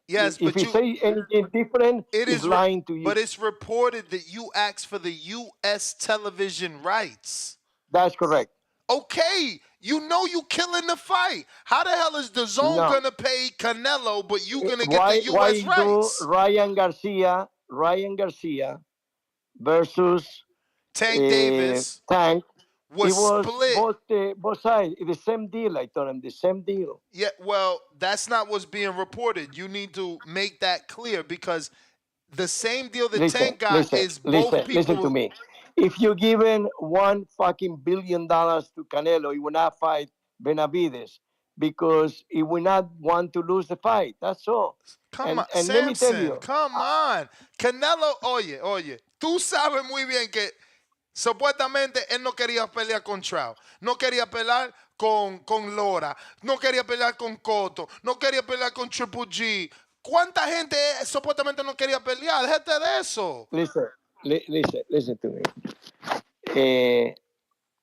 yes, if he say anything different, he's lying to you. But it's reported that you asked for the U.S. television rights. That's correct. Okay, you know you killing the fight. How the hell is the zone gonna pay Canelo, but you gonna get the U.S. rights? Ryan Garcia versus Tank Davis. Tank. Was split. Both sides. The same deal, I told him. The same deal. Yeah, well, that's not what's being reported. You need to make that clear because the same deal that Tank got is both people. Listen to me. If you given $1 fucking billion to Canelo, he will not fight Benavidez because he will not want to lose the fight. That's all. Come on, and Samson, let me tell you. Come on. Canelo, oye. Tú sabes muy bien que supuestamente él no quería pelear con Trout, no quería pelear con Lora, no quería pelear con Cotto, no quería pelear con Triple G. ¿Cuánta gente supuestamente no quería pelear? Déjate de eso. Listen to me.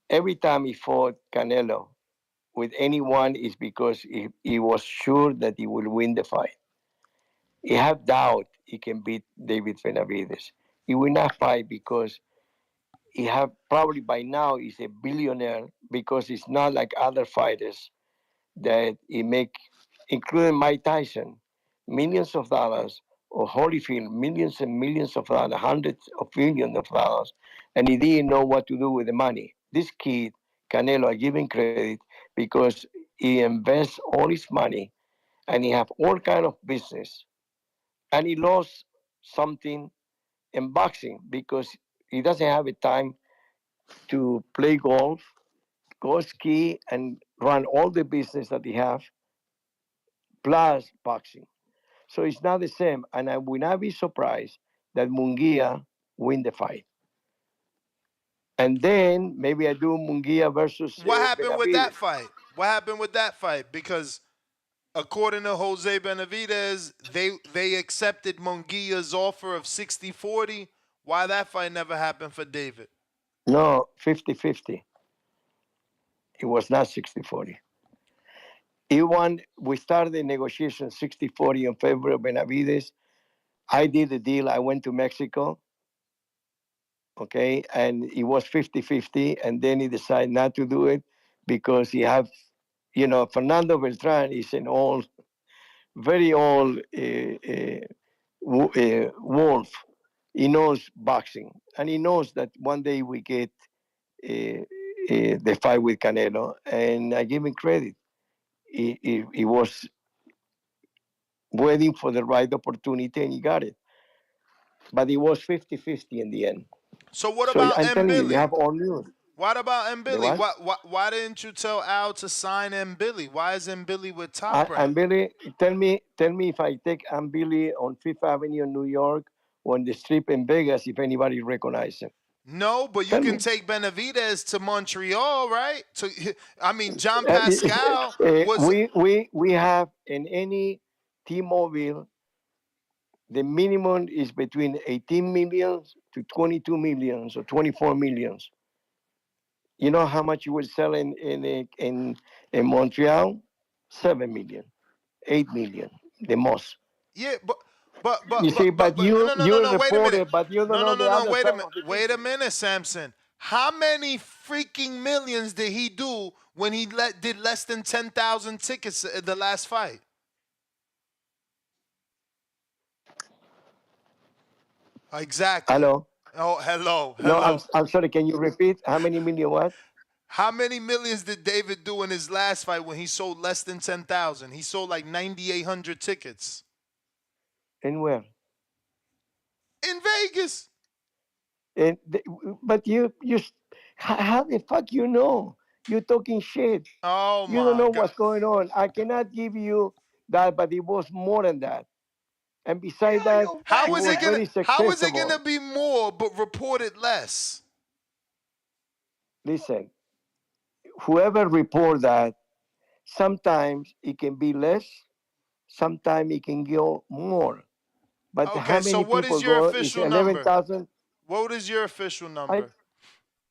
Every time he fought Canelo with anyone is because he was sure that he will win the fight. He have doubt he can beat David Benavidez. He will not fight because he have probably by now he's a billionaire because it's not like other fighters that he make, including Mike Tyson, millions of dollars, or Holyfield, millions and millions of dollars, hundreds of millions of dollars, and he didn't know what to do with the money. this kid, Canelo, I give him credit because he invests all his money and he have all kind of business. And he lost something in boxing because he doesn't have the time to play golf, go ski, and run all the business that he have, plus boxing. So it's not the same. And I will not be surprised that Munguia win the fight. And then maybe I do Munguia versus What happened with Benavidez. that fight? What happened with that fight? Because according to Jose Benavidez, they accepted Munguia's offer of 60-40. Why that fight never happened for David? No, 50-50. It was not 60-40. He won. We started the negotiation 60-40 in favor of Benavidez. I did the deal. I went to Mexico. Okay, and it was 50-50, and then he decided not to do it because he have, Fernando Beltran is an old, very old wolf. He knows boxing, and he knows that one day we get the fight with Canelo, and I give him credit. He was waiting for the right opportunity, and he got it. But it was 50-50 in the end. So what about I'm telling you, Billy? you have all news. What about M. Billy? The what? Why didn't you tell Al to sign M. Billy? Why is M. Billy with Top Rank? And Billy, tell me if I take Aunt Billy on Fifth Avenue in New York or on the strip in Vegas, if anybody recognizes him. No, but you can take Benavidez to Montreal, right? John Pascal was. We have in any T-Mobile, the minimum is between 18 millions to 22 millions or 24 millions. You know how much you will sell in Montreal? 7 million, 8 million, the most. Yeah, but you wait a minute. But you don't know the other wait a side minute. of the Wait a minute, Samson. How many freaking millions did he do when he did less than 10,000 tickets at the last fight? Exactly. Hello. Oh, hello. No, I'm sorry. Can you repeat? How many million what? How many millions did David do in his last fight when he sold less than 10,000? He sold like 9,800 tickets. And where? In Vegas. But how the fuck you know? You're talking shit. Oh, you don't know what's going on. I cannot give you that, but it was more than that. And besides that, how is it gonna be more but reported less? Listen, whoever report that, sometimes it can be less, sometimes it can go more. But okay, how many so what people is your go? official It's number? 11,000. What is your official number?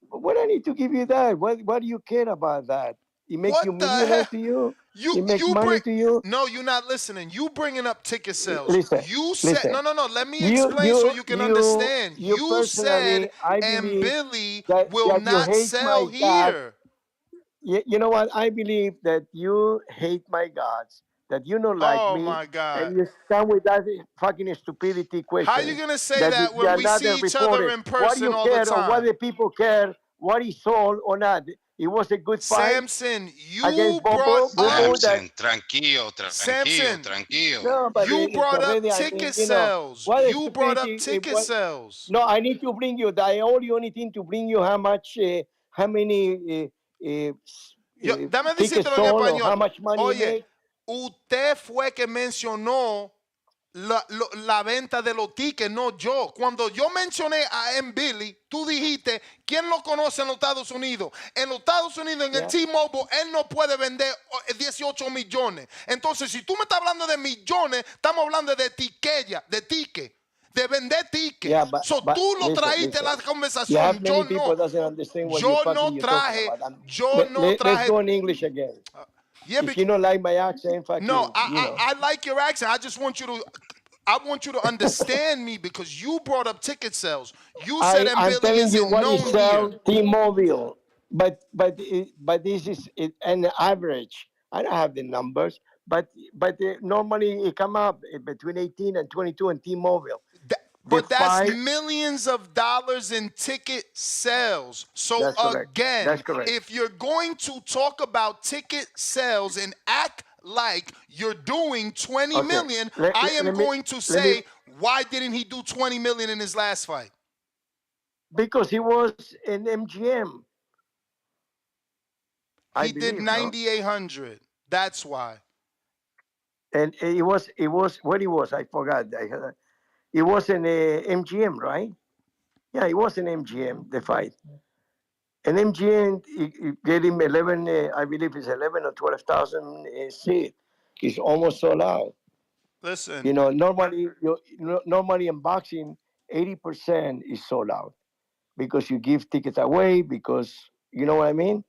What I need to give you that? What do you care about that? It makes you millionaire to you? It makes money to you? No, you're not listening. You bringing up ticket sales. Listen, You said listen. no. Let me explain so you can understand. You said and Billy will not sell here. You know what? I believe that you hate my gods, that you don't like me. Oh my God! And you stand with that fucking stupidity question. How you gonna say that when we see each other in person all the time? What the people care? What he sold or not? It was a good fight. Samson, you brought Samson, tranquilo. No, but you brought up ticket sales. You brought up ticket sales. No, I need to bring you. I only thing to bring you how many Dame tickets decírtelo en sold, español. how much money you make. Usted fue que mencionó la venta de los tickets, no yo. Cuando yo mencioné a M. Billy, tú dijiste, ¿quién lo conoce en los Estados Unidos? En los Estados Unidos, en el T-Mobile, él no puede vender 18 millones. Entonces, si tú me estás hablando de millones, estamos hablando de ticket, de vender tickets. Yeah, tú lo traíste a la conversación. Yo no. Yo no traje. Let's go in English again. If you don't like my accent, fuck no, you. I like your accent. I just want you to understand me because you brought up ticket sales. You said I'm Billy telling you isn't what known he sell here. T-Mobile, but this is an average. I don't have the numbers, but normally it come up between 18 and 22 in T-Mobile. But that's millions of dollars in ticket sales. So That's correct. again, That's correct. if you're going to talk about ticket sales and act like you're doing 20 million, I am going to say, why didn't he do 20 million in his last fight? Because he was in MGM. He did 9,800. That's why. And it was what he was. I forgot. It was in MGM, right? Yeah, it was in MGM, the fight. And MGM it gave him 11. I believe it's 11 or 12,000 seat. It's almost sold out. Listen. You know, normally in boxing, 80% is sold out because you give tickets away. Because you know what I mean.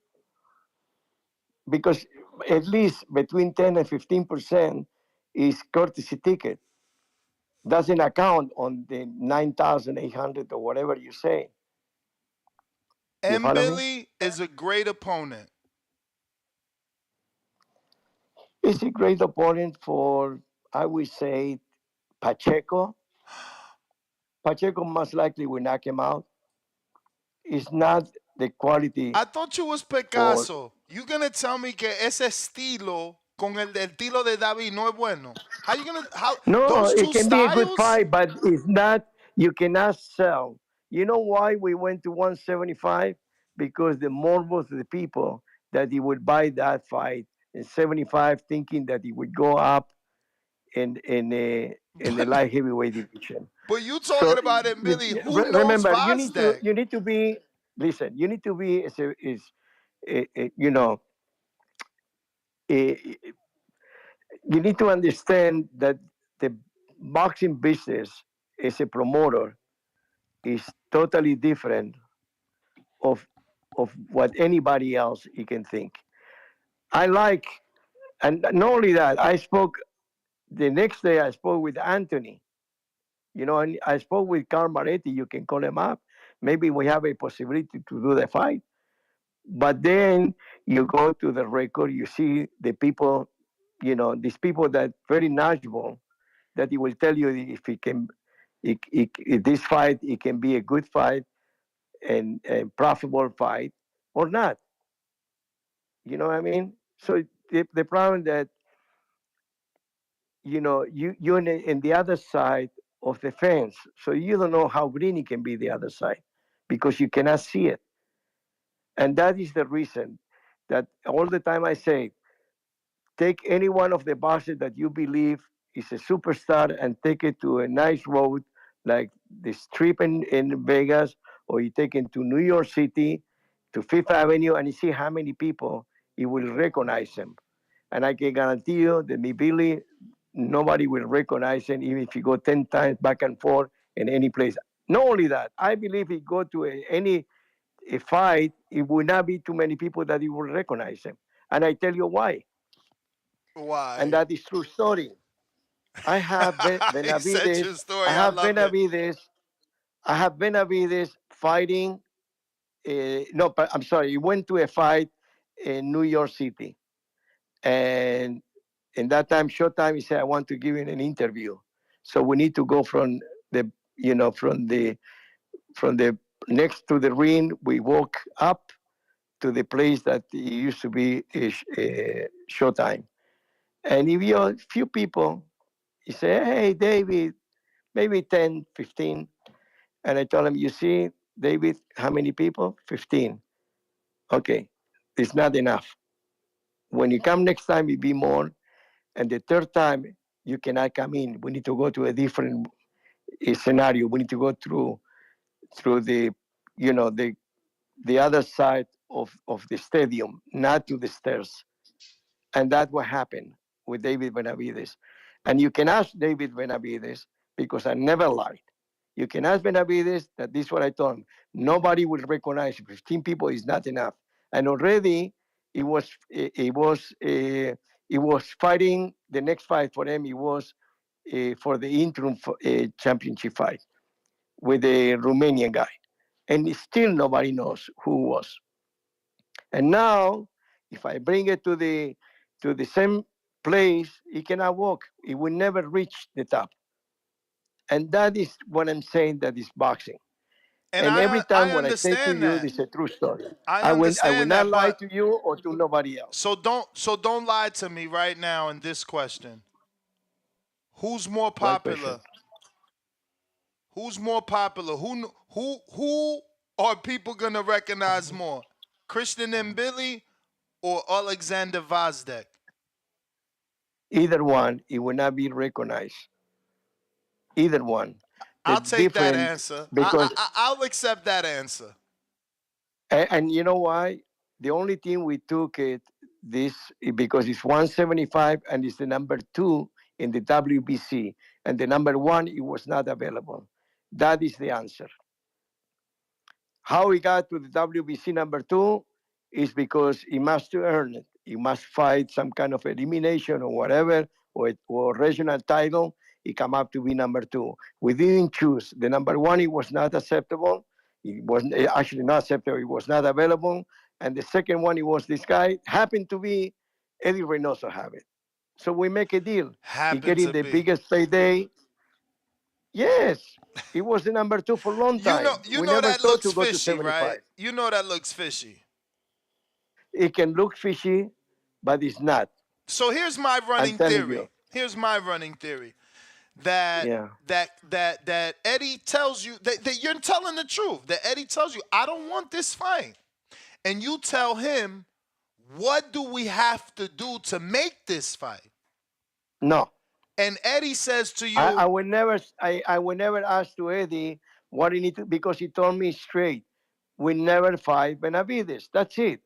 Because at least between 10 and 15% is courtesy ticket. Doesn't account on the 9,800 or whatever you say. M. Billy is a great opponent. Is a great opponent for, I would say, Pacheco. Pacheco most likely will knock him out. It's not the quality. I thought you was Picasso. You gonna tell me que ese estilo con el estilo de David no es bueno? How you gonna No, those two it can be a good styles? fight, but it's not. You cannot sell. You know why we went to 175? Because the morbos of the people that he would buy that fight in 75, thinking that he would go up in the light heavyweight division. But you talking about it, Billy? Who knows remember, Vazdev? you need to be. Listen, you need to be you know. You need to understand that the boxing business as a promoter is totally different of what anybody else you can think. I like, and not only that, I spoke the next day. I spoke with Anthony. You know, and I spoke with Carl Maretti. You can call him up. Maybe we have a possibility to do the fight. But then you go to the record, you see the people, you know, these people that very knowledgeable, that he will tell you if he can, if this fight, it can be a good fight and a profitable fight or not. You know what I mean? So the problem that, you know, you're in the other side of the fence, so you don't know how green it can be the other side because you cannot see it. And that is the reason that all the time I say, take any one of the bosses that you believe is a superstar and take it to a nice road like the Strip in Vegas, or you take it to New York City, to Fifth Avenue, and you see how many people you will recognize him. And I can guarantee you that me, Billy, nobody will recognize him even if you go 10 times back and forth in any place. Not only that, I believe if you go to any fight, it will not be too many people that you will recognize him. And I tell you why. Why? And that is true story. I have Benavidez. True story. I love Benavidez. I have Benavidez fighting. No, but I'm sorry. He went to a fight in New York City, and in that time, Showtime, he said, "I want to give you an interview." So we need to go from the, you know, from the next to the ring. We walk up to the place that it used to be Showtime. And if you're a few people, he said, "Hey, David," maybe 10, 15. And I told him, "You see, David, how many people? 15. Okay, it's not enough. When you come next time, it be more. And the third time, you cannot come in. We need to go to a different scenario. We need to go through the, you know, the other side of the stadium, not to the stairs." And that's what happened with David Benavidez. And you can ask David Benavidez, because I never lied. You can ask Benavidez that this is what I told him. Nobody will recognize 15 people is not enough. And already it was fighting the next fight for him. It was for the interim championship fight with the Romanian guy. And still nobody knows who was. And now, if I bring it to the same place, he cannot walk. He will never reach the top. And that is what I'm saying, that is boxing. And And every time I when I say to understand you, that. this is a true story. I I will understand not that, lie but to you or to nobody else. so don't lie to me right now in this question. Who's more What question? popular? Who's more popular? Who are people gonna recognize more? Christian and Billy or Alexander Vazdek? Either one, it will not be recognized. Either one. The I'll take that difference, answer. because I'll accept that answer. and you know why? The only thing we took it this because it's 175 and it's the number 2 in the WBC, and the number 1 it was not available. That is the answer. How he got to the WBC number 2 is because he must earn it. He must fight some kind of elimination or whatever, or regional title. He come up to be number 2. We didn't choose the number 1. It was not acceptable. It was actually not acceptable. It was not available. And the second one, it was this guy. Happened to be Eddie Reynoso have it. So we make a deal. He getting the biggest payday. Yes, he was the number 2 for a long time. You we know never that thought looks to go to fishy, 75. right? You know that looks fishy. It can look fishy, but it's not. So here's my running telling theory. you. Here's my running theory. That Yeah. that Eddie tells you that you're telling the truth. That Eddie tells you, I don't want this fight. And you tell him, what do we have to do to make this fight? No. And Eddie says to you, I would never ask to Eddie what he need to, because he told me straight, we never fight Benavidez. That's it.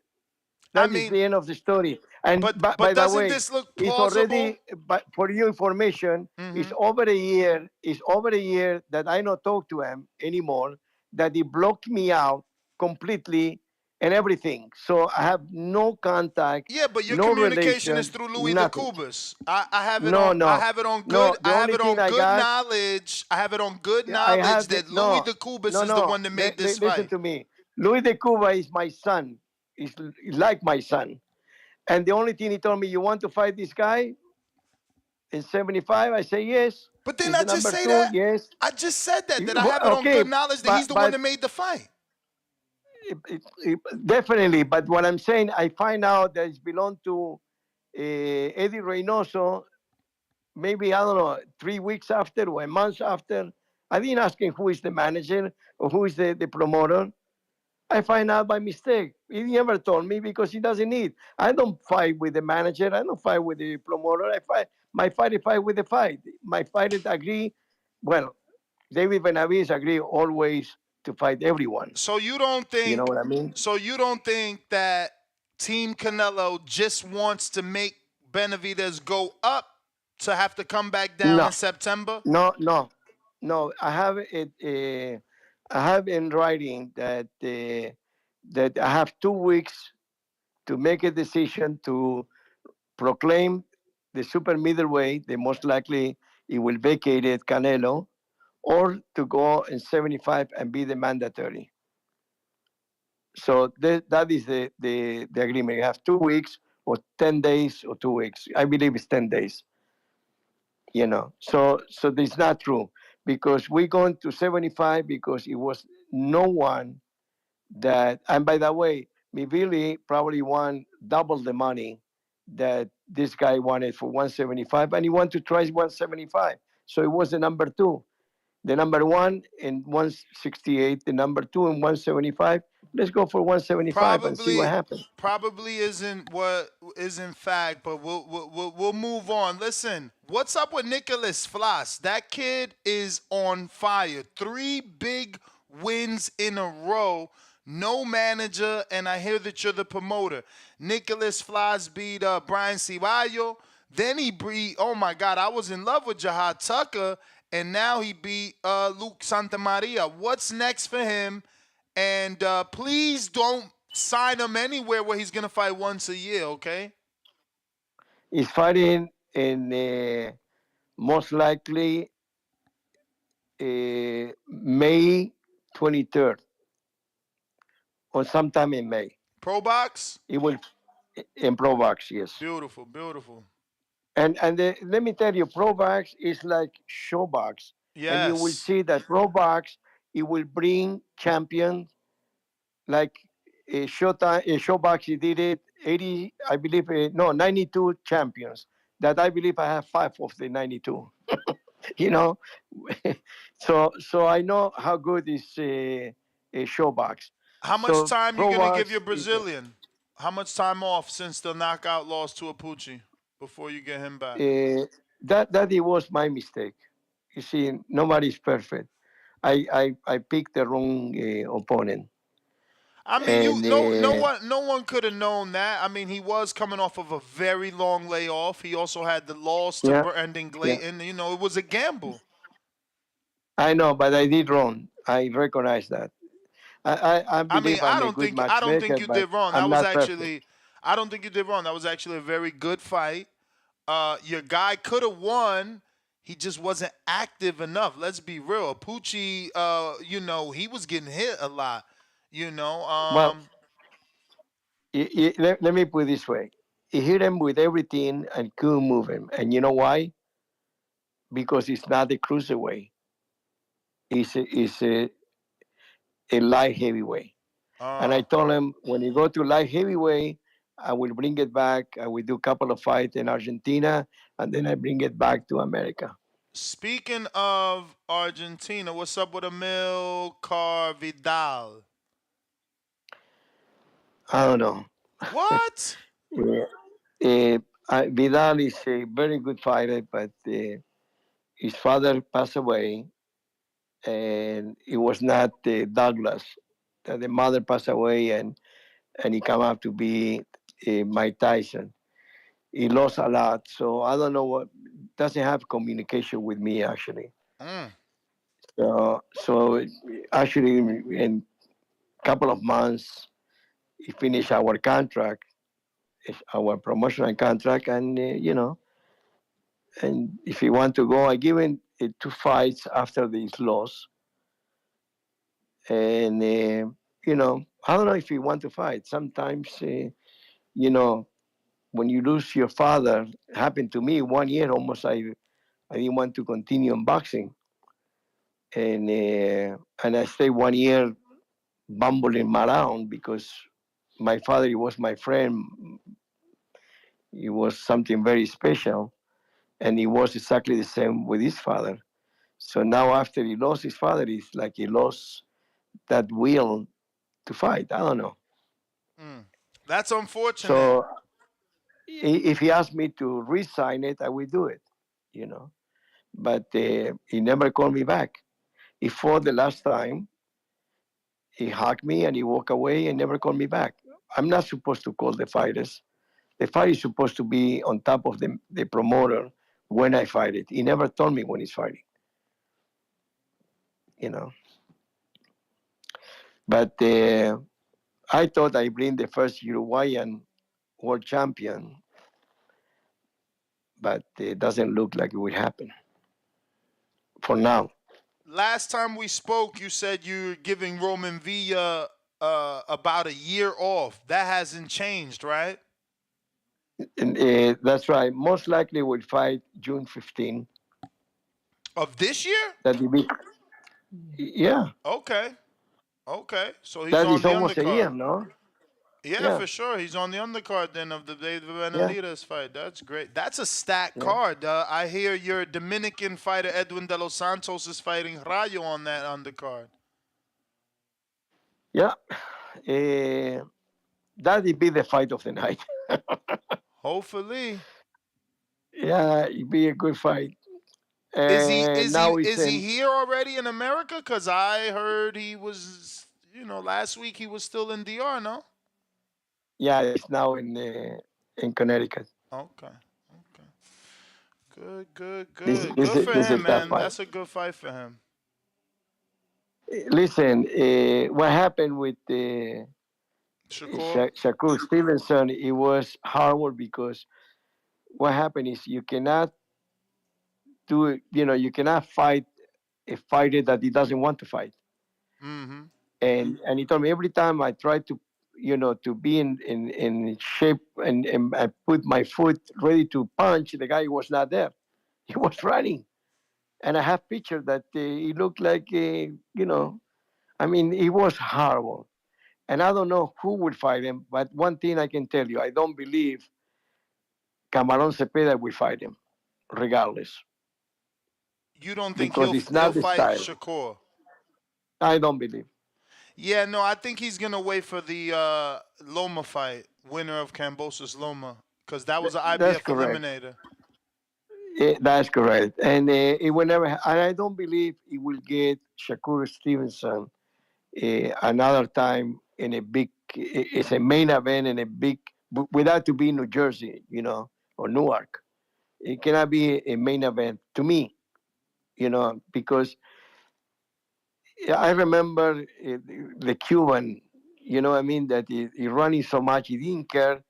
That is the end of the story. And but by the doesn't way, this look it's plausible? already, but for your information, it's over a year. It's over a year that I don't talk to him anymore. That he blocked me out completely and everything. So I have no contact. Yeah, but your no communication relation, is through Louis nothing. DeCubas. I have it No, on. no. I have it on good. No, the I have only it thing on I good got- knowledge. I have it on good I knowledge have that the- Louis no, DeCubas no, is no. the one that made this Listen fight. to me. Louis de Cuba is my son. He's like my son. And the only thing he told me, you want to fight this guy in 75? I say yes. But then He's I the just number say 2, that. yes. I just said that I have it on Okay, good knowledge that he's the one that made the fight. Definitely. But what I'm saying, I find out that it belonged to Eddie Reynoso, maybe, I don't know, 3 weeks after or a month after. I didn't ask him who is the manager or who is the promoter. I find out by mistake. He never told me because he doesn't need. I don't fight with the manager. I don't fight with the promoter. I fight with the fight. My fighters agree. Well, David Benavidez agree always to fight everyone. So you don't think? You know what I mean? So you don't think that Team Canelo just wants to make Benavidez go up to have to come back down in September? No. I have it. I have in writing that that I have 2 weeks to make a decision to proclaim the super middleweight. The most likely it will vacate it, Canelo, or to go in 75 and be the mandatory. So that is the agreement. You have 2 weeks or 10 days or 2 weeks. I believe it's 10 days. You know, so it's not true, because we're going to 75 because it was no one that, and by the way, Mivili probably won double the money that this guy wanted for 175, and he wanted to try 175. So it was the number 2. The number 1 in 168, the number 2 in 175. Let's go for 175 and see what happens. Probably isn't what is in fact, but we'll move on. Listen, what's up with Nicholas Flas? That kid is on fire. 3 big wins in a row. No manager, and I hear that you're the promoter. Nicholas Flas beat Brian Ceballo. Then he beat, oh my God, I was in love with Jahad Tucker, and now he beat Luke Santamaria. What's next for him? And please don't sign him anywhere where he's going to fight once a year, okay? He's fighting in most likely May 23rd or sometime in May. Pro Box? It will in Pro Box, yes. Beautiful, beautiful. And let me tell you, Pro Box is like show box. And you will Yes. see that Robox, it will bring champions like Showbox. He did it 80, I believe, 92 champions. That I believe I have 5 of the 92. You know, so I know how good is a Showbox. How much So time you gonna give Probox your is Brazilian? How much time off since the knockout loss to Apucci before you get him back? that it was my mistake. You see, nobody's perfect. I picked the wrong opponent. I mean, you And no one could have known that. I mean, he was coming off of a very long layoff. He also had the loss to yeah, Brendan yeah, Glayton. You know, it was a gamble. I know, but I did wrong. I recognize that. I I mean, believe I'm a good I don't think matchmaker, you but did wrong. That I'm was not perfect. actually I don't think you did wrong. That was actually a very good fight. Your guy could have won. He just wasn't active enough. Let's be real. Pucci, he was getting hit a lot. You know, Well, let me put it this way. He hit him with everything and couldn't move him. And you know why? Because it's not the cruiserweight. It's a light heavyweight. And I told him when you go to light heavyweight, I will bring it back. I will do a couple of fights in Argentina, and then I bring it back to America. speaking of Argentina, what's up with Emil Carvidal? I don't know. What? Vidal is a very good fighter, but his father passed away, and it was not Douglas. The mother passed away, and he came out to be Mike Tyson. He lost a lot, so I don't know what. Doesn't have communication with me actually. Mm. So actually, in a couple of months, he finished our contract, our promotional contract, and and if he want to go, I give him 2 fights after this loss, and I don't know if he want to fight. Sometimes, when you lose your father, happened to me 1 year almost. I didn't want to continue in boxing, and I stayed 1 year bumbling around because my father, he was my friend. He was something very special, and he was exactly the same with his father. So now after he lost his father, it's like he lost that will to fight. I don't know. Mm. That's unfortunate. So if he asked me to resign it, I will do it. You know, but he never called me back. He fought the last time. He hugged me and he walked away and never called me back. I'm not supposed to call the fighters. The fight is supposed to be on top of the promoter when I fight it. He never told me when he's fighting. You know, but I thought I bring the first Uruguayan world champion, but it doesn't look like it will happen for now. Last time we spoke, you said you're giving Roman Villa about a year off. That hasn't changed, right? And, that's right. Most likely we'll fight June 15. Of this year? That will be, yeah. Okay. Okay. So he's That on is the almost a year, undercard. no? Yeah, Yeah, for sure. He's on the undercard then of the David yeah, Benavidez fight. That's great. That's a stacked yeah. card. I hear your Dominican fighter Edwin De Los Santos is fighting Rayo on that undercard. Yeah. That will be the fight of the night. Hopefully. Yeah, it'll be a good fight. Is he And is he now it's is he in, here already in America? Cause I heard he was, last week he was still in DR. No. yeah, it's now in Connecticut. Okay. Okay. Good. Good. This, Good. this, Good for this is a him, tough man. fight. That's a good fight for him. Listen, what happened with Shakur. Shakur Stevenson, it was horrible because what happened is you cannot do it, you cannot fight a fighter that he doesn't want to fight. Mm-hmm. And he told me every time I try to, to be in shape and I put my foot ready to punch, the guy was not there. He was running. And I have pictures that he looked like, I mean, it was horrible. And I don't know who will fight him, but one thing I can tell you, I don't believe Camarón Cepeda will fight him, regardless, You don't think because it's he'll not the fight style. Shakur? I don't believe. Yeah, no, I think he's gonna wait for the Loma fight, winner of Cambosos Loma, because that was an That's IBF correct. eliminator. That's correct. And it will never, and I don't believe he will get Shakur Stevenson another time in a big, it's a main event in a big, without to be New Jersey, or Newark. It cannot be a main event to me, because I remember the Cuban, I mean, that he running so much, he didn't care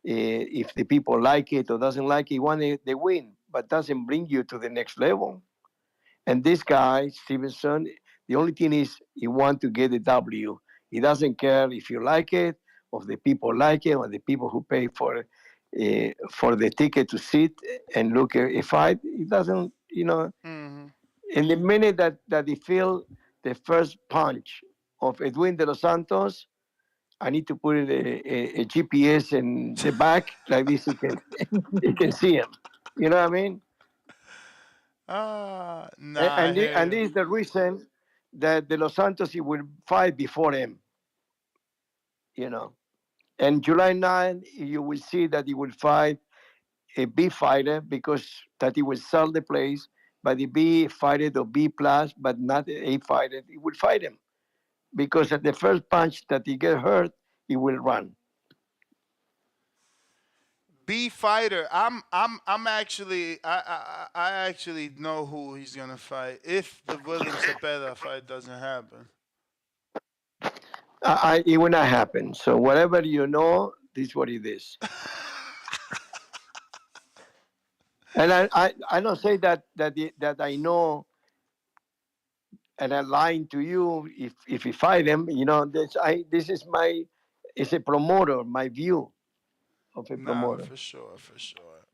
if the people like it or doesn't like it, he wanted the win, but doesn't bring you to the next level. And this guy, Stevenson, the only thing is he wants to get the W. He doesn't care if you like it, or if the people like it, or the people who pay for the ticket to sit and look at a fight. He doesn't, Mm-hmm. in the minute that he feel the first punch of Edwin de los Santos, I need to put a GPS in the back like this. You can see him. You know what I mean? Nah, I hear And you. this is the reason that De Los Santos he will fight before him. And July 9, you will see that he will fight a B fighter because that he will sell the place, but the B fighter or B plus, but not A fighter, he will fight him because at the first punch that he get hurt, he will run. B fighter. I'm actually I actually know who he's gonna fight if the William Cepeda fight doesn't happen. It will not happen. So whatever you know, this is what it is. And I don't say that I know and I'm lying to you if you fight him. This is it's a promoter, my view of a Nah, promoter. for sure, for sure.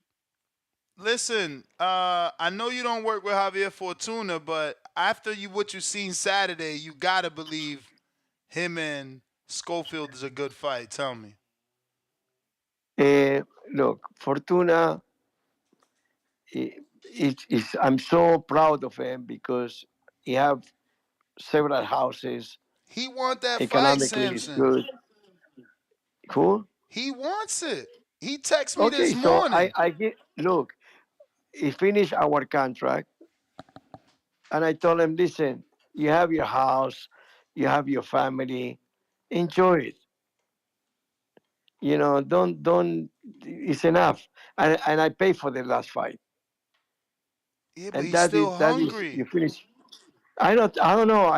Listen, I know you don't work with Javier Fortuna, but after what you seen Saturday, you gotta believe him and Schofield is a good fight. Tell me. Look, Fortuna, I'm so proud of him because he have several houses. He want that fight, Economically, it's Samson. good. Cool. He wants it. He texted me Okay, this so morning. I get look. He finished our contract, and I told him, listen, you have your house, you have your family, enjoy it. Don't. It's enough. And I pay for the last fight. Yeah, but And he's still that is hungry. you finish. I don't know.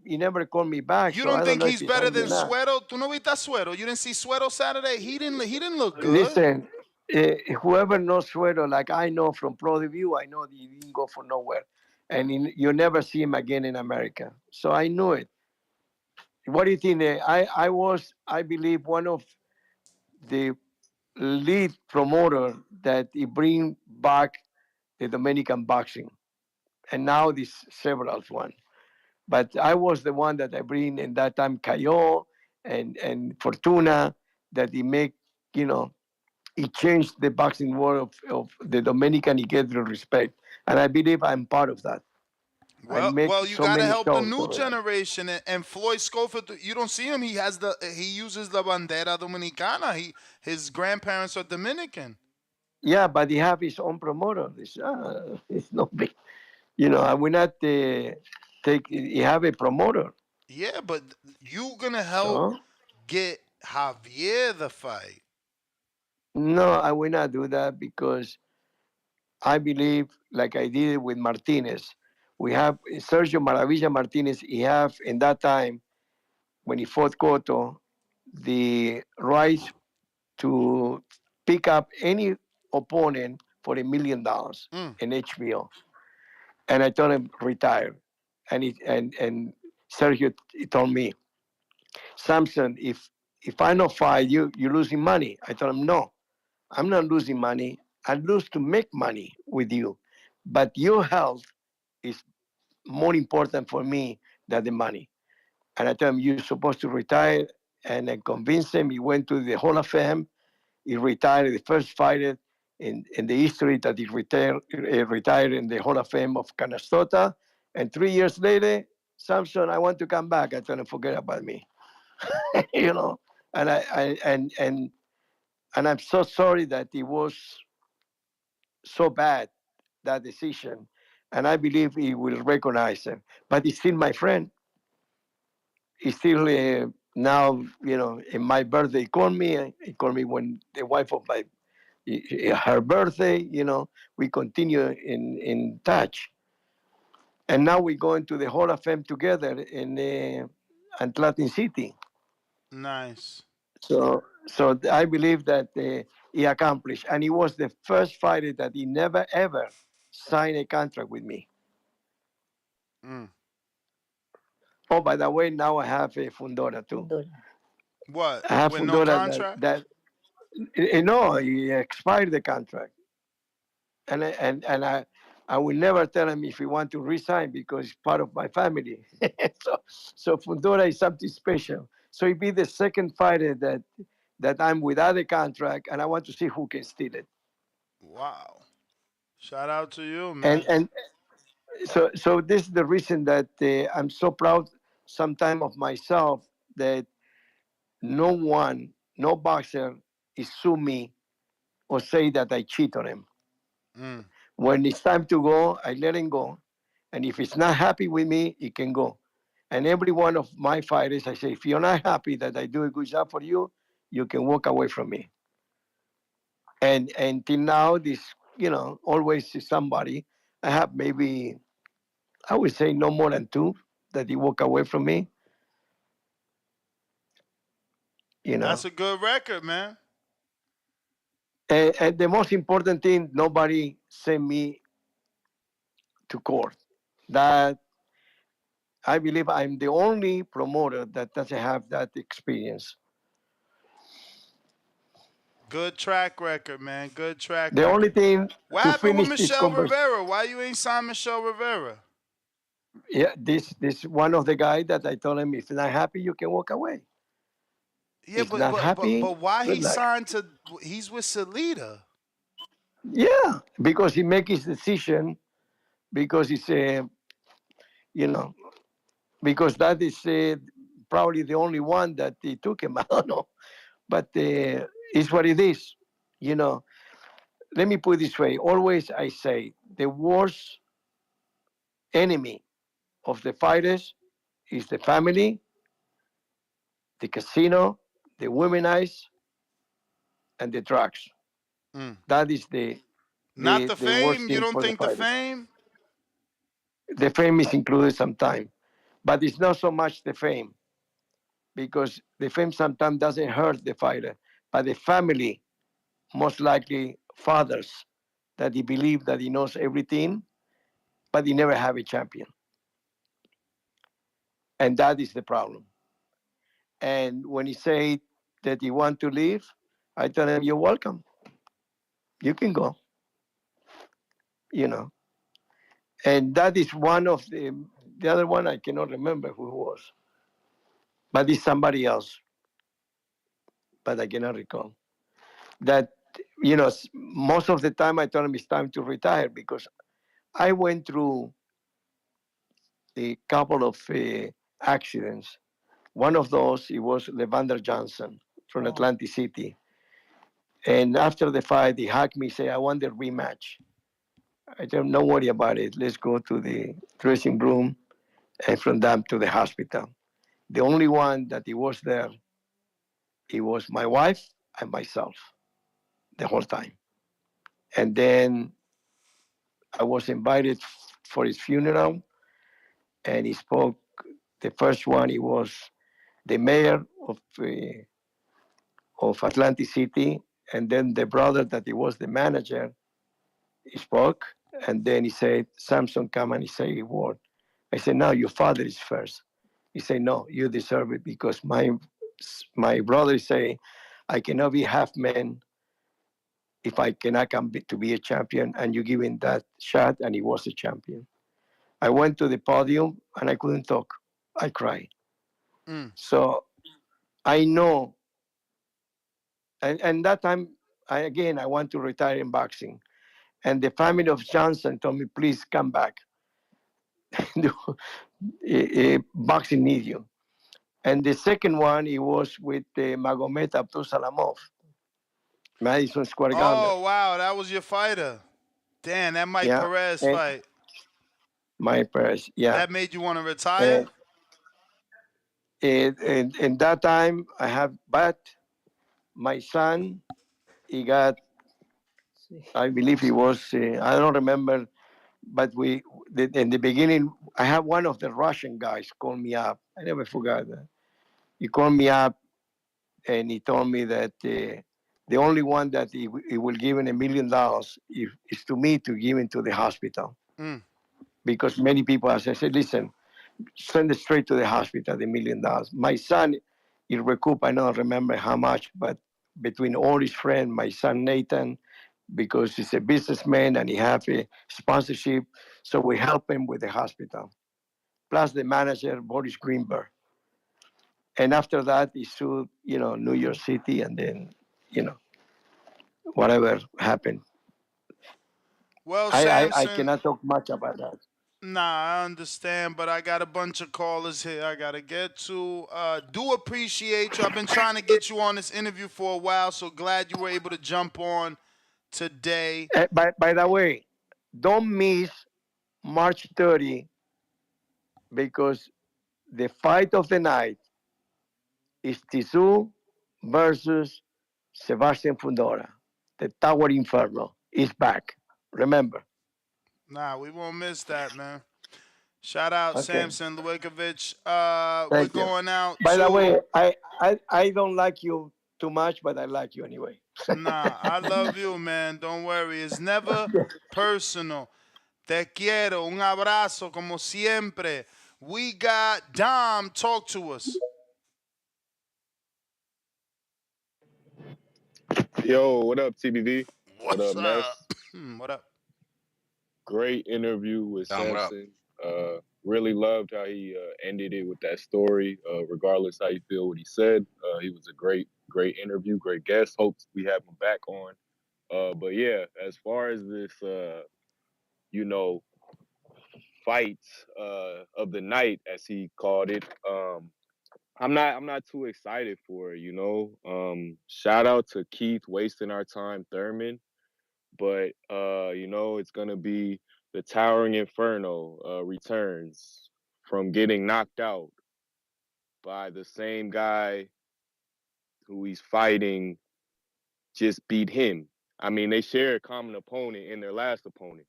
He never called me back, You so don't I don't think know if he's he's better hungry than or not. Suero? ¿Tú no viste a Suero? You didn't see Suero Saturday? He didn't look good. Listen, whoever knows Suero, like I know from Pro Review, I know that he didn't go for nowhere, and you never see him again in America. So I knew it. What do you think? I was, I believe, one of the lead promoter that he bring back the Dominican boxing, and now this several one. But I was the one that I bring in that time Cayo and Fortuna that he make, he changed the boxing world of the Dominican. He get the respect, and I believe I'm part of that. I make Well, you so gotta many help the shows new over there. generation. And Floyd Schofield, you don't see him. He uses the bandera dominicana. His grandparents are Dominican. Yeah, but he have his own promoter. It's not big. I will not take. He have a promoter. Yeah, but you gonna help So get Javier the fight. no, I will not do that because I believe, like I did it with Martinez, we have Sergio Maravilla Martinez. He have in that time when he fought Cotto the right to pick up any opponent for $1 million in HBO, and I told him retire, and Sergio told me, Samson, if I not fight you, you're losing money. I told him no, I'm not losing money. I lose to make money with you, but your health is more important for me than the money. And I tell him, you're supposed to retire. And I convinced him. He went to the Hall of Fame. He retired, the first fighter in the history that he retired in the Hall of Fame of Canastota. And 3 years later, Samson, I want to come back. I told him, forget about me. You know, and and I'm so sorry that it was so bad, that decision. And I believe he will recognize him. But he's still my friend. He's still now, you know, in my birthday, he called me when the wife of my her birthday, you know, we continue in touch. And now we're going to the Hall of Fame together in Atlantic City. Nice. So I believe that he accomplished. And he was the first fighter that he never, ever signed a contract with me. Mm. Oh, by the way, now I have a Fundora too. What? I have With no Fundora contract? no, he expired the contract. And I will never tell him if he want to resign because it's part of my family. so Fundora is something special. So he'll be the second fighter that I'm without a contract, and I want to see who can steal it. Wow. Shout out to you, man. And so this is the reason that I'm so proud sometimes of myself that no boxer is sue me or say that I cheat on him. Mm. When it's time to go, I let him go. And if he's not happy with me, he can go. And every one of my fighters, I say, if you're not happy that I do a good job for you, you can walk away from me. And till now, this, you know, always is somebody. I have maybe, I would say no more than two that he walk away from me. You know. That's a good record, man. And the most important thing, nobody sent me to court. That I believe I'm the only promoter that doesn't have that experience. Good track record, man. Good track The only record. thing What to happened with finish this Michelle conversation, Rivera? Why you ain't signed Michelle Rivera? yeah, this one of the guys that I told him, if not happy, you can walk away. Yeah, If not happy, but why good he luck. signed to? He's with Salida. Yeah, because he make his decision because it's you know, because that is probably the only one that he took him. I don't know, but it's what it is. You know, let me put it this way. Always I say the worst enemy of the fighters is the family, the casino, the womanize, and the drugs. Mm. That is Not the the worst fame. You thing don't for the think the fighters. fame? The fame is included sometimes, but it's not so much the fame because the fame sometimes doesn't hurt the fighter, but the family, most likely fathers, that he believes that he knows everything, but he never have a champion, and that is the problem. And when he say that he want to leave, I tell him, "You're welcome. You can go." You know, and that is one of the other one I cannot remember who it was, but it's somebody else, but I cannot recall. That, you know, most of the time I tell him it's time to retire because I went through a couple of accidents. One of those, it was Levander Johnson from Atlantic City. And after the fight, he hugged me, say, "I want the rematch." I tell him, "Don't worry about it. Let's go to the dressing room and from them to the hospital." The only one that he was there, it was my wife and myself the whole time. And then I was invited for his funeral, and he spoke. The first one, he was the mayor of Atlantic City, and then the brother that he was the manager, he spoke, and then he said, "Samson, come and say a word." I said, "No, your father is first." He said, "No, you deserve it because my brother say I cannot be half man if I cannot come to be a champion, and you give him that shot, and he was a champion." I went to the podium and I couldn't talk. I cried. So I know, and that time, I want to retire in boxing. And the family of Johnson told me, please come back. Boxing needs you. And the second one, it was with Magomed Abdul Salamov, Madison Square Garden. Oh, wow. That was your fighter. Damn, that Mike Perez fight. Mike Perez, yeah. That made you want to retire? In that time, but my son, he got, I believe he was, I don't remember, but in the beginning, I have one of the Russian guys call me up. I never forgot that. He called me up and he told me that the only one that he will give him $1 million is to me to give him to the hospital. Because many people, as I said, listen, send it straight to the hospital, the $1 million. My son, he recoup, I don't remember how much, but between all his friends, my son Nathan, because he's a businessman and he has a sponsorship, so we help him with the hospital. Plus the manager, Boris Greenberg. And after that, he sued, New York City, and then, whatever happened. Well, I Samson, cannot talk much about that. Nah, I understand, but I got a bunch of callers here I got to get to. Do appreciate you. I've been trying to get you on this interview for a while, so glad you were able to jump on today. By the way, don't miss March 30, because the fight of the night is Tszyu versus Sebastian Fundora. The Tower Inferno is back. Remember. Nah, we won't miss that, man. Shout out Samson Lewkowicz. We're Thank you. going out. By the way, I don't like you too much, but I like you anyway. Nah, I love you, man. Don't worry. It's never personal. Te quiero. Un abrazo, como siempre. We got Dom. Talk to us. Yo, what up, TBV? What's what up, Ness? What up? Great interview with Dom, what up? Samson. Really loved how he ended it with that story. Regardless how you feel what he said, he was a great interview, great guest. Hope we have him back on. But yeah, as far as this, fight of the night, as he called it, I'm not too excited for it. Shout out to Keith wasting our time, Thurman. But it's gonna be the Towering Inferno returns from getting knocked out by the same guy who he's fighting, just beat him. I mean, they share a common opponent in their last opponent.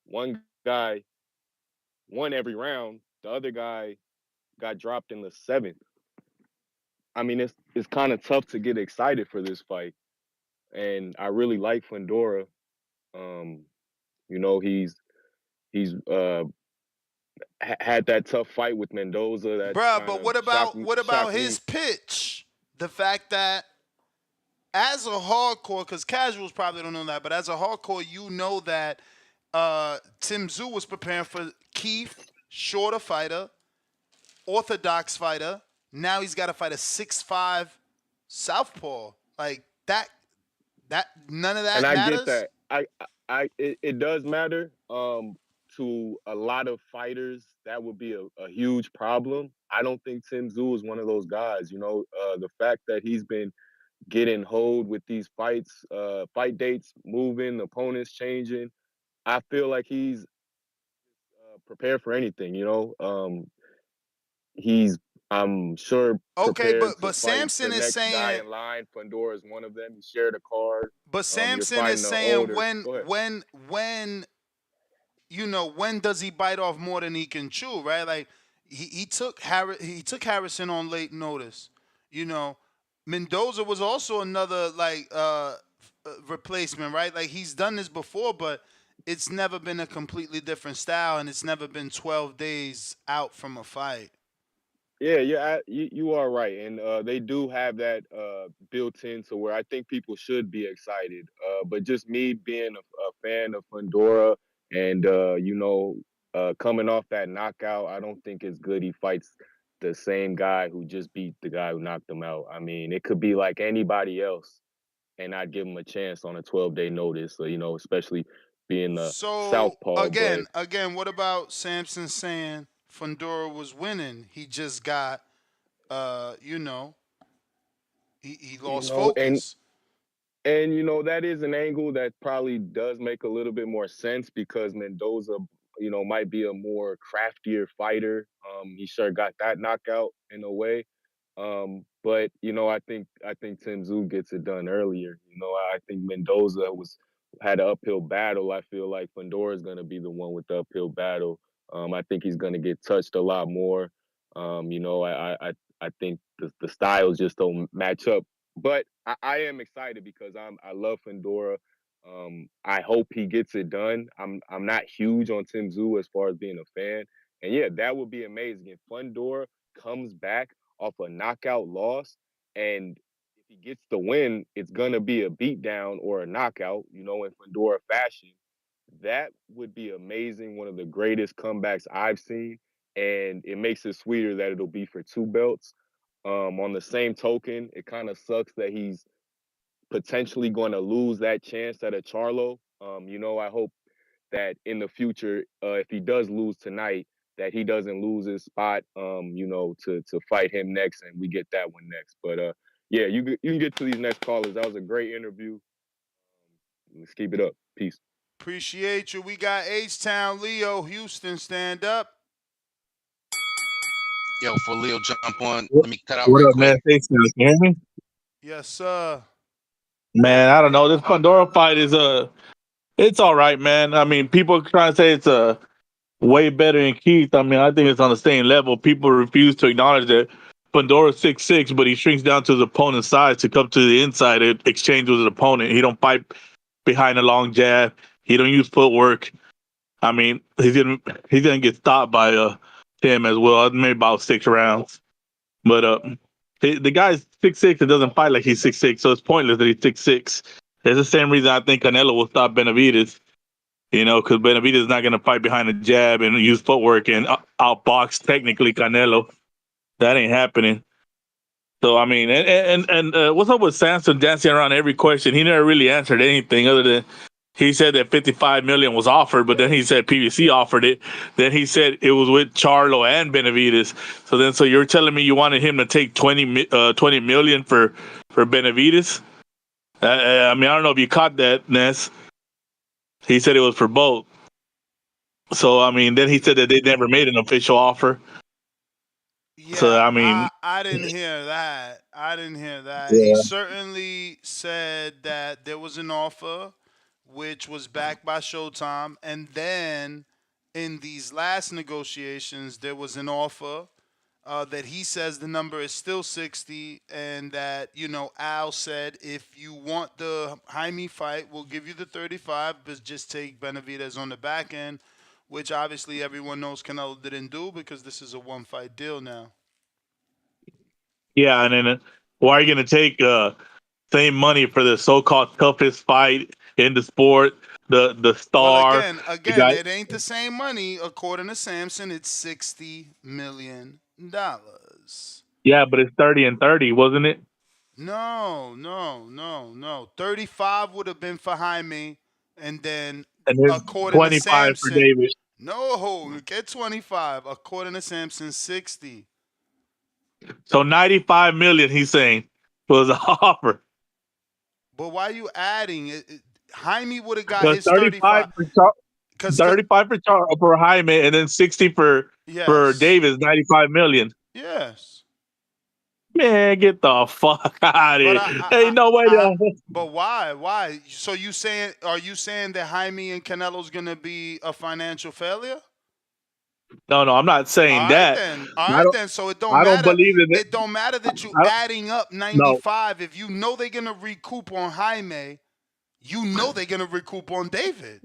One guy won every round, the other guy got dropped in the 7th. I mean, it's kind of tough to get excited for this fight. And I really like Fundora. He's had that tough fight with Mendoza. That Bruh, but what about his pitch? The fact that as a hardcore, because casuals probably don't know that, but as a hardcore, you know that Tszyu was preparing for Keith, shorter fighter, orthodox fighter. Now he's got to fight a 6'5" southpaw. Like that none of that and I matters. get that. It does matter. To a lot of fighters, that would be a huge problem. I don't think Tszyu is one of those guys. The fact that he's been getting hold with these fights, fight dates moving, opponents changing, I feel like he's prepared for anything. I'm sure prepared to but fight Samson the is next guy saying. in line. Fundora is one of them. He shared a card. But Samson is saying when when does he bite off more than he can chew, right? Like he took Harrison on late notice. Mendoza was also another replacement, right? Like he's done this before, but it's never been a completely different style, and it's never been 12 days out from a fight. Yeah, you are right, and they do have that built in to where I think people should be excited. But just me being a fan of Fundora, and coming off that knockout, I don't think it's good he fights the same guy who just beat the guy who knocked him out. I mean, it could be like anybody else, and I'd give him a chance on a 12-day notice. So, especially being the So southpaw. But again, what about Samson saying Fundora was winning? He just got, he lost and focus. that is an angle that probably does make a little bit more sense because Mendoza, might be a more craftier fighter. He sure got that knockout in a way. But I think Tszyu gets it done earlier. I think Mendoza had an uphill battle. I feel like Fundora is gonna be the one with the uphill battle. I think he's gonna get touched a lot more. I think the styles just don't match up. But I am excited because I love Fundora. I hope he gets it done. I'm not huge on Tszyu as far as being a fan. And yeah, that would be amazing if Fundora comes back off a knockout loss, and if he gets the win, it's gonna be a beatdown or a knockout, in Fundora fashion. That would be amazing. One of the greatest comebacks I've seen, and it makes it sweeter that it'll be for 2 belts. On the same token, it kind of sucks that he's potentially going to lose that chance at a Charlo. I hope that in the future, if he does lose tonight, that he doesn't lose his spot, to fight him next, and we get that one next. But yeah, you can get to these next callers. That was a great interview. Let's keep it up. Peace. Appreciate you. We got H-Town Leo Houston. Stand up. Yo, for Leo jump on, What let me cut out what right up, quick. man? Thanks, man. Can you hear me? Yes, sir. Man, I don't know. This Pandora fight is it's all right, man. I mean, people trying to say it's way better than Keith. I mean, I think it's on the same level. People refuse to acknowledge that Pandora's 6'6", but he shrinks down to his opponent's size to come to the inside and exchange with his opponent. He don't fight behind a long jab. He don't use footwork. I mean, he's gonna get stopped by Tim as well. Maybe about 6 rounds. But the guy's 6'6" and doesn't fight like he's 6'6", so it's pointless that he's 6'6". It's the same reason I think Canelo will stop Benavidez. Because Benavidez is not going to fight behind a jab and use footwork and outbox technically Canelo. That ain't happening. So I mean, and what's up with Samson dancing around every question? He never really answered anything other than he said that 55 million was offered, but then he said PBC offered it. Then he said it was with Charlo and Benavidez. So you're telling me you wanted him to take 20 million for Benavidez? I mean, I don't know if you caught that, Ness. He said it was for both. So I mean, then he said that they never made an official offer. Yeah, so I mean, I didn't hear that. He yeah, certainly said that there was an offer which was backed by Showtime, and then in these last negotiations there was an offer that he says the number is still 60, and that Al said if you want the Jaime fight, we'll give you the 35, but just take Benavidez on the back end, which obviously everyone knows Canelo didn't do because this is a one fight deal now. yeah, and then why are you going to take same money for the so-called toughest fight in the sport, the Well, star, the again, guy? it ain't the same money. According to Samson, it's $60 million. Yeah, but it's 30 and 30, wasn't it? No. 35 would have been for Jaime, and then And then according to 25 for Samson, David. no, get 25. According to Samson, 60. So 95 million, he's saying, was the offer. But why are you adding it? Jaime would have got Because his 35. 35 for Jaime, and then 60 for Davis, 95 million. Yes. Man, get the fuck out of here. Ain't no way. But why? Why? So are you saying that Jaime and Canelo's gonna be a financial failure? No, I'm not saying that. All right then. So it don't I don't matter. believe in it. It don't matter that you adding up 95. If you know they're gonna recoup on Jaime, you know they're gonna recoup on David.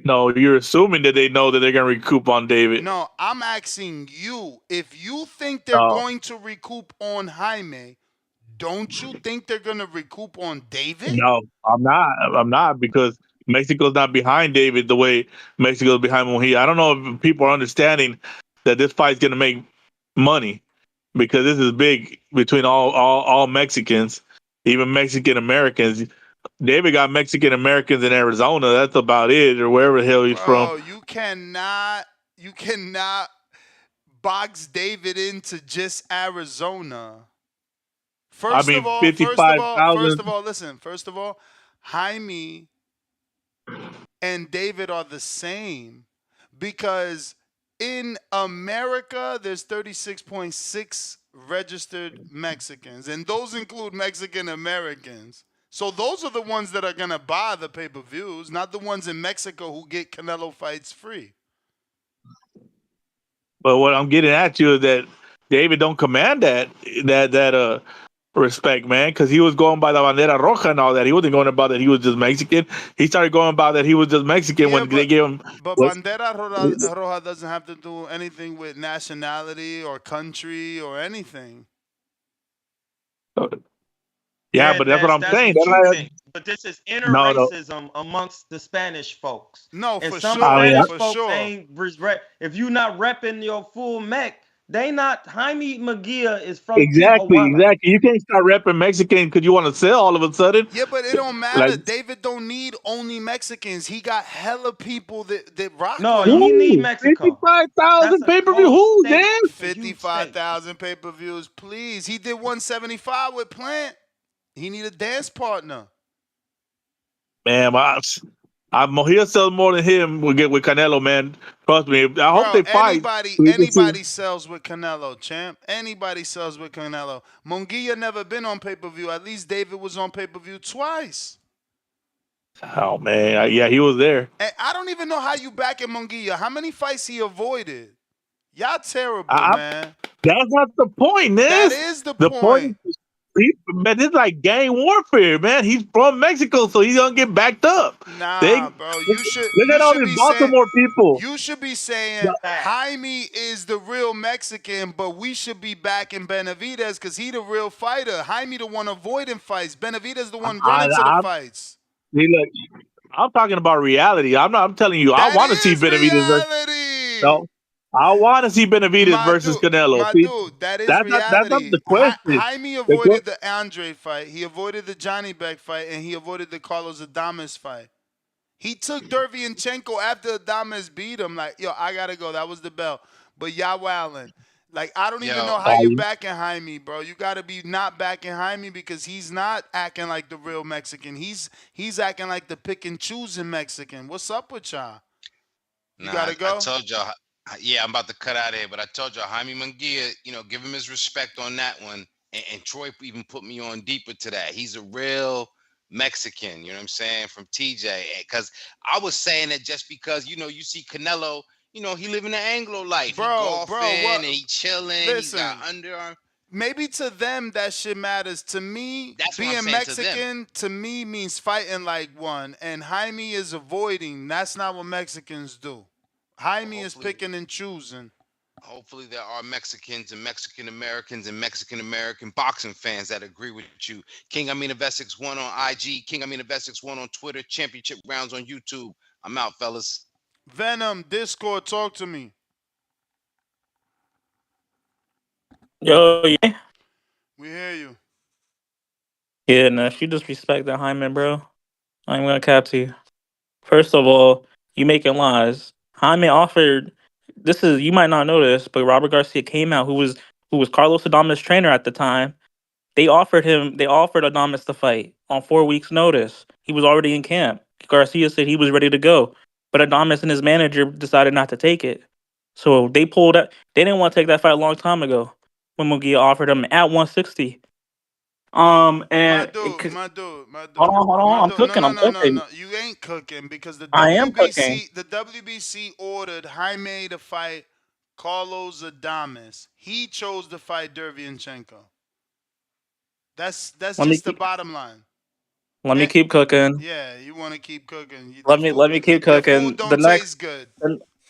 No, you're assuming that they know that they're going to recoup on David. No, I'm asking you. If you think they're going to recoup on Jaime, don't you think they're going to recoup on David? No, I'm not. Because Mexico's not behind David the way Mexico's behind Mujia. I don't know if people are understanding that this fight's going to make money because this is big between all Mexicans, even Mexican Americans. David got Mexican Americans in Arizona. That's about it, or wherever the hell he's from. You cannot box David into just Arizona. First of all, listen. First of all, Jaime and David are the same because in America there's 36.6 registered Mexicans, and those include Mexican Americans. So those are the ones that are gonna buy the pay-per-views, not the ones in Mexico who get Canelo fights free. But what I'm getting at you is that David don't command that respect, man, because he was going by the bandera roja and all that. He wasn't going about that he was just Mexican. He started going about that he was just Mexican when they gave him. But bandera roja doesn't have to do anything with nationality or country or anything. Yeah, but that's what I'm saying. But this is inter-racism amongst the Spanish folks. No, and for some sure. Spanish For folks sure. ain't if you're not repping your full Mech, they not. Jaime Munguia is from Exactly. Tijuana. You can't start repping Mexican because you want to sell all of a sudden. Yeah, but it don't matter. David don't need only Mexicans. He got hella people that rock. No, he need Mexico. 55,000 pay-per-view. Who, Dan? 55,000 pay-per-views, please. He did 175 with Plant. He need a dance partner. Man, Mujia sells more than him. We'll get with Canelo, man. Trust me. I hope they fight. Anybody sells with Canelo, champ. Anybody sells with Canelo. Munguia never been on pay-per-view. At least David was on pay-per-view twice. Oh, man. Yeah, he was there. And I don't even know how you back in Munguia. How many fights he avoided? Y'all terrible, man. That's not the point, Niz. That is the point. Man, this is like gang warfare, man. He's from Mexico, so he's gonna get backed up. Nah, bro. Look at all these Baltimore people. You should be saying Jaime is the real Mexican, but we should be backing Benavidez because he the real fighter. Jaime the one avoiding fights. Benavidez the one running to the fights. See, look, I'm talking about reality. I'm telling you, I want to see Benavidez. No, I want to see Benavidez versus Canelo. Dude, that is reality. That's not the question. Jaime avoided the Andre fight. He avoided the Johnny Beck fight, and he avoided the Carlos Adames fight. He took Derevyanchenko after Adames beat him. Like, yo, I gotta go. That was the bell. But y'all wildin'. Like, I don't even know how you backing Jaime, bro. You gotta be not backing Jaime because he's not acting like the real Mexican. He's acting like the pick and choosing Mexican. What's up with y'all? You gotta go. I told y'all. Yeah, I'm about to cut out of here, but I told you, Jaime Munguia, give him his respect on that one. And Troy even put me on deeper to that. He's a real Mexican, you know what I'm saying, from TJ. Because I was saying that just because, you see Canelo, he living the Anglo life. He golfing and he chilling. Listen, he got underarm. Maybe to them that shit matters. To me, being Mexican to me means fighting like one. And Jaime is avoiding. That's not what Mexicans do. Jaime is picking and choosing. Hopefully there are Mexicans and Mexican Americans and Mexican American boxing fans that agree with you. King Amin of Essex 1 on IG, King Amin of Essex 1 on Twitter, Championship Rounds on YouTube. I'm out, fellas. Venom, Discord, talk to me. Yo, yeah. We hear you. Yeah, no, if you disrespect that Jaime, bro, I ain't gonna cap to you. First of all, you making lies. Jaime offered. You might not know this, but Robert Garcia came out, who was Carlos Adames' trainer at the time. They offered Adames to fight on 4 weeks' notice. He was already in camp. Garcia said he was ready to go, but Adames and his manager decided not to take it. So they pulled out. They didn't want to take that fight a long time ago when Munguia offered him at 160. And my dude. Hold on. I'm cooking. No. You ain't cooking because the WBC ordered Jaime to fight Carlos Adames. He chose to fight Derevyanchenko. That's just the bottom line. Let me keep cooking. Yeah, you want to keep cooking. Let me keep cooking. Taste good.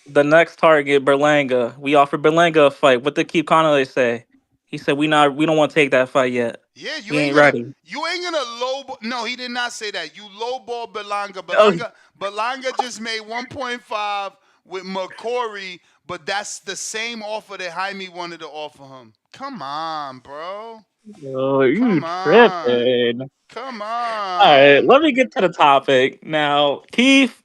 The next target, Berlanga. We offered Berlanga a fight. What did Keith Connolly say? He said we don't want to take that fight yet. Yeah, He ain't ready. you ain't gonna lowball. No, he did not say that. You lowball Belanga. Oh, Belanga just made 1.5 with McCory, but that's the same offer that Jaime wanted to offer him. Come on, bro. you Come on. tripping. Come All right, on. let me get to the topic now. Keith,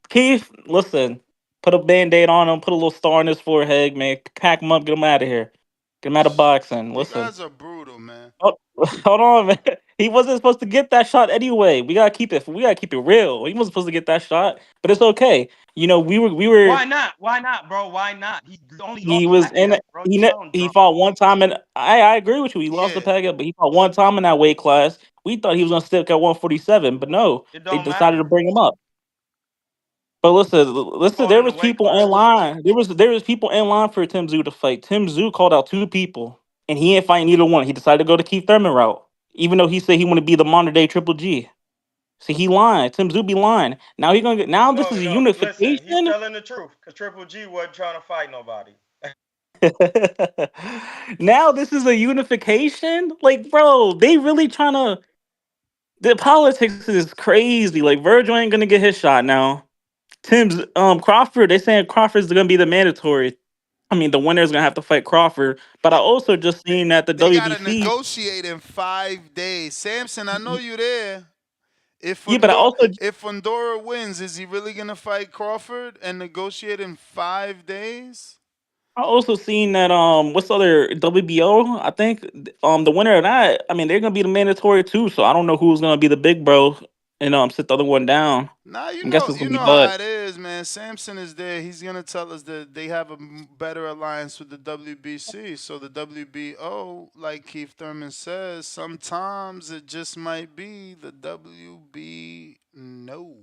listen. Put a band-aid on him. Put a little star on his forehead, man. Pack him up. Get him out of here. Get him out of boxing. You Listen. guys are brutal, man. Oh, hold on, man. He wasn't supposed to get that shot anyway. We gotta keep it. We gotta keep it real. He wasn't supposed to get that shot, but it's okay. You know, we were. Why not? Why not, bro? Why not? He only He lost was in. Pacquiao, bro. You saw him He drop. fought one time, and I agree with you. He lost the Yeah. Pacquiao, but he fought one time in that weight class. We thought he was gonna stick at 147, but no, It they don't decided matter. to bring him up. But listen. Fought There in the was weight people in class. line. There was people in line for Tim Tszyu to fight. Tim Tszyu called out two people, and he ain't fighting either one. He decided to go the Keith Thurman route, even though he said he want to be the modern day Triple G. See, he lying. Tim Tszyu be lying. Now he gonna get. Now this is a No. Listen, he's unification. telling the truth because Triple G wasn't trying to fight nobody. Now this is a unification. Like, bro, they really trying to. The politics is crazy. Like, Virgil ain't gonna get his shot now. Tim's Crawford. They saying Crawford's gonna be the mandatory. I mean, the winner's gonna have to fight Crawford. But I also just seen that the They gotta WBC. negotiate in 5 days. Samson, I know you there. Yeah, but I also If Fundora wins, is he really gonna fight Crawford and negotiate in 5 days? seen that what's the other WBO? I think the winner of that, I mean, they're gonna be the mandatory too. So I don't know who's gonna be the big bro and sit the other one down. Nah, I guess it's you gonna be know Bud. how it is, man. Samson is there. He's gonna tell us that they have a better alliance with the WBC. So the WBO, like Keith Thurman says, sometimes it just might be the WB no.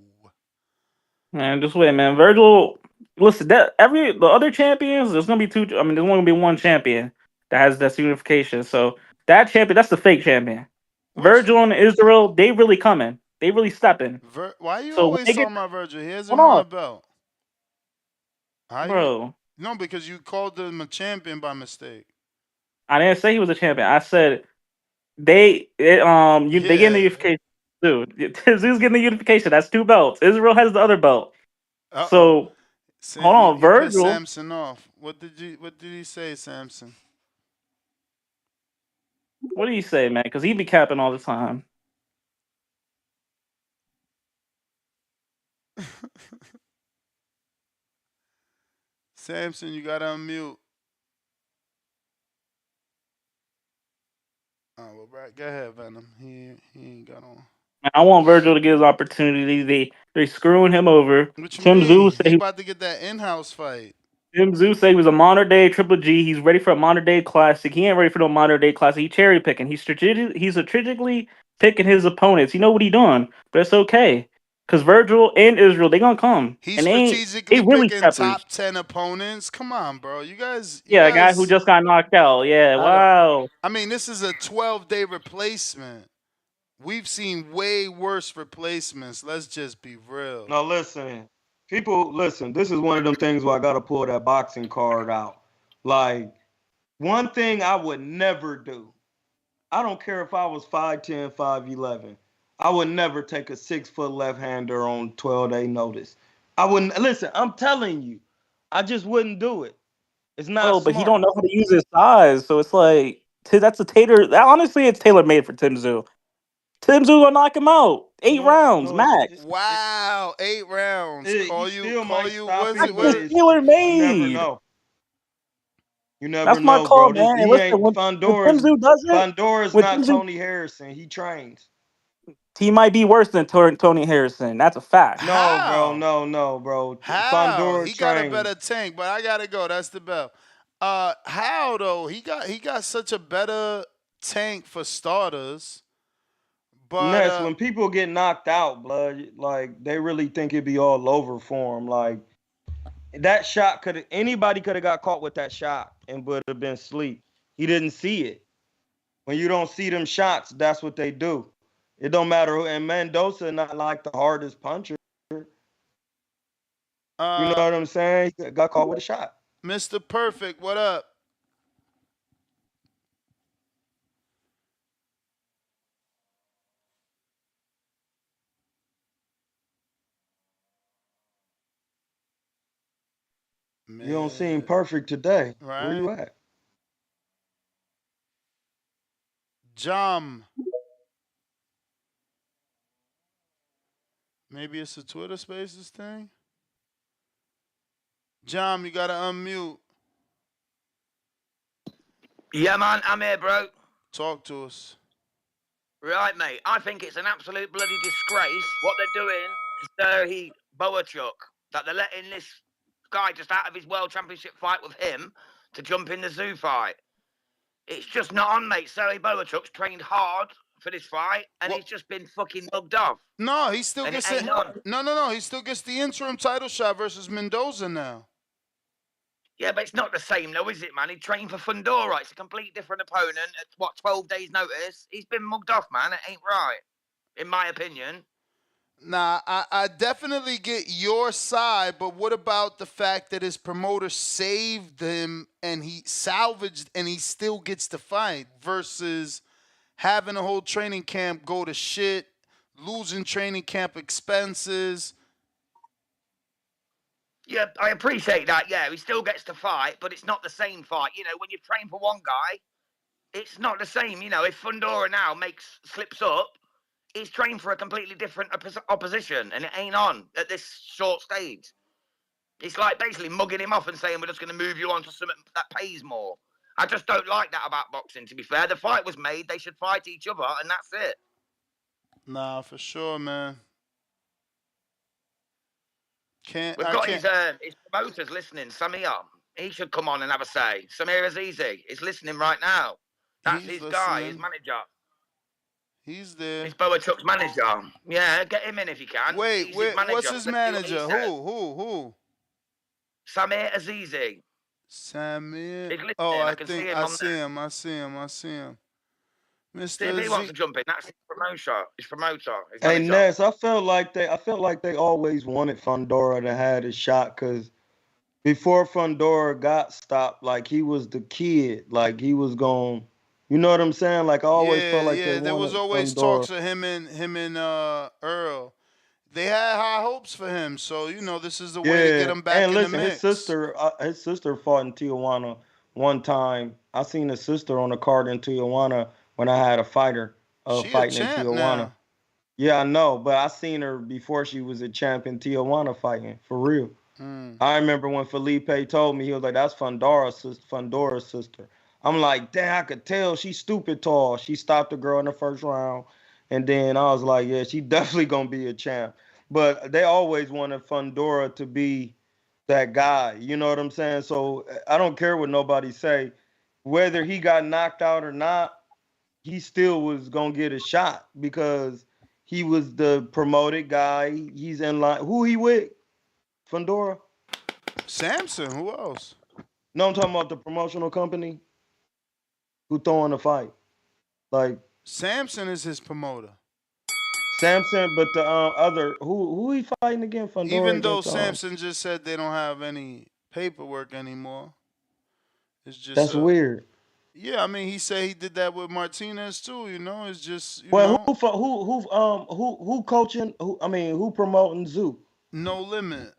Man, just wait, man. Virgil, listen, that the other champions, there's gonna be two. I mean, there's only gonna be one champion that has that unification. So that champion, that's the fake champion. Which Virgil and Israel, they really coming. They really stepping. Why you So when always they get, talking about Virgil? He hasn't hold won a on, belt. How you? bro. No, because you called him a champion by mistake. I didn't say he was a champion. I said they getting the Yeah. unification too. Who's getting the unification? That's two belts. Israel has the other belt. Uh oh. So hold Sam, on, you pissed Virgil. Samson off. What did he say, Samson? What do you say, man? Because he be capping all the time. Samson, you gotta unmute. Oh well, right. Go ahead, Venom. He ain't got on. I want Virgil to get his opportunity. They screwing him over. What you Tim mean? Tszyu He said he, about to get that in-house fight. Tim Tszyu said he was a modern day Triple G. He's ready for a modern day classic. He ain't ready for no modern day classic. He cherry picking. He's strategically picking his opponents. You know what he doing, but it's okay. Cause Virgil and Israel, they gonna come. He's And they strategically really picking steppers. top 10 opponents. Come on, bro. You Yeah, a guy who guys. just got knocked out. Yeah, I don't. wow. I mean, this is a 12-day replacement. We've seen way worse replacements. Let's just be real. No, listen. People, listen. This is one of them things where I gotta pull that boxing card out. Like, one thing I would never do. I don't care if I was 5'10", 5'11". I would never take a 6-foot left-hander on 12-day notice. I wouldn't listen. I'm telling you, I just wouldn't do it. It's not Oh, but he smart. don't know how to use his size, so it's like that's a tailor. Honestly, it's tailor made for Tim Tszyu. Tim Tszyu gonna knock him out. 8 rounds No, it's max. Wow, 8 rounds. he still Call might you. stop Was That's it, it? but just Was it's tailor you never made. know. You never That's my know, call, bro. man. And He listen, ain't when Tim Tszyu does it, Fundora is when not Tim Tszyu, Tony Harrison. He trains. he might be worse than Tony Harrison. That's a fact. No, bro. How? No, bro. How? Fundora He got a trains. better tank, but I gotta go. That's the bell. How though? He got such a better tank for starters. But Ness, when people get knocked out, blood, like they really think it'd be all over for him. Like that shot anybody could have got caught with that shot and would have been asleep. He didn't see it. When you don't see them shots, that's what they do. It don't matter who. And Mendoza not like the hardest puncher. You know what I'm saying? He got caught with a shot. Mr. Perfect, what up? You don't seem perfect today. Right. Where you at? Jam. Maybe it's a Twitter Spaces thing. Jam, you gotta unmute. Yeah, man, I'm here, bro. Talk to us. Right, mate. I think it's an absolute bloody disgrace what they're doing to Serhii Boachuk. That they're letting this guy just out of his world championship fight with him to jump in the Tszyu fight. It's just not on, mate. Serhii Boachuk's trained hard for this fight, and he's just been fucking mugged off. No, he still And gets it ain't on. No. He still gets the interim title shot versus Mendoza now. Yeah, but it's not the same, though, is it, man? He trained for Fundora. It's a completely different opponent at, 12 days' notice? He's been mugged off, man. It ain't right, in my opinion. Nah, I definitely get your side, but what about the fact that his promoter saved him and he salvaged and he still gets to fight versus having a whole training camp go to shit, losing training camp expenses? Yeah, I appreciate that. Yeah, he still gets to fight, but it's not the same fight. You know, when you train for one guy, it's not the same. You know, if Fundora now slips up, he's trained for a completely different opposition, and it ain't on at this short stage. It's like basically mugging him off and saying, we're just going to move you on to something that pays more. I just don't like that about boxing, to be fair. The fight was made. They should fight each other, and that's it. Nah, for sure, man. We've got his promoters listening. Samir, he should come on and have a say. Samir Azizi is listening right now. That's his guy, his manager. He's there. He's Boachuk's manager. Yeah, get him in if you can. Wait, what's his manager? Who? Samir Azizi. Samir. Oh, I think I see him. See if he wants to jump in. That's his promoter. Hey Ness, I felt like they always wanted Fundora to have his shot because before Fundora got stopped, like he was the kid, like he was going. You know what I'm saying? Like I always felt like there was always talks of him and Earl. They had high hopes for him, so you know this is the way to get him back in the mix. His sister fought in Tijuana one time. I seen his sister on the card in Tijuana when I had a fighter fighting in Tijuana. Now. Yeah, I know, but I seen her before she was a champ in Tijuana fighting for real. I remember when Felipe told me, he was like, "That's Fundora's sister." I'm like, damn, I could tell she's stupid tall. She stopped the girl in the first round. And then I was like, yeah, she definitely going to be a champ. But they always wanted Fundora to be that guy. You know what I'm saying? So I don't care what nobody say. Whether he got knocked out or not, he still was going to get a shot because he was the promoted guy. He's in line. Who he with? Fundora? Samson. Who else? No, I'm talking about the promotional company. Who throwing the fight? Like Samson is his promoter. Samson, but the other who he fighting again? Fundora Even though Samson just said they don't have any paperwork anymore, it's just that's weird. Yeah, I mean he said he did that with Martinez too. You know, it's just who coaching? Who promoting Tszyu? No Limit.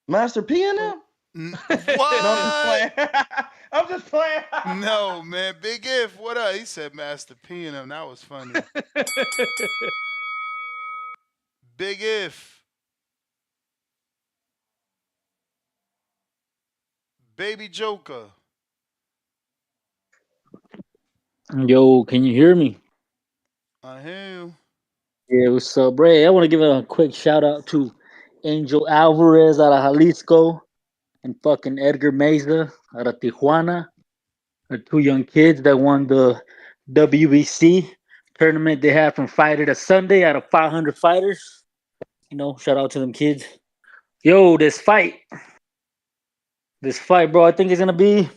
Master P and them. What? I'm just playing. No, man. Big If, what up? He said Master P and him. That was funny. Big If. Baby Joker. Yo, can you hear me? I hear you. Yeah, what's up, Ray? I want to give a quick shout out to Angel Alvarez out of Jalisco and fucking Edgar Meza out of Tijuana. The two young kids that won the WBC tournament they had from Friday to Sunday out of 500 fighters. You know, shout out to them kids. Yo, this fight, bro, I think it's going to be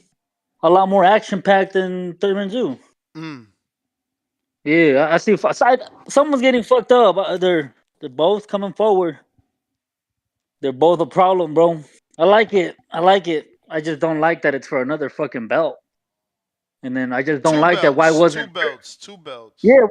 a lot more action-packed than Thurman Tszyu. Yeah, I see. Someone's getting fucked up. They're both coming forward. They're both a problem, bro. I like it. I just don't like that it's for another fucking belt. And then I just don't like that. Why wasn't two belts? Yeah,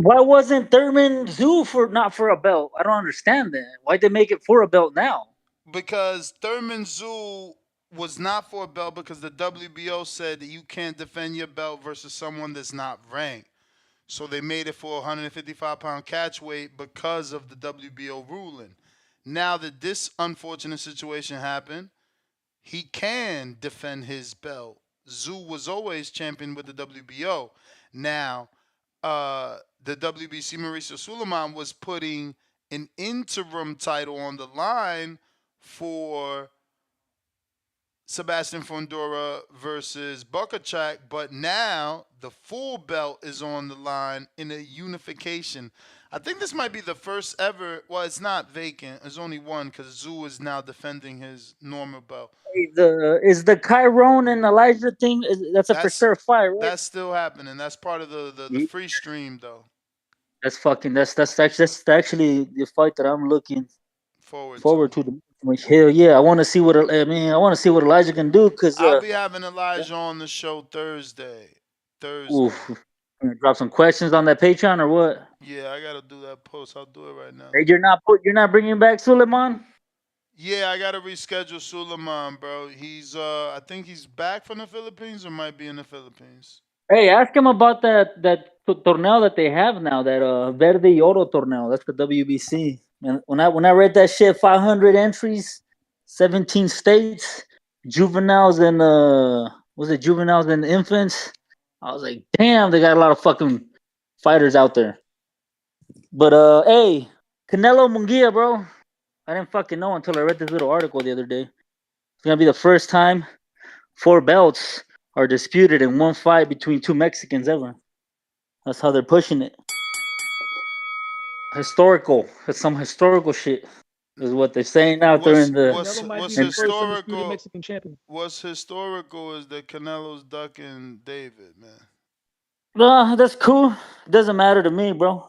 why wasn't Thurman Tszyu not for a belt? I don't understand that. Why'd they make it for a belt now? because Thurman Tszyu was not for a belt because the WBO said that you can't defend your belt versus someone that's not ranked. So they made it for 155-pound catch weight because of the WBO ruling. Now that this unfortunate situation happened, he can defend his belt. Tszyu was always champion with the WBO. Now, the WBC Mauricio Suleiman was putting an interim title on the line for Sebastian Fundora versus Bukachak, but now the full belt is on the line in a unification. I think this might be the first ever. Well, it's not vacant. There's only one because Tszyu is now defending his normal belt. Is the Chiron and Elijah thing? That's a for That's sure fight, right? that's still happening. That's part of the free stream though. That's actually the fight that I'm looking Forward forward to. to. Hell yeah, I want to see what I want to see what Elijah can do because I'll be having Elijah on the show Thursday. oof, drop some questions on that Patreon or what? Yeah, I gotta do that post. I'll do it right now. Hey, you're not bringing back Suleiman? Yeah, I gotta reschedule Suleiman, bro. He's I think he's back from the Philippines or might be in the Philippines. Hey, ask him about that torneo that they have now, that Verde y Oro torneo. That's the WBC. And when I read that shit, 500 entries, 17 states, juveniles and was it juveniles and infants? I was like, damn, they got a lot of fucking fighters out there. But hey, Canelo Munguia, bro. I didn't fucking know until I read this little article the other day. It's gonna be the first time 4 belts are disputed in one fight between 2 Mexicans ever. That's how they're pushing it. Historical. It's some historical shit. Is what they're saying out there in the. What's historical? Mexican champion. What's historical is that Canelo's ducking David, man. No, that's cool. It doesn't matter to me, bro.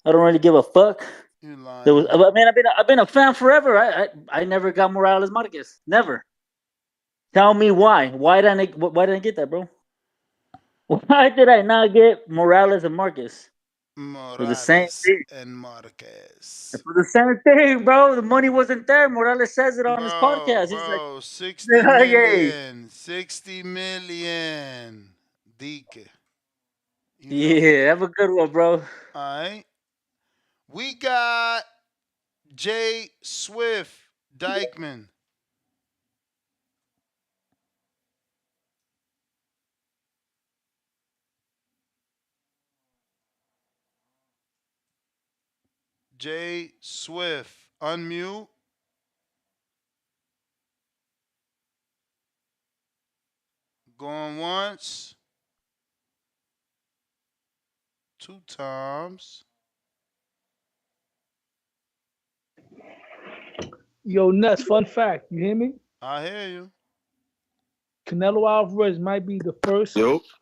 I don't really give a fuck. You lying? There was, I mean, I've been a fan forever. I never got Morales Marquez. Never. Tell me why. Why didn't I get that, bro? Why did I not get Morales and Marquez? For the same thing. And Marquez. For the same thing, bro. The money wasn't there. Morales says it on his podcast. He's Bro, like, 60 million. 60 million. Dike. Yeah, have a good one, bro. All right. We got Jay Swift Dykeman. Jay Swift. Unmute. Going once. 2 times. Yo, Ness, fun fact. You hear me? I hear you. Canelo Alvarez might be the first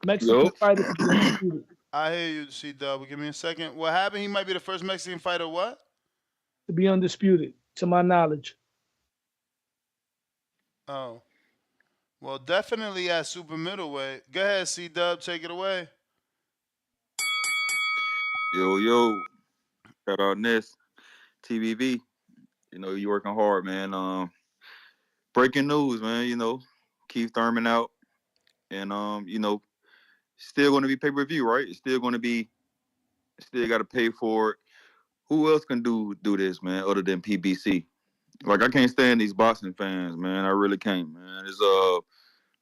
Mexican fighter to be undisputed. I hear you, C-Dub. Give me a second. What happened? He might be the first Mexican fighter what? To be undisputed, to my knowledge. Oh. Well, definitely at super middleweight. Go ahead, C-Dub. Take it away. Yo. Shout out Ness. TBV. You know, you working hard, man. Breaking news, man. You know, Keith Thurman out. And, you know, still going to be pay-per-view, right? It's still going to be, still got to pay for it. Who else can do this, man, other than PBC? Like, I can't stand these boxing fans, man. I really can't, man. It's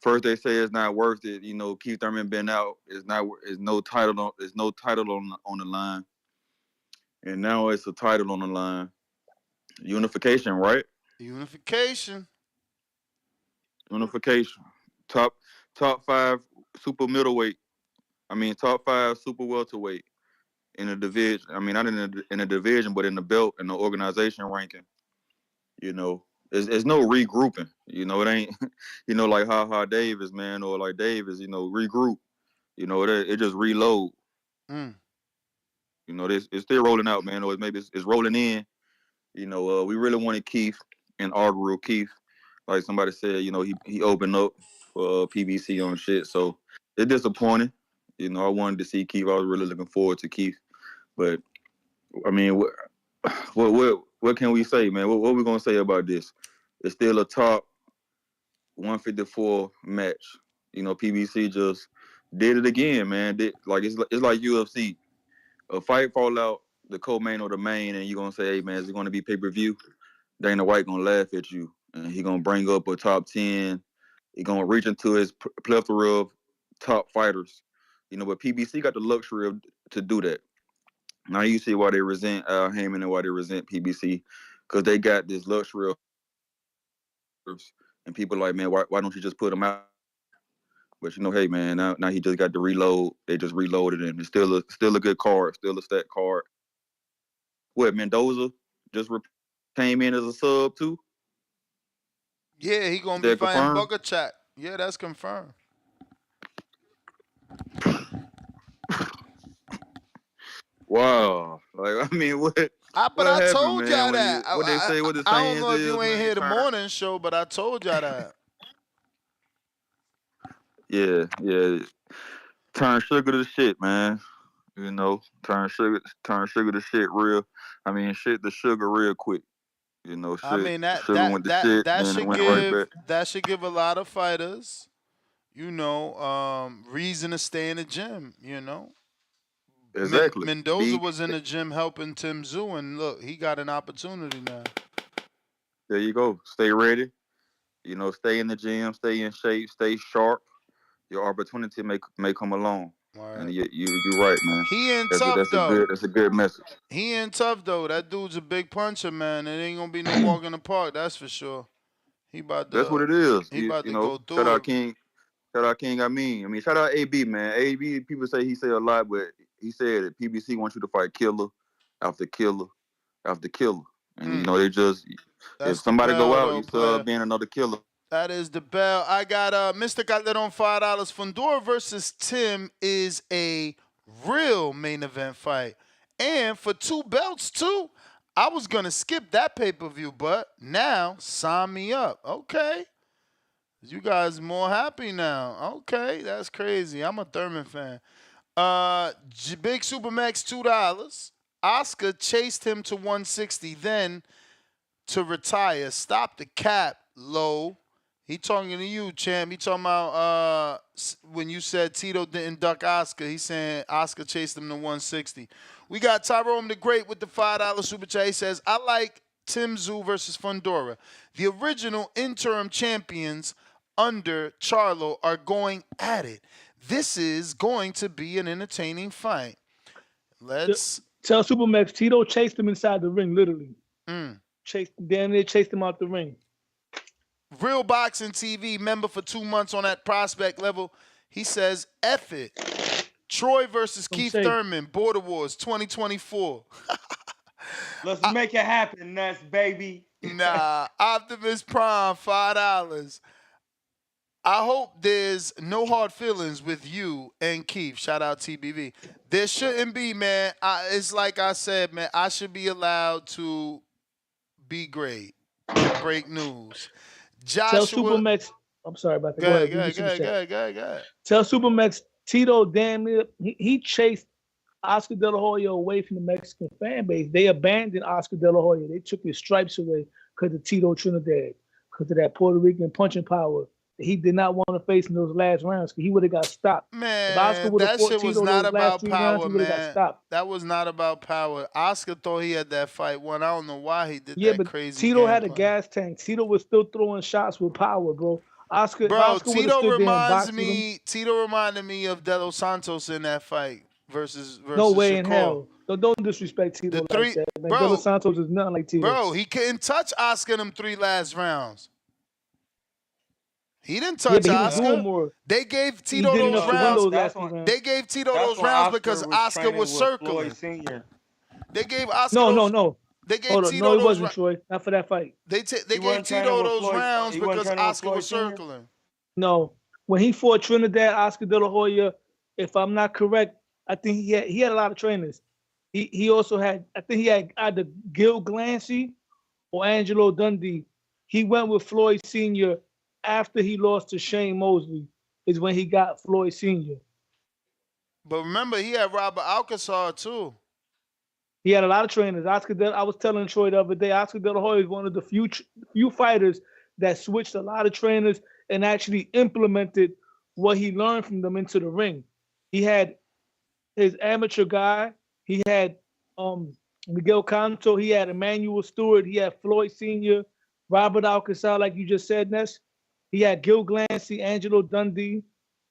first they say it's not worth it. You know, Keith Thurman been out. It's no title on the line, and now it's a title on the line. Unification, right? Unification. Top 5 super middleweight. I mean, top 5 super welterweight in the division. I mean, not in the division, but in the belt and the organization ranking. You know, there's no regrouping. You know, it ain't, you know, like Ha Davis, man, or like Davis, you know, regroup. You know, it just reload. You know, it's still rolling out, man, or maybe it's rolling in. You know, we really wanted Keith and inaugural Keith. Like somebody said, you know, he opened up for PBC on shit. So it's disappointing. You know, I wanted to see Keith. I was really looking forward to Keith. But, I mean, what what can we say, man? What we gonna say about this? It's still a top 154 match. You know, PBC just did it again, man. It's like UFC. A fight fall out, the co-main or the main, and you're gonna say, hey man, is it gonna be pay-per-view? Dana White gonna laugh at you, and he gonna bring up a top 10. He gonna reach into his plethora of top fighters. You know, but PBC got the luxury to do that. Now you see why they resent Al Heyman and why they resent PBC, because they got this luxury of, and people are like, man, why don't you just put them out? But you know, hey man, now he just got to reload. They just reloaded him. It's still a good card, still a stat card. What, Mendoza just came in as a sub too? Yeah, he gonna Is be that fighting confirmed? Bogachat. Yeah, that's confirmed. Wow. Like, I mean, what But what I happened, told man? y'all that. What they say, what the I don't sayings know if is, you ain't man, hear the morning show, but I told y'all that. yeah. Turn sugar to shit, man. You know, turn sugar to shit real. I mean, shit to sugar real quick. You know, I shit mean that sugar that went to that shit, that then it should went right back. give a lot of fighters, reason to stay in the gym. Exactly. Mendoza was in the gym helping Tszyu, and look, he got an opportunity now. There you go. Stay ready. You know, stay in the gym, stay in shape, stay sharp. Your opportunity may come along. And you're right, man. He ain't tough though. That's a good message. He ain't tough though. That dude's a big puncher, man. It ain't gonna be no walk in the park, that's for sure. He about That's what to it is. he about You to know, go shout through out it. King. Shout out King. I mean, shout out AB, man. AB, people say he say a lot, but he said that PBC wants you to fight killer after killer after killer. And you know, they just if That's the somebody go bell out, though, you sub player. being another killer. That is the bell. I got Mr. got that on $5. Fundora versus Tim is a real main event fight. And for 2 belts too. I was gonna skip that pay-per-view, but now sign me up. Okay. You guys more happy now. Okay, that's crazy. I'm a Thurman fan. Big Supermax $2. Oscar chased him to 160, then to retire. Stop the cap, low. He talking to you, champ. He talking about when you said Tito didn't duck Oscar. He saying Oscar chased him to 160. We got Tyrone the Great with the $5 super chat. He says, I like Tszyu versus Fundora. The original interim champions under Charlo are going at it. This is going to be an entertaining fight. Let's tell Supermax Tito chased him inside the ring, literally. Damn near chased him out the ring. Real Boxing TV member for 2 months on that prospect level. He says, F it. Troy versus Keith Thurman, Border Wars 2024. Let's make it happen, Ness, baby. Nah, Optimus Prime, $5. I hope there's no hard feelings with you and Keith. Shout out TBV. There shouldn't be, man. It's like I said, man. I should be allowed to be great and break news. Tell Supermax. I'm sorry about that. Go ahead. Tell Supermax Tito damn near he chased Oscar De La Hoya away from the Mexican fan base. They abandoned Oscar De La Hoya. They took his stripes away because of Tito Trinidad, because of that Puerto Rican punching power that he did not want to face in those last rounds, because he would have got stopped. Man, if Oscar would have that shit was not about power, rounds, man. That was not about power. Oscar thought he had that fight won. I don't know why he did that crazy. Tito had a gas tank. Tito was still throwing shots with power, bro. Oscar Tito reminded me of De Los Santos in that fight versus no way Shakur. In hell. Don't disrespect Tito like that, man. De Los Santos is nothing like Tito. Bro, he couldn't touch Oscar in them 3 last rounds. He didn't touch Oscar. They gave Tito those rounds. They gave Tito those rounds because Oscar was circling. They gave Oscar No. They gave Hold on. Tito No, it those wasn't Troy. Not for that fight. They gave Tito those rounds because Oscar was circling. No. When he fought Trinidad, Oscar De La Hoya, if I'm not correct, I think he had a lot of trainers. He also had, I think he had either Gil Glancy or Angelo Dundee. He went with Floyd Sr. after he lost to Shane Mosley, is when he got Floyd Sr. But remember, he had Robert Alcazar too. He had a lot of trainers. I was telling Troy the other day, Oscar De La Hoya is one of the few fighters that switched a lot of trainers and actually implemented what he learned from them into the ring. He had his amateur guy. He had Miguel Canto. He had Emmanuel Stewart. He had Floyd Sr., Robert Alcazar, like you just said, Ness. He had Gil Glancy, Angelo Dundee,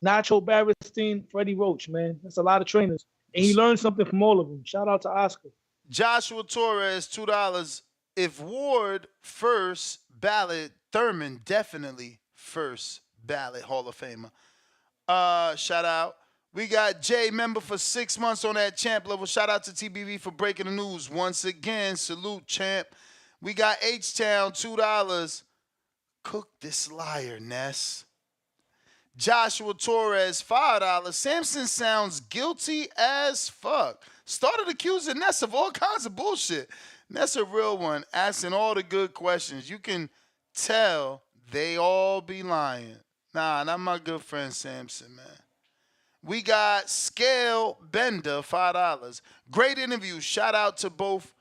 Nacho Barristine, Freddie Roach, man. That's a lot of trainers. And he learned something from all of them. Shout out to Oscar. Joshua Torres, $2. If Ward first ballot, Thurman definitely first ballot Hall of Famer. Shout out. We got Jay, member for 6 months on that champ level. Shout out to TBV for breaking the news once again. Salute, champ. We got H-Town, $2. Cook this liar, Ness. Joshua Torres, $5. Samson sounds guilty as fuck. Started accusing Ness of all kinds of bullshit. Ness a real one, asking all the good questions. You can tell they all be lying. Nah, not my good friend Samson, man. We got Scale Bender, $5. Great interview. Shout out to both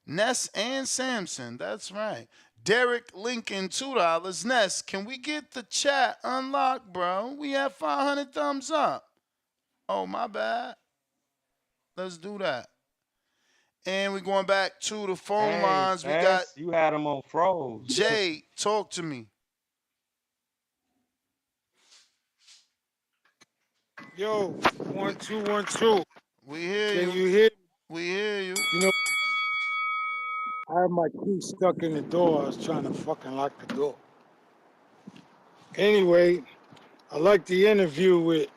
Ness and Samson. That's right. Derek Lincoln, $2. Ness, can we get the chat unlocked, bro? We have 500 thumbs up. Oh, my bad. Let's do that. And we're going back to the phone lines. We got you had him on froze. Jay, talk to me. Yo, 1 2 1 2. We hear you. Can you hear me? We hear you. You know, I had my key stuck in the door. I was trying to fucking lock the door. Anyway, I like the interview with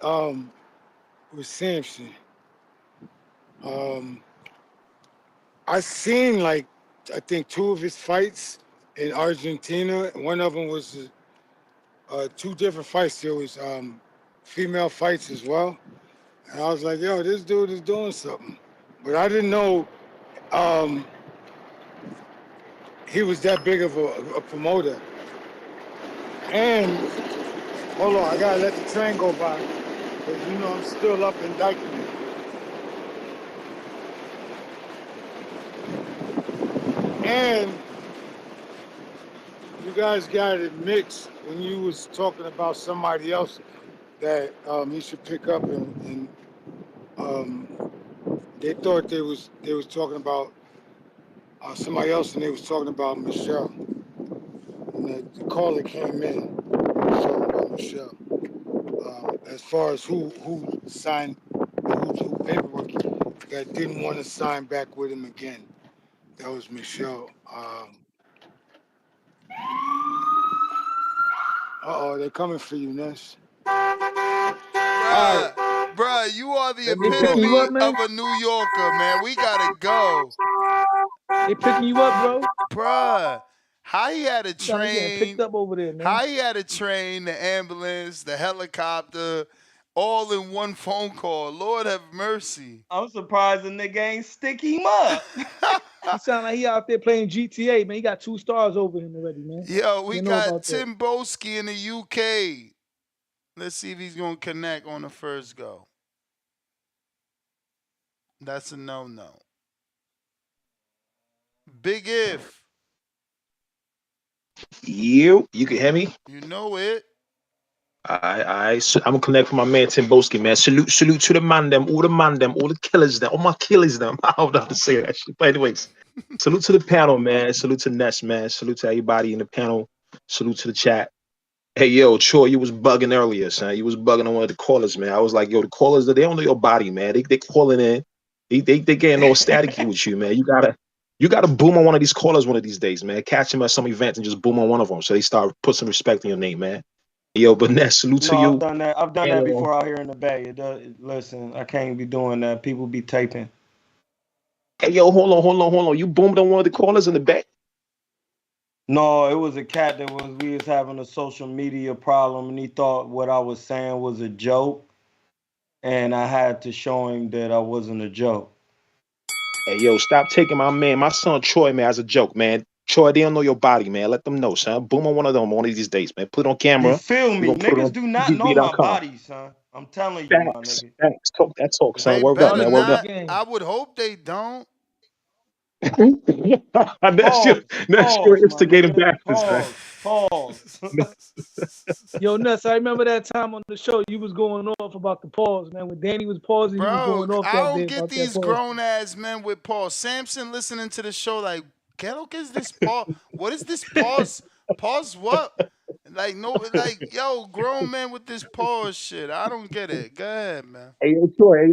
Samson. I seen I think 2 of his fights in Argentina. One of them was 2 different fights. There was female fights as well. And I was like, yo, this dude is doing something. But I didn't know he was that big of a promoter. And, hold on, I gotta let the train go by. Because you know I'm still up in Dykeman. And you guys got it mixed when you was talking about somebody else that he should pick up, and they thought they was talking about somebody else, and they was talking about Michelle. And the caller came in talking about Michelle. As far as who signed, who paperwork that didn't want to sign back with him again, that was Michelle. They're coming for you, Ness. Bruh, you are the epitome of a New Yorker, man. We gotta go. They picking you up, bro. Bruh, how he had a train, picked up over there, man. how he had a train, the ambulance, the helicopter, all in one phone call. Lord have mercy. I'm surprised the nigga ain't stick him up. He sound like he out there playing GTA, man. He got 2 stars over him already, man. Yo, we got Tim Boski in the UK. Let's see if he's going to connect on the first go. That's a no-no. Big If. You can hear me? You know it. I'm gonna connect with my man Tim Boski, man. Salute to the man them, all the killers them, all my killers them. I don't know how to say that shit. But anyways, salute to the panel, man. Salute to Ness, man. Salute to everybody in the panel. Salute to the chat. Hey, yo, Troy, you was bugging earlier, son. You was bugging on one of the callers, man. I was like, yo, the callers, they don't know your body, man. They calling in. They getting all staticky with you, man. You gotta boom on one of these callers one of these days, man. Catch them at some event and just boom on one of them so they start put some respect in your name, man. Yo, but Ness, salute to you. I've done that before out here in the Bay. Listen, I can't be doing that. People be taping. Hey, yo, hold on. You boomed on one of the callers in the Bay? No, it was a cat we was having a social media problem, and he thought what I was saying was a joke, and I had to show him that I wasn't a joke. Hey, yo, stop taking my son Troy, man, as a joke, man. Troy, they don't know your body, man. Let them know, son. Boom on one of them one of these days, man. Put it on camera. You feel me? Niggas do not know my body, son. I'm telling you, my nigga. Thanks. Talk that talk, son. Word up, man. Word up. I would hope they don't. That's your Pause, my instigating nigga. factors, man. Pause. Yo, Nuts, I remember that time on the show you was going off about the pause, man. When Danny was pausing, you was Bro, going off I that don't day get about that these pause. grown ass men with pause. Samson listening to the show like, ¿Qué lo que is this pause? What is this pause? Pause what? Like no, like yo, grown men with this pause shit. I don't get it. Go ahead, man. Hey, yo,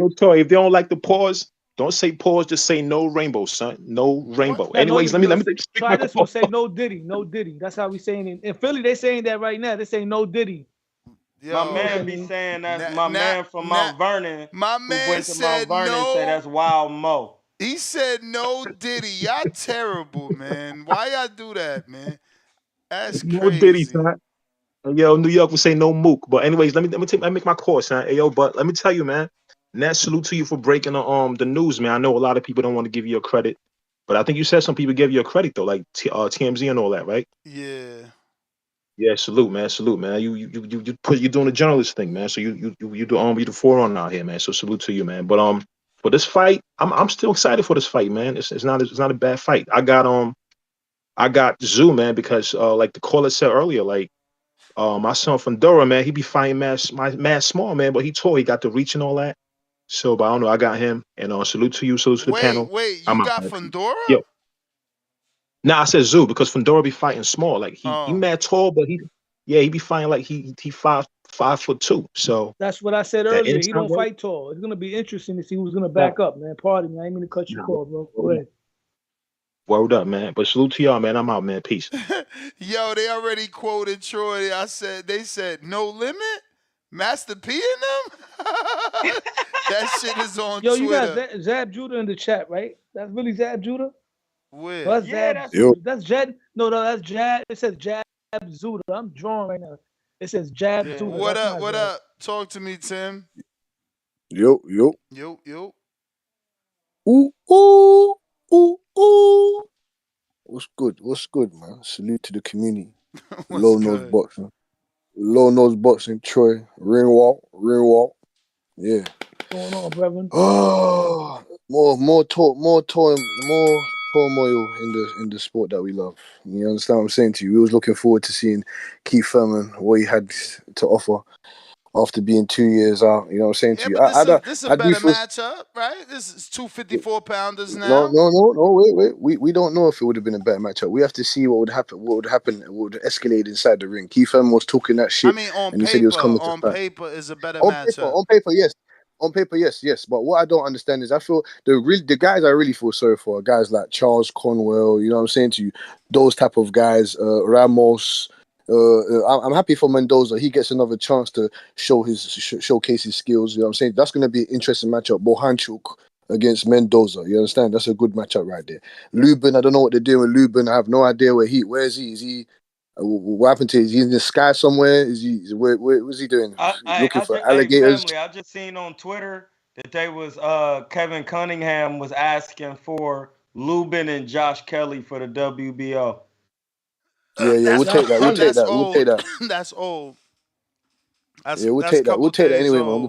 Toy. If they don't like the pause, don't say pause. Just say no rainbow, son. No rainbow. Yeah, no, Anyways, let me yo, speak try my this call. one. Say no Diddy, no Diddy. That's how we saying it. In Philly, they saying that right now. They saying no Diddy. My Yo, You know what I man be mean? saying that's my man from Mount Vernon my who man went to Mount said Vernon say no. that's Wild Mo. He said no Diddy. Y'all terrible, man. Why y'all do that, man? That's No Diddy, crazy. son. Yo, New York would say no mook. But anyways, let me make my call, son. Hey, yo, but let me tell you, man. Nat, salute to you for breaking the news, man. I know a lot of people don't want to give you a credit, but I think you said some people gave you a credit though, like TMZ and all that, right? Yeah. Yeah, salute, man. Salute, man. You're doing the journalist thing, man. So you the forerunner out here, man. So salute to you, man. But for this fight, I'm still excited for this fight, man. It's not a bad fight. I got Tszyu, man, because like the caller said earlier, like my son Fundora, man, he be fighting mad small, man, but he tall, he got the reach and all that. So, but I don't know, I got him, and salute to you, salute to the panel. Wait, you I'm out, got man. Fundora? Yo, nah, I said Tszyu because Fundora be fighting small, like he Oh. mad tall, but he be fighting like he 5'2". So That's what I said that earlier. He inside don't work, fight tall. It's gonna be interesting to see who's gonna nah, back up, man. Pardon me, I didn't mean to cut you nah, off, bro. Go ahead. word up, man. But salute to y'all, man. I'm out, man. Peace. Yo, they already quoted Troy. They said no limit? Master P in them? That shit is on Yo, you got Twitter. Zab Judah in the chat, right? That's really Zab Judah? Where? No, that's Yeah, Zab that's Yo, Judah. That's Jed. No, that's Jab. It says Jab Zuda. I'm drawing right now. It says Jab yeah. Zuda. What That's up? not What Zab. up? Talk to me, Tim. yo. Yo. Ooh, ooh, ooh, ooh. What's good? What's good, man? Salute to the community. What's Low nose good? boxing. Low nose boxing. Troy. Ringwalt. Yeah. What's going on, brethren? Oh, more turmoil in the sport that we love. You understand what I'm saying to you? We was looking forward to seeing Keith Thurman, what he had to offer after being 2 years out. You know what I'm saying Yeah, to you? but this is a I do better feel. matchup, right? This is 254-pounders No, now. no, no, no. Wait. We don't know if it would have been a better matchup. We have to see what would happen. What would escalate inside the ring. Keith Thurman was talking that I shit, mean, and he said he was coming to on fight. paper is a better matchup. On paper, yes. On paper, yes. But what I don't understand is I feel the guys I really feel sorry for are guys like Charles Conwell. You know what I'm saying to you? Those type of guys, Ramos. I'm happy for Mendoza. He gets another chance to showcase his skills. You know what I'm saying? That's going to be an interesting matchup. Bohanchuk against Mendoza. You understand? That's a good matchup right there. Lubin, I don't know what they're doing with Lubin. I have no idea where is he? Is he? What happened to him? Is he in the sky somewhere? Where was he doing? Looking for Hey, alligators? family, I just seen on Twitter that they was Kevin Cunningham was asking for Lubin and Josh Kelly for the WBO. Yeah, we'll That's take that. We'll take that's that. We'll take old. that. That's old. Yeah, we'll That's a take that. couple We'll take that days anyway, man. old.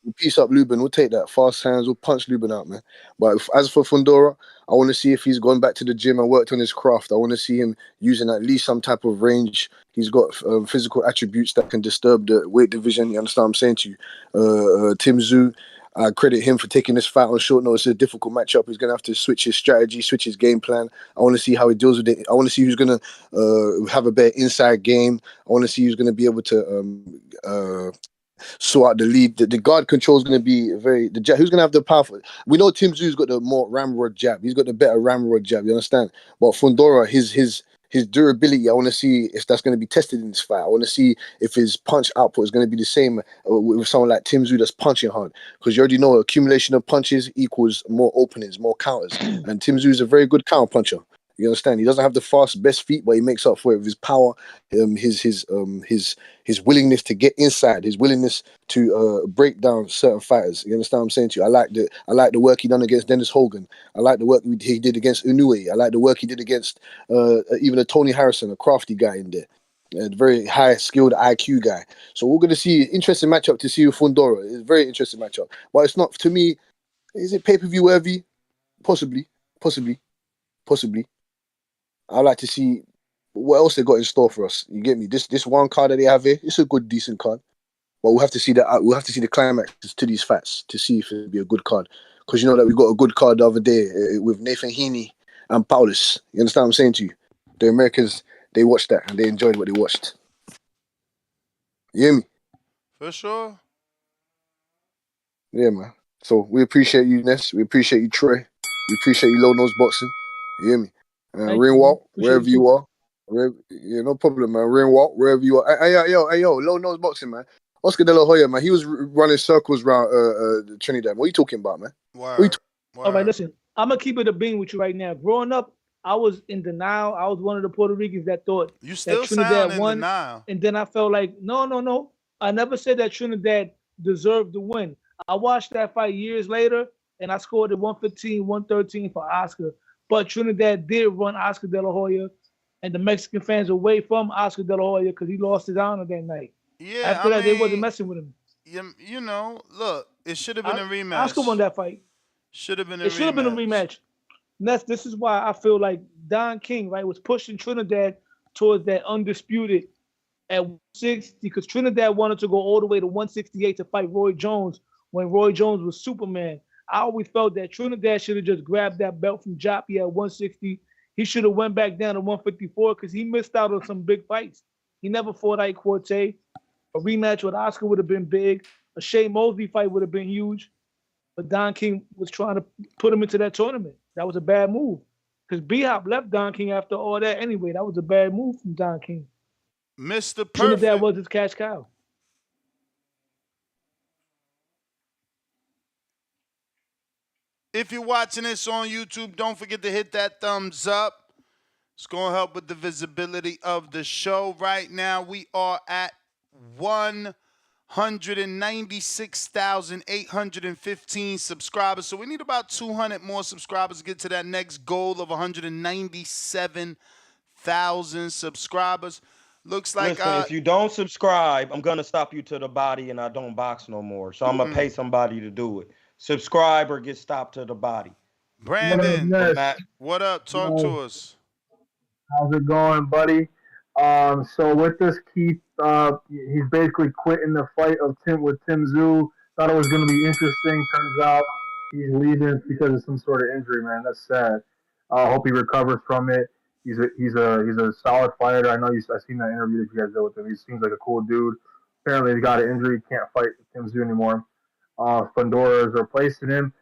We'll piece up Lubin. We'll take that. Fast hands. We'll punch Lubin out, man. But as for Fundora, I want to see if he's gone back to the gym and worked on his craft. I want to see him using at least some type of range. He's got physical attributes that can disturb the weight division. You understand what I'm saying to you? Tim Tszyu, I credit him for taking this fight on short notice. It's a difficult matchup. He's going to have to switch his strategy, switch his game plan. I want to see how he deals with it. I want to see who's going to have a better inside game. I want to see who's going to be able to sort out the lead. The guard control is going to be who's going to have the powerful. We know Tim Tszyu has got the more ramrod jab. He's got the better ramrod jab. You understand? But Fundora, his durability, I want to see if that's going to be tested in this fight. I want to see if his punch output is going to be the same with someone like Tim Tszyu that's punching hard. Because you already know accumulation of punches equals more openings, more counters. And Tim Tszyu is a very good counter puncher. You understand? He doesn't have the best feet, but he makes up for it with his power, his willingness to get inside, his willingness to break down certain fighters. You understand what I'm saying to you? I like the work he done against Dennis Hogan. I like the work he did against Inoue. I like the work he did against even a Tony Harrison, a crafty guy in there. A very high skilled IQ guy. So we're going to see interesting matchup to see with Fundora. It's a very interesting matchup. But it's not, to me, is it pay-per-view worthy? Possibly. possibly. I'd like to see what else they got in store for us. You get me? This one card that they have here, it's a good, decent card. But we'll have to see the climax to these fights to see if it'll be a good card. Because you know that we got a good card the other day with Nathan Heaney and Paulus. You understand what I'm saying to you? The Americans, they watched that and they enjoyed what they watched. You hear me? For sure. Yeah, man. So we appreciate you, Ness. We appreciate you, Troy. We appreciate you, Low Nose Boxing. You hear me? Ringwalt, wherever you are. No problem, man. Ringwalt, wherever you are. Hey, yo, Low Nose Boxing, man. Oscar De La Hoya, man. He was running circles around Trinidad. What are you talking about, man? Word. All right, listen. I'm gonna keep it a bean with you right now. Growing up, I was in denial. I was one of the Puerto Ricans that thought You still that Trinidad sound in won, denial. and then I felt like, no. I never said that Trinidad deserved to win. I watched that fight years later, and I scored at 115, 113 for Oscar. But Trinidad did run Oscar De La Hoya, and the Mexican fans away from Oscar De La Hoya because he lost his honor that night. Yeah, After that, they wasn't messing with him. You know, look, it should have been a rematch. Oscar won that fight. Should have been a rematch. It should have been a rematch. Ness, this is why I feel like Don King, right, was pushing Trinidad towards that undisputed at 160 because Trinidad wanted to go all the way to 168 to fight Roy Jones when Roy Jones was Superman. I always felt that Trinidad should have just grabbed that belt from Joppy at 160. He should have went back down to 154 because he missed out on some big fights. He never fought Ike Corte. A rematch with Oscar would have been big. A Shea Mosley fight would have been huge. But Don King was trying to put him into that tournament. That was a bad move. Because B-Hop left Don King after all that anyway. That was a bad move from Don King. Mr. Perfect. Trinidad was his cash cow. If you're watching this on YouTube, don't forget to hit that thumbs up. It's going to help with the visibility of the show. Right now, we are at 196,815 subscribers. So we need about 200 more subscribers to get to that next goal of 197,000 subscribers. Looks like listen, if you don't subscribe, I'm gonna stop you to the body and I don't box no more. So I'm gonna pay somebody to do it. Subscribe or get stopped to the body. Brandon, what up? Talk to us. How's it going, buddy? So with this, Keith, he's basically quitting the fight of with Tim Tszyu. Thought it was going to be interesting. Turns out he's leaving because of some sort of injury, man. That's sad. I hope he recovers from it. He's a solid fighter. I know I've seen that interview that you guys did with him. He seems like a cool dude. Apparently, he got an injury. Can't fight Tim Tszyu anymore. Fundora is replacing him.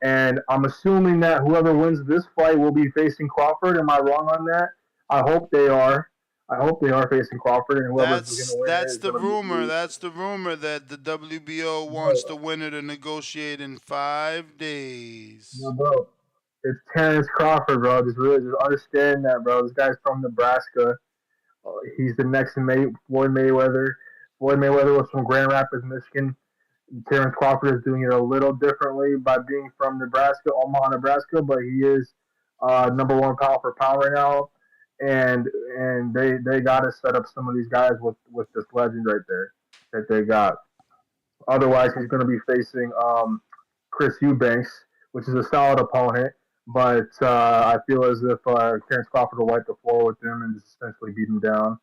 And I'm assuming that whoever wins this fight will be facing Crawford. Am I wrong on that? I hope they are. I hope they are facing Crawford, and whoever's going to win. That's the rumor. That's the rumor that the WBO wants the winner to negotiate in 5 days. No, bro. It's Terrence Crawford, bro. Just understand that, bro. This guy's from Nebraska. He's the next Floyd Mayweather. Floyd Mayweather was from Grand Rapids, Michigan. Terrence Crawford is doing it a little differently by being from Nebraska, Omaha, Nebraska, but he is number one pound for pound right now, and they got to set up some of these guys with this legend right there that they got. Otherwise, he's going to be facing Chris Eubanks, which is a solid opponent, but I feel as if Terrence Crawford will wipe the floor with him and just essentially beat him down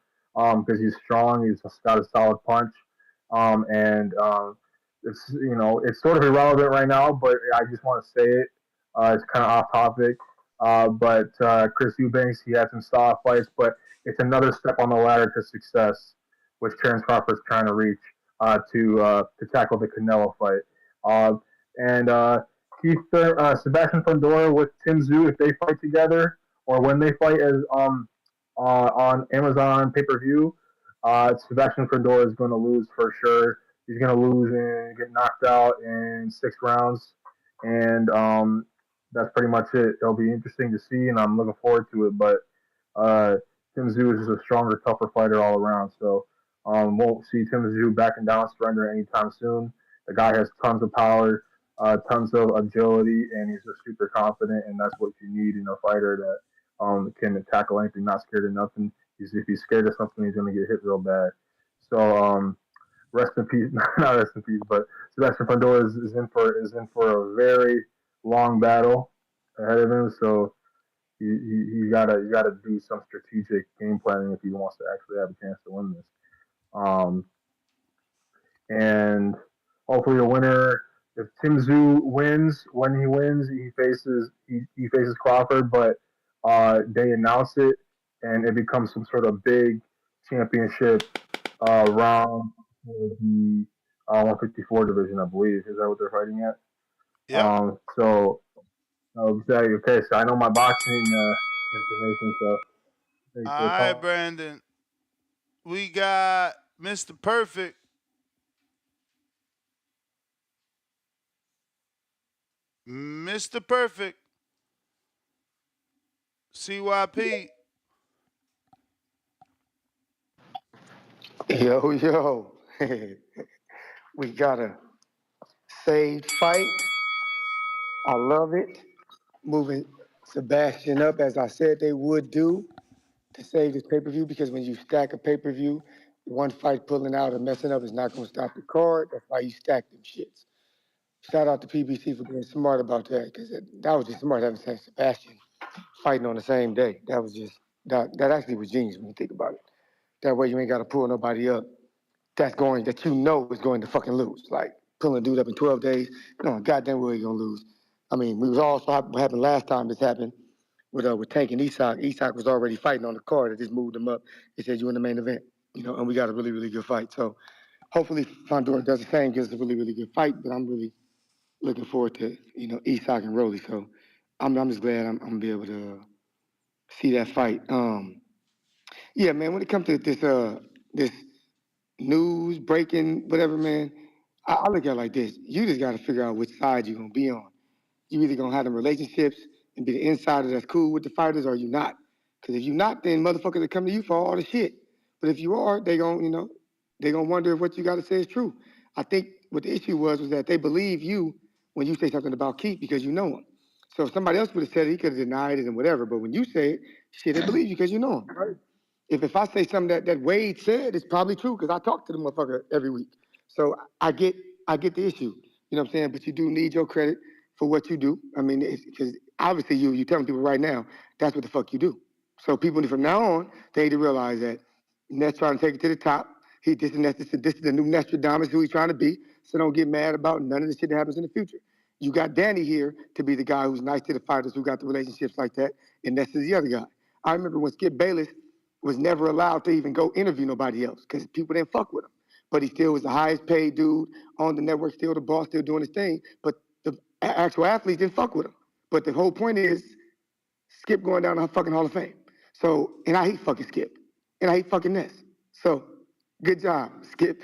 because he's strong, he's got a solid punch, and it's it's sort of irrelevant right now, but I just want to say it. It's kind of off topic, but Chris Eubanks, he had some solid fights, but it's another step on the ladder to success, which Terrence Crawford's trying to reach to tackle the Canelo fight. And Sebastian Fundora with Tim Tszyu, if they fight together or when they fight as on Amazon pay-per-view, Sebastian Fundora is going to lose for sure. He's going to lose and get knocked out in 6 rounds. And that's pretty much it. It'll be interesting to see, and I'm looking forward to it. But Tim Tszyu is just a stronger, tougher fighter all around. So won't see Tim Tszyu backing down, surrender anytime soon. The guy has tons of power, tons of agility, and he's just super confident, and that's what you need in a fighter that can tackle anything, not scared of nothing. If he's scared of something, he's going to get hit real bad. So rest in peace, not rest in peace, but Sebastian Fundora is in for a very long battle ahead of him. So you gotta do some strategic game planning if he wants to actually have a chance to win this. Um, and hopefully the winner. If Tszyu wins, when he wins, he faces Crawford, but they announce it and it becomes some sort of big championship round for the 154 division, I believe. Is that what they're fighting at? Yep. Exactly. Okay, so I know my boxing information, so All thanks for the right, call. Brandon. We got Mr. Perfect. Mr. Perfect. CYP. Yo, we got a saved fight. I love it. Moving Sebastian up as I said they would do to save this pay per view because when you stack a pay per view, one fight pulling out or messing up is not going to stop the card. That's why you stack them shits. Shout out to PBC for being smart about that because that was just smart having Sebastian fighting on the same day. That was just that actually was genius when you think about it. That way you ain't got to pull nobody up that you know is going to fucking lose. Like pulling a dude up in 12 days, no goddamn well you're gonna lose. I mean, we was all what happened last time this happened with Tank and Isak. Isak was already fighting on the card. It just moved him up. It said you in the main event, and we got a really, really good fight. So hopefully Fundora does the same, gives us a really, really good fight. But I'm really looking forward to, Isak and Rolly. So I'm just glad I'm gonna be able to see that fight. Yeah, man, when it comes to this news, breaking, whatever, man, I look at it like this. You just got to figure out which side you're going to be on. You either going to have them relationships and be the insider that's cool with the fighters or you not. Because if you not, then motherfuckers will come to you for all the shit. But if you are, they going to, they going to wonder if what you got to say is true. I think what the issue was that they believe you when you say something about Keith because you know him. So if somebody else would have said it, he could have denied it and whatever. But when you say it, shit, they believe you because you know him, right? If I say something that Wade said, it's probably true because I talk to the motherfucker every week. So I get the issue. You know what I'm saying? But you do need your credit for what you do. I mean, because obviously you telling people right now that's what the fuck you do. So people from now on they need to realize that Ness trying to take it to the top. This is the new Nostradamus who he's trying to be. So don't get mad about none of the shit that happens in the future. You got Danny here to be the guy who's nice to the fighters who got the relationships like that, and Ness is the other guy. I remember when Skip Bayless was never allowed to even go interview nobody else because people didn't fuck with him. But he still was the highest paid dude on the network, still the boss, still doing his thing. But the actual athletes didn't fuck with him. But the whole point is Skip going down the fucking Hall of Fame. So, and I hate fucking Skip. And I hate fucking Ness. So, good job, Skip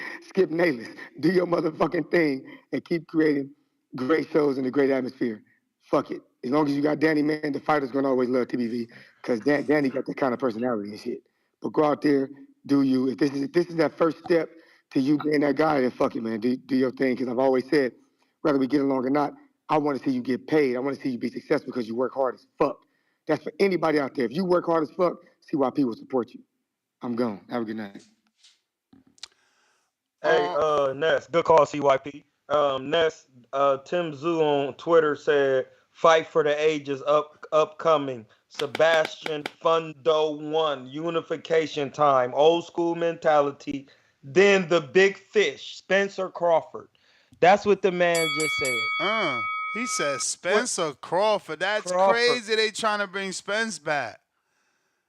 Nayless. Do your motherfucking thing and keep creating great shows in a great atmosphere. Fuck it. As long as you got Danny, man, the fighter's gonna always love TBV because Danny got that kind of personality and shit. But go out there, do you. If this is that first step to you being that guy, then fuck it, man. Do your thing. Because I've always said, whether we get along or not, I want to see you get paid. I want to see you be successful because you work hard as fuck. That's for anybody out there. If you work hard as fuck, see why people support you. I'm gone. Have a good night. Hey, Ness, good call, CYP. Ness, Tim Zoo on Twitter said, "Fight for the ages upcoming. Sebastian Fundo won. Unification time. Old school mentality. Then the big fish, Spencer Crawford." That's what the man just said. He says Spencer Crawford. That's Crawford. crazy. They trying to bring Spence back.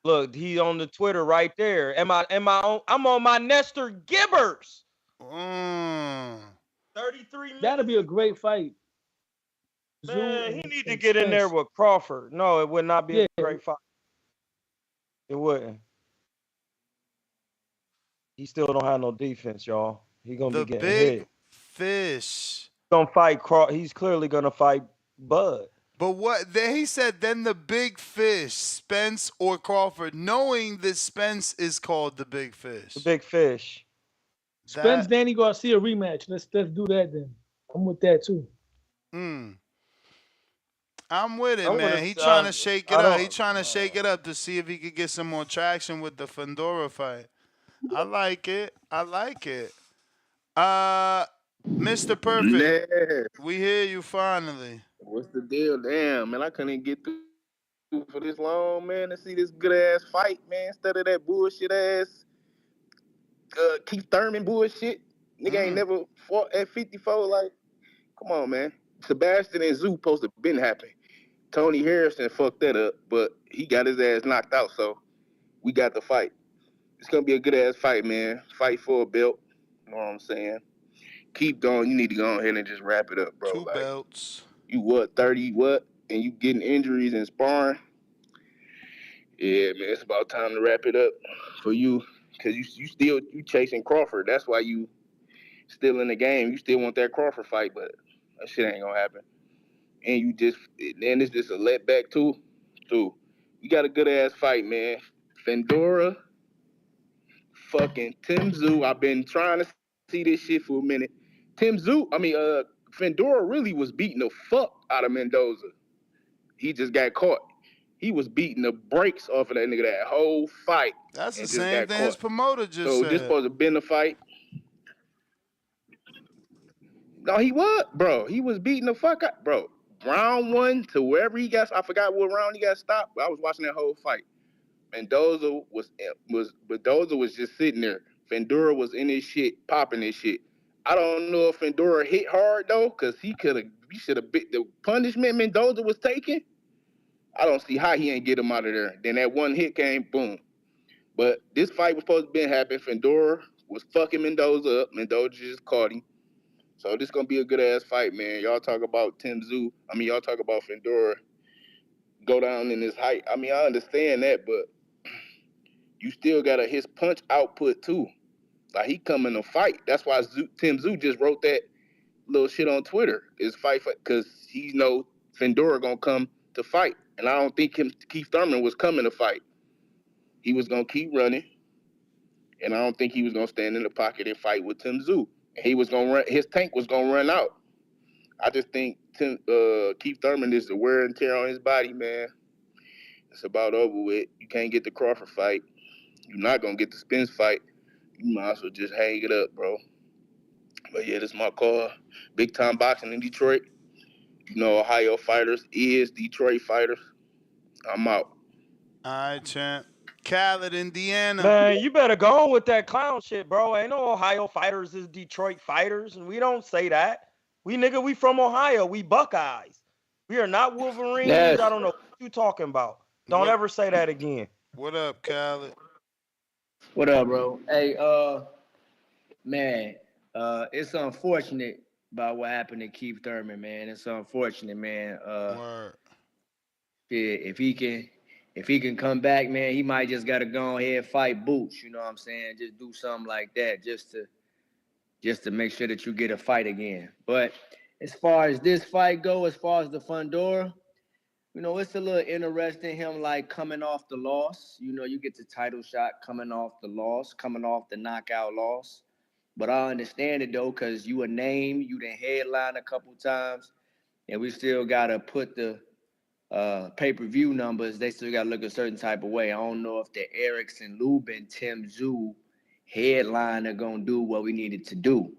Look, he on the Twitter right there. Am I on? I'm on my Nestor Gibbers. 33 minutes. That'll be a great fight. Man, he need to get in there with Crawford. No, it would not be a great fight. It wouldn't. He still don't have no defense, y'all. He gonna be getting hit. Big fish. Gonna fight He's clearly gonna fight Bud. But what then he said, then the big fish, Spence or Crawford, knowing that Spence is called the big fish. The big fish. Spence Danny Garcia rematch. Let's do that then. I'm with that too. I'm with it, man. He trying to shake it up. He trying to shake it up to see if he could get some more traction with the Fundora fight. I like it. Mr. Perfect. Yeah. We hear you finally. What's the deal? Damn, man, I couldn't even get through for this long, man, to see this good ass fight, man, instead of that bullshit ass Keith Thurman bullshit. Nigga ain't never fought at 54. Like, come on, man. Sebastian and Tszyu supposed to been happen. Tony Harrison fucked that up, but he got his ass knocked out, so we got the fight. It's gonna be a good ass fight, man. Fight for a belt. You know what I'm saying? Keep going. You need to go ahead and just wrap it up, bro. 2 Like, belts. you what, 30 what? And you getting injuries and sparring? Yeah, man, it's about time to wrap it up for you. Cause you still chasing Crawford. That's why you still in the game. You still want that Crawford fight, but that shit ain't gonna happen. And it's just a letback too. So you got a good ass fight, man. Fundora, fucking Tszyu. I've been trying to see this shit for a minute. Fundora really was beating the fuck out of Mendoza. He just got caught. He was beating the brakes off of that nigga that whole fight. That's the And just same got thing caught. his promoter just So this said. supposed to been the fight. No, he was, bro. He was beating the fuck out, bro. Round 1 to wherever he got, I forgot what round he got stopped, but I was watching that whole fight. Mendoza was just sitting there. Fundora was in his shit, popping his shit. I don't know if Fundora hit hard though, cause he should have bit the punishment Mendoza was taking. I don't see how he ain't get him out of there. Then that one hit came, boom. But this fight was supposed to be happening. Fundora was fucking Mendoza up. Mendoza just caught him. So this gonna be a good ass fight, man. Y'all talk about y'all talk about Fundora go down in his height. I mean, I understand that, but you still got his punch output too. Like he coming to fight. That's why Tszyu just wrote that little shit on Twitter. Is fight because he know Fundora gonna come to fight, and I don't think Keith Thurman was coming to fight. He was gonna keep running, and I don't think he was gonna stand in the pocket and fight with Tszyu. He was gonna run. His tank was gonna run out. I just think Keith Thurman is the wear and tear on his body, man. It's about over with. You can't get the Crawford fight. You're not gonna get the Spence fight. You might as well just hang it up, bro. But yeah, this is my call. Big time boxing in Detroit. You know, Ohio fighters is Detroit fighters. I'm out. All right, champ. Khaled, Indiana. Man, you better go on with that clown shit, bro. Ain't no Ohio fighters is Detroit fighters, and we don't say that. We from Ohio. We Buckeyes. We are not Wolverines. Yes. I don't know what you talking about. Don't What ever say that again. What up, Khaled? What up, bro? Hey, man, it's unfortunate about what happened to Keith Thurman, man. It's unfortunate, man. Word. If he can come back, man, he might just gotta go ahead and fight Boots. You know what I'm saying? Just do something like that, just to make sure that you get a fight again. But as far as this fight go, as far as the Fundora, you know, it's a little interesting him like coming off the loss. You know, you get the title shot coming off the loss, coming off the knockout loss. But I understand it though, because you a name, you done headline a couple times, and we still gotta put the pay-per-view numbers. They still gotta look a certain type of way. I don't know if the Erickson Lubin, Tszyu headline are gonna do what we needed to do.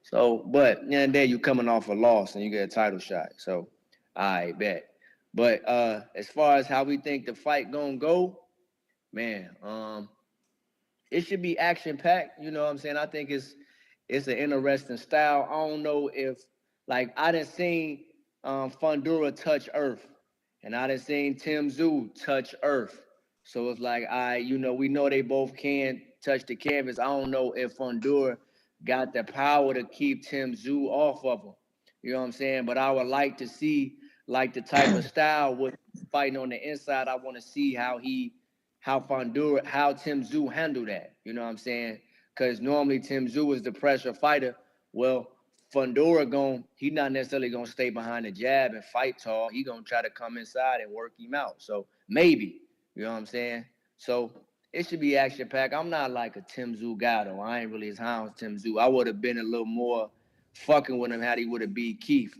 So, but and then you coming off a loss and you get a title shot. So I bet. But as far as how we think the fight gonna go, man, it should be action packed. You know what I'm saying? I think it's an interesting style. I don't know if like I done seen Fundora touch earth, and I done seen Tszyu touch earth. So it's like we know they both can touch the canvas. I don't know if Fundora got the power to keep Tszyu off of him. You know what I'm saying? But I would like to see like the type of style with fighting on the inside. I want to see how Tszyu handle that. You know what I'm saying? Because normally Tszyu is the pressure fighter. Well, Fundora he not necessarily gonna stay behind the jab and fight tall. He gonna try to come inside and work him out. So maybe, you know what I'm saying? So it should be action packed. I'm not like a Tszyu guy though. I ain't really as high on Tszyu. I would have been a little more fucking with him had he would have beat Keith.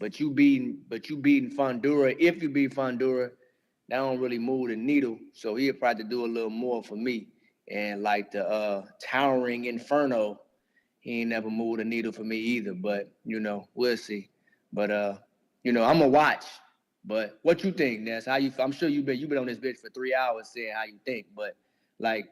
But you beating Fundora. If you beat Fundora, that don't really move the needle. So he'll probably do a little more for me. And like the Towering Inferno, he ain't never moved the needle for me either. But, we'll see. But, I'm going to watch. But what you think, Ness? How you? I'm sure you've been on this bitch for 3 hours saying how you think, but like,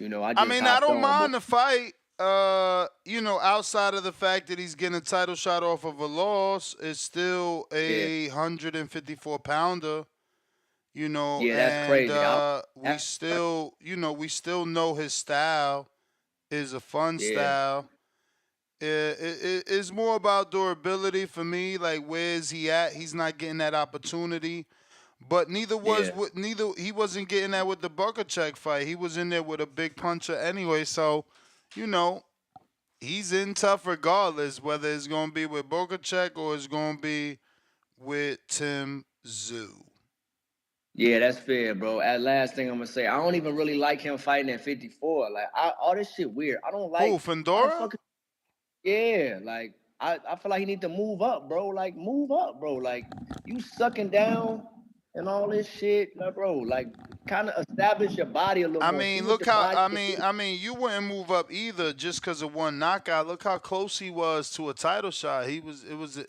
I I just mean, I hopped don't on, but mind the fight. Outside of the fact that he's getting a title shot off of a loss, it's still yeah, a 154 pounder. yeah, that's And crazy. we still, we still know his style is a fun Yeah, style. It's more about durability for me. Like, where is he at? He's not getting that opportunity. But yeah, neither he wasn't getting that with the Bukacek fight. He was in there with a big puncher anyway. So, you know, he's in tough regardless, whether it's gonna be with Bukacek or it's gonna be with Tim Tszyu. yeah. That's fair, bro. At last thing I'm gonna say, I don't even really like him fighting at 54. Like, all this shit weird. I don't Who, like why the Fundora? fuck. Yeah, like I feel like he need to move up, bro. Like move up, bro. Like you sucking down and all this shit, like, bro. Like kind of establish your body a little I more. See mean, what look your how body I can mean, do. I mean, you wouldn't move up either just because of one knockout. Look how close he was to a title shot. It was an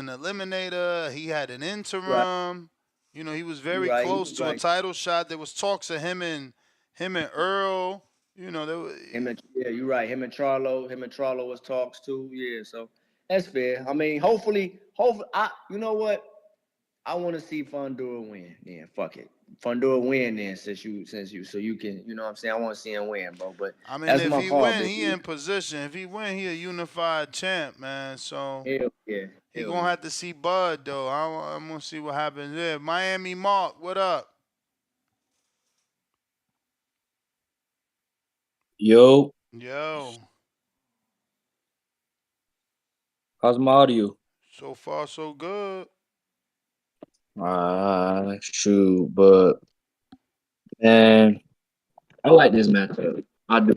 eliminator. He had an Right, interim. He was you very right, you close to a right. title shot. There was talks of him and Earl. There was, Yeah, you right. Him and Charlo was talks too. Yeah, so that's fair. I mean, hopefully, you know what? I want to see Fundora win. Yeah, fuck it. Fundora win then so you can, you know what I'm saying? I want to see him win, bro. But I mean, that's if my he call, win, baby. he in position. If he win, he a unified champ, man. So Hell yeah. he Hell gonna yeah. have to see Bud though. I'm gonna see what happens there. Miami Mark, what up? Yo, Yo, how's my audio? so far so good. Shoot, but man, I like this matchup. I do,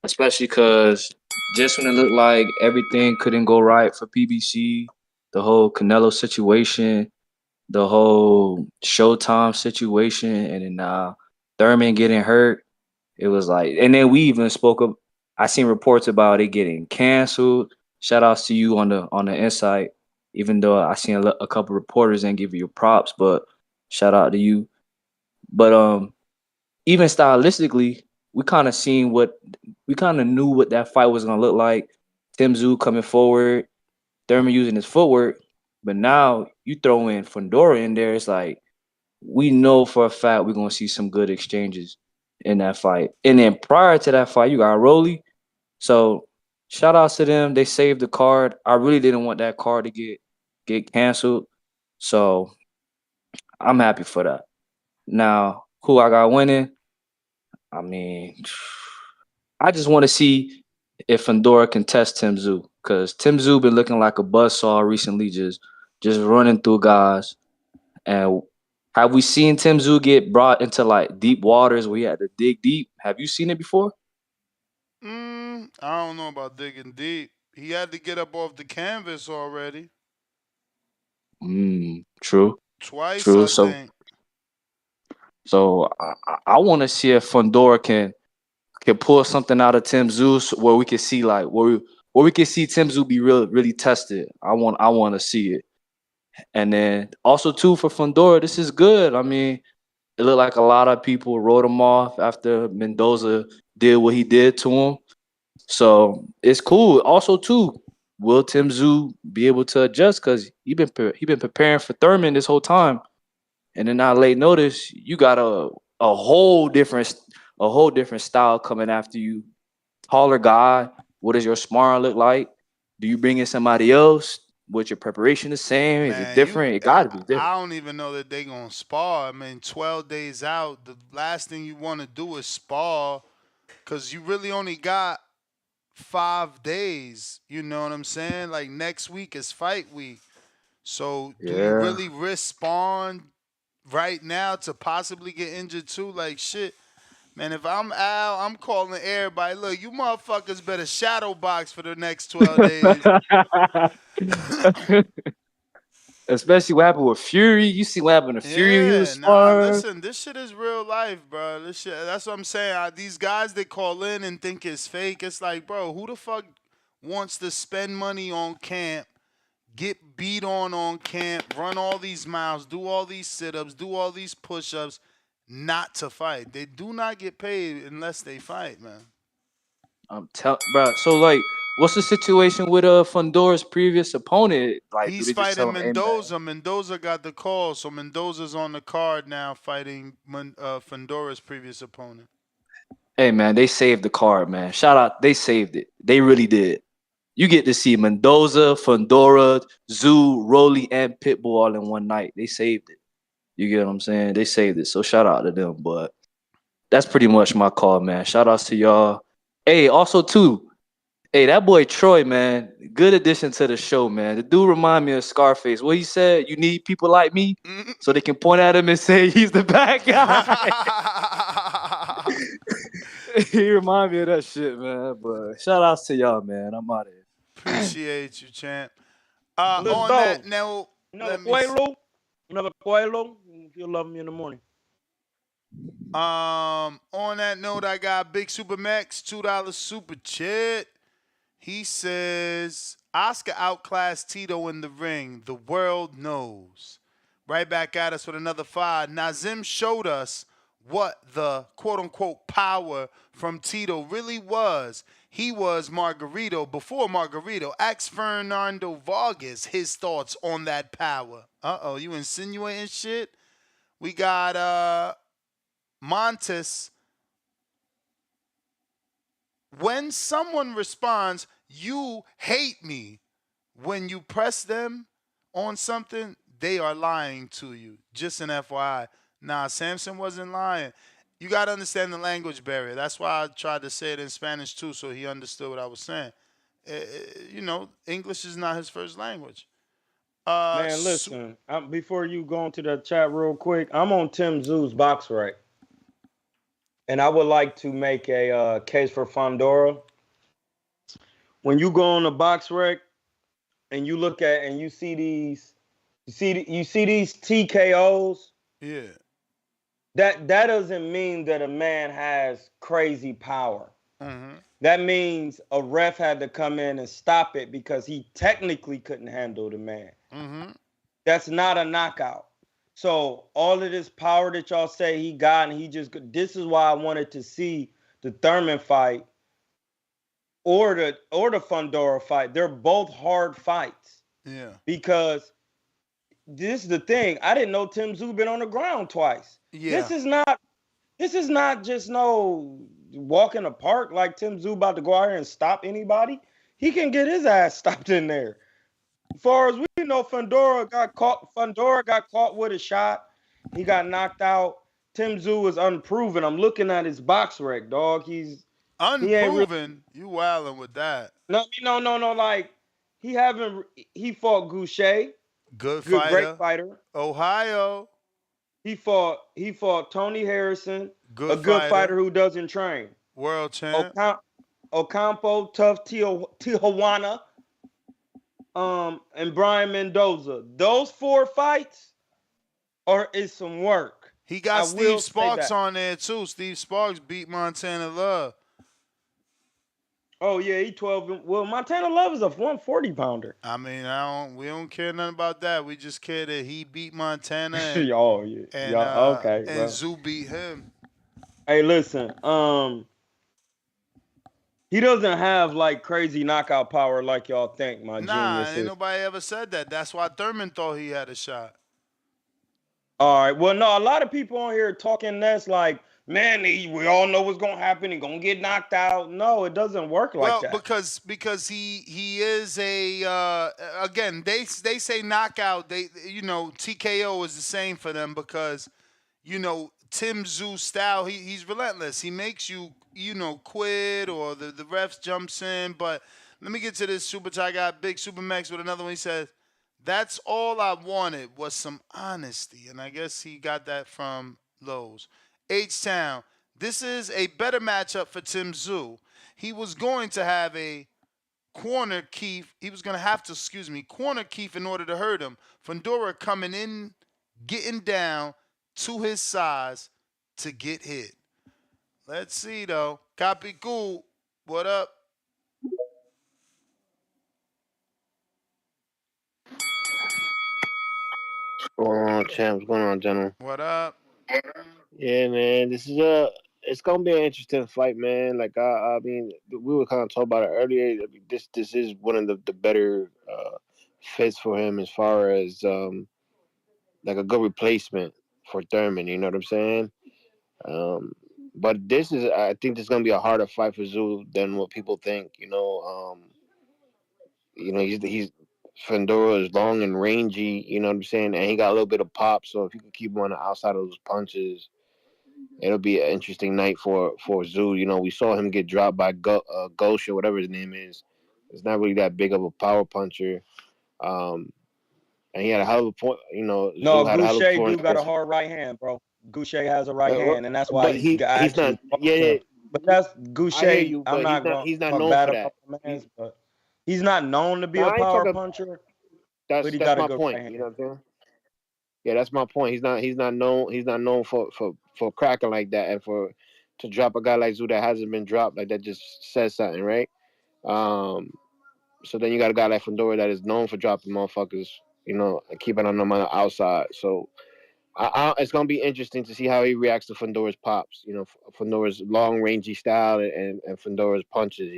especially because just when it looked like everything couldn't go right for PBC, the whole Canelo situation, the whole Showtime situation, and then Thurman getting hurt, it was like, and then we even spoke of. I seen reports about it getting canceled. Shout outs to you on the insight. Even though I seen a couple reporters and give you props, but shout out to you. But even stylistically, we kind of seen what we kind of knew what that fight was gonna look like. Tim Tszyu coming forward, Thurman using his footwork, but now you throw in Fundora in there. It's like we know for a fact we're gonna see some good exchanges in that fight. And then prior to that fight, you got Rolly. So shout outs to them. They saved the card. I really didn't want that card to get canceled. So I'm happy for that. Now, who I got winning? I mean, I just want to see if Fundora can test Tim Tszyu. Because Tim Tszyu been looking like a buzzsaw recently, just running through guys. And have we seen Tim Tszyu get brought into like deep waters where he had to dig deep? Have you seen it before? I don't know about digging deep. He had to get up off the canvas already. True, Twice, true. I So, think. so I want to see if Fundora can pull something out of Tim Tszyu where we can see like where we can see Tim Tszyu be really tested. I want to see it. And then also too for Fundora, this is good. I mean, it looked like a lot of people wrote him off after Mendoza did what he did to him. So it's cool. Also, too, will Tim Tszyu be able to adjust? Because he been preparing for Thurman this whole time, and then now late notice, you got a whole different style coming after you. Taller guy. What does your sparring look like? Do you bring in somebody else? What's your preparation the same? Is it Man, different? It got to be different. I don't even know that they gonna spar. I mean, 12 days out, the last thing you want to do is spar, cause you really only got 5 days. You know what I'm saying? Like next week is fight week. So do you Yeah. really risk sparring right now to possibly get injured too? Like shit. Man, if I'm Al, I'm calling everybody. Look, you motherfuckers better shadow box for the next 12 days. Especially what happened with Fury. You see what happened to Fury when he was Yeah, nah, sparring. listen, this shit is real life, bro. This shit, that's what I'm saying. These guys that call in and think it's fake, it's like, bro, who the fuck wants to spend money on camp, get beat on camp, run all these miles, do all these sit-ups, do all these push-ups, not to fight. They do not get paid unless they fight, man. Bro. So like, what's the situation with Fundora's previous opponent? Like, do He's they just tell fighting him, "Hey, man"? Mendoza. Mendoza got the call, so Mendoza's on the card now fighting Fundora's previous opponent. Hey man, they saved the card, man. Shout out, they saved it. They really did. You get to see Mendoza, Fundora, Zoo, Rolly, and Pitbull all in one night. They saved it. You get what I'm saying? They saved it. So shout out to them. But that's pretty much my call, man. Shout outs to y'all. Hey, also too. Hey, that boy Troy, man, good addition to the show, man. The dude remind me of Scarface. What he said, you need people like me so they can point at him and say he's the bad guy. He remind me of that shit, man. But shout outs to y'all, man. I'm out of here. Appreciate you, champ. Let's On go. that note, Another let me. Another Quelo. If you love me in the morning. On that note, I got Big Super Max $2 super chat. He says Oscar outclassed Tito in the ring. The world knows. Right back at us with another 5. Nazim showed us what the quote-unquote power from Tito really was. He was Margarito before Margarito. Ask Fernando Vargas his thoughts on that power. Uh-oh, you insinuating shit? We got Montes. When someone responds, you hate me, when you press them on something, they are lying to you. Just an FYI. Nah, Samson wasn't lying. You got to understand the language barrier. That's why I tried to say it in Spanish too, so he understood what I was saying. English is not his first language. Man, listen. Before you go into the chat real quick, I'm on Tim Tszyu's box rec. And I would like to make a case for Fundora. When you go on the box rec and you look at and you see these, you see these TKOs. Yeah. That doesn't mean that a man has crazy power. Mm-hmm. That means a ref had to come in and stop it because he technically couldn't handle the man. Mm-hmm. That's not a knockout. So all of this power that y'all say he got, and this is why I wanted to see the Thurman fight or the Fundora fight. They're both hard fights. Yeah. Because this is the thing. I didn't know Tim Tszyu been on the ground twice. Yeah. This is not just no walk in the park like Tim Tszyu about to go out here and stop anybody. He can get his ass stopped in there. As far as we know, Fundora got caught with a shot. He got knocked out. Tim Tszyu is unproven. I'm looking at his box rec, dog. He's unproven. You wilding with that? No. Like he fought Goucher. Good fighter. Great fighter. Ohio. He fought Tony Harrison. Good good fighter who doesn't train. World champ. Ocampo, tough Tijuana. And Brian Mendoza. Those 4 fights is some work. He got Steve Sparks on there too. Steve Sparks beat Montana Love. Oh yeah, he 12. Well, Montana Love is a 140 pounder. I mean, we don't care nothing about that. We just care that he beat Montana. And, okay. And Tszyu beat him. Hey, listen. He doesn't have like crazy knockout power like y'all think, my genius. Ain't nobody ever said that. That's why Thurman thought he had a shot. All right. Well, no, a lot of people on here talking that's like, man, we all know what's gonna happen. He's gonna get knocked out. No, it doesn't work like that. Well, because he is a again, they say knockout. TKO is the same for them because Tim Tszyu's style, he's relentless. He makes you quit or the refs jumps in. But let me get to this super chat. I got Big Super Max with another one. He says, that's all I wanted was some honesty. And I guess he got that from Lowe's. H-Town, this is a better matchup for Tim Tszyu. He was going to have a corner Keith. He was going to have to, corner Keith in order to hurt him. Fundora coming in, getting down to his size to get hit. Let's see, though. Copy cool. What up? going on, champ? What's going on, gentlemen? What up? Yeah, man. It's gonna be an interesting fight, man. Like I mean, we were kind of talking about it earlier. I mean, this is one of the better fits for him as far as like a good replacement for Thurman. You know what I'm saying? Um, but I think this is gonna be a harder fight for Zoo than what people think. He's Fundora is long and rangy. You know what I'm saying? And he got a little bit of pop. So if you can keep him on the outside of those punches, it'll be an interesting night for Zoo. You know, we saw him get dropped by Ghosh or whatever his name is. It's not really that big of a power puncher. And he had a hell of a point. You know, No, Zoo had a hell of a Goucher point do got a against. hard right hand, bro. Goucher has a right But, hand, and that's why but he got he's actually not. fought Yeah, yeah, him. But that's I hear Goucher. you. I'm But not gonna he's not talk known bad for about that. the man's, but he's not known to be No, a I ain't power talking. puncher. But That's he that's got a my good point. right You hand. know what I'm saying? Yeah, that's my point. He's not known for cracking like that, and for to drop a guy like Zoo that hasn't been dropped like that just says something, right? Um, so then you got a guy like Fundora that is known for dropping motherfuckers, and keeping on them on the outside. So it's gonna be interesting to see how he reacts to Fundora's pops. Fundora's long rangy style and Fundora's punches.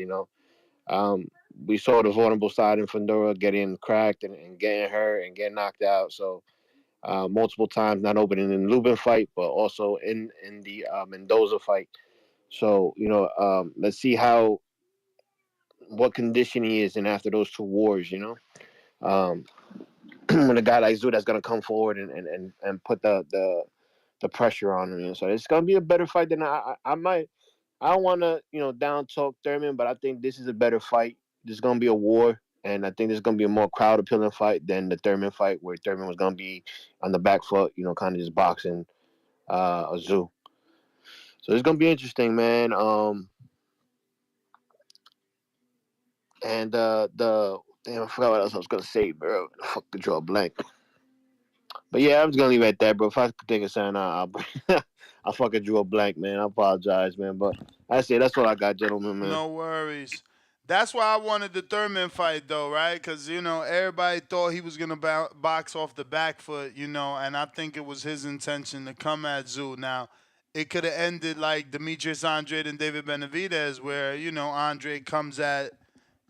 Um, we saw the vulnerable side in Fundora getting cracked and getting hurt and getting knocked out. So multiple times, not only in the Lubin fight, but also in the Mendoza fight. So let's see what condition he is in after those two wars. Um, when a guy like Zoo that's gonna come forward and put the pressure on him. So it's gonna be a better fight than I might. I don't want to down talk Thurman, but I think this is a better fight. This is gonna be a war. And I think this is going to be a more crowd appealing fight than the Thurman fight, where Thurman was going to be on the back foot, kind of just boxing a Zoo. So it's going to be interesting, man. And damn, I forgot what else I was going to say, bro. Fuck the draw blank. But yeah, I'm just going to leave it at that, bro. If I could think of something, I fucking drew a blank, man. I apologize, man. But that's all I got, gentlemen, man. No worries. That's why I wanted the Thurman fight, though, right? Because, everybody thought he was going to box off the back foot, and I think it was his intention to come at Zoo. Now, it could have ended like Demetrius Andrade and David Benavidez, where, Andre comes at,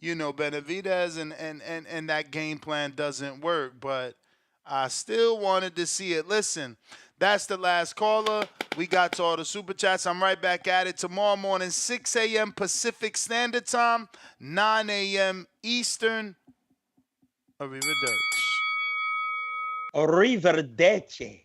Benavidez, and that game plan doesn't work. But I still wanted to see it. Listen, that's the last caller. We got to all the super chats. I'm right back at it tomorrow morning, 6 a.m. Pacific Standard Time, 9 a.m. Eastern. Arrivederci. Arrivederci.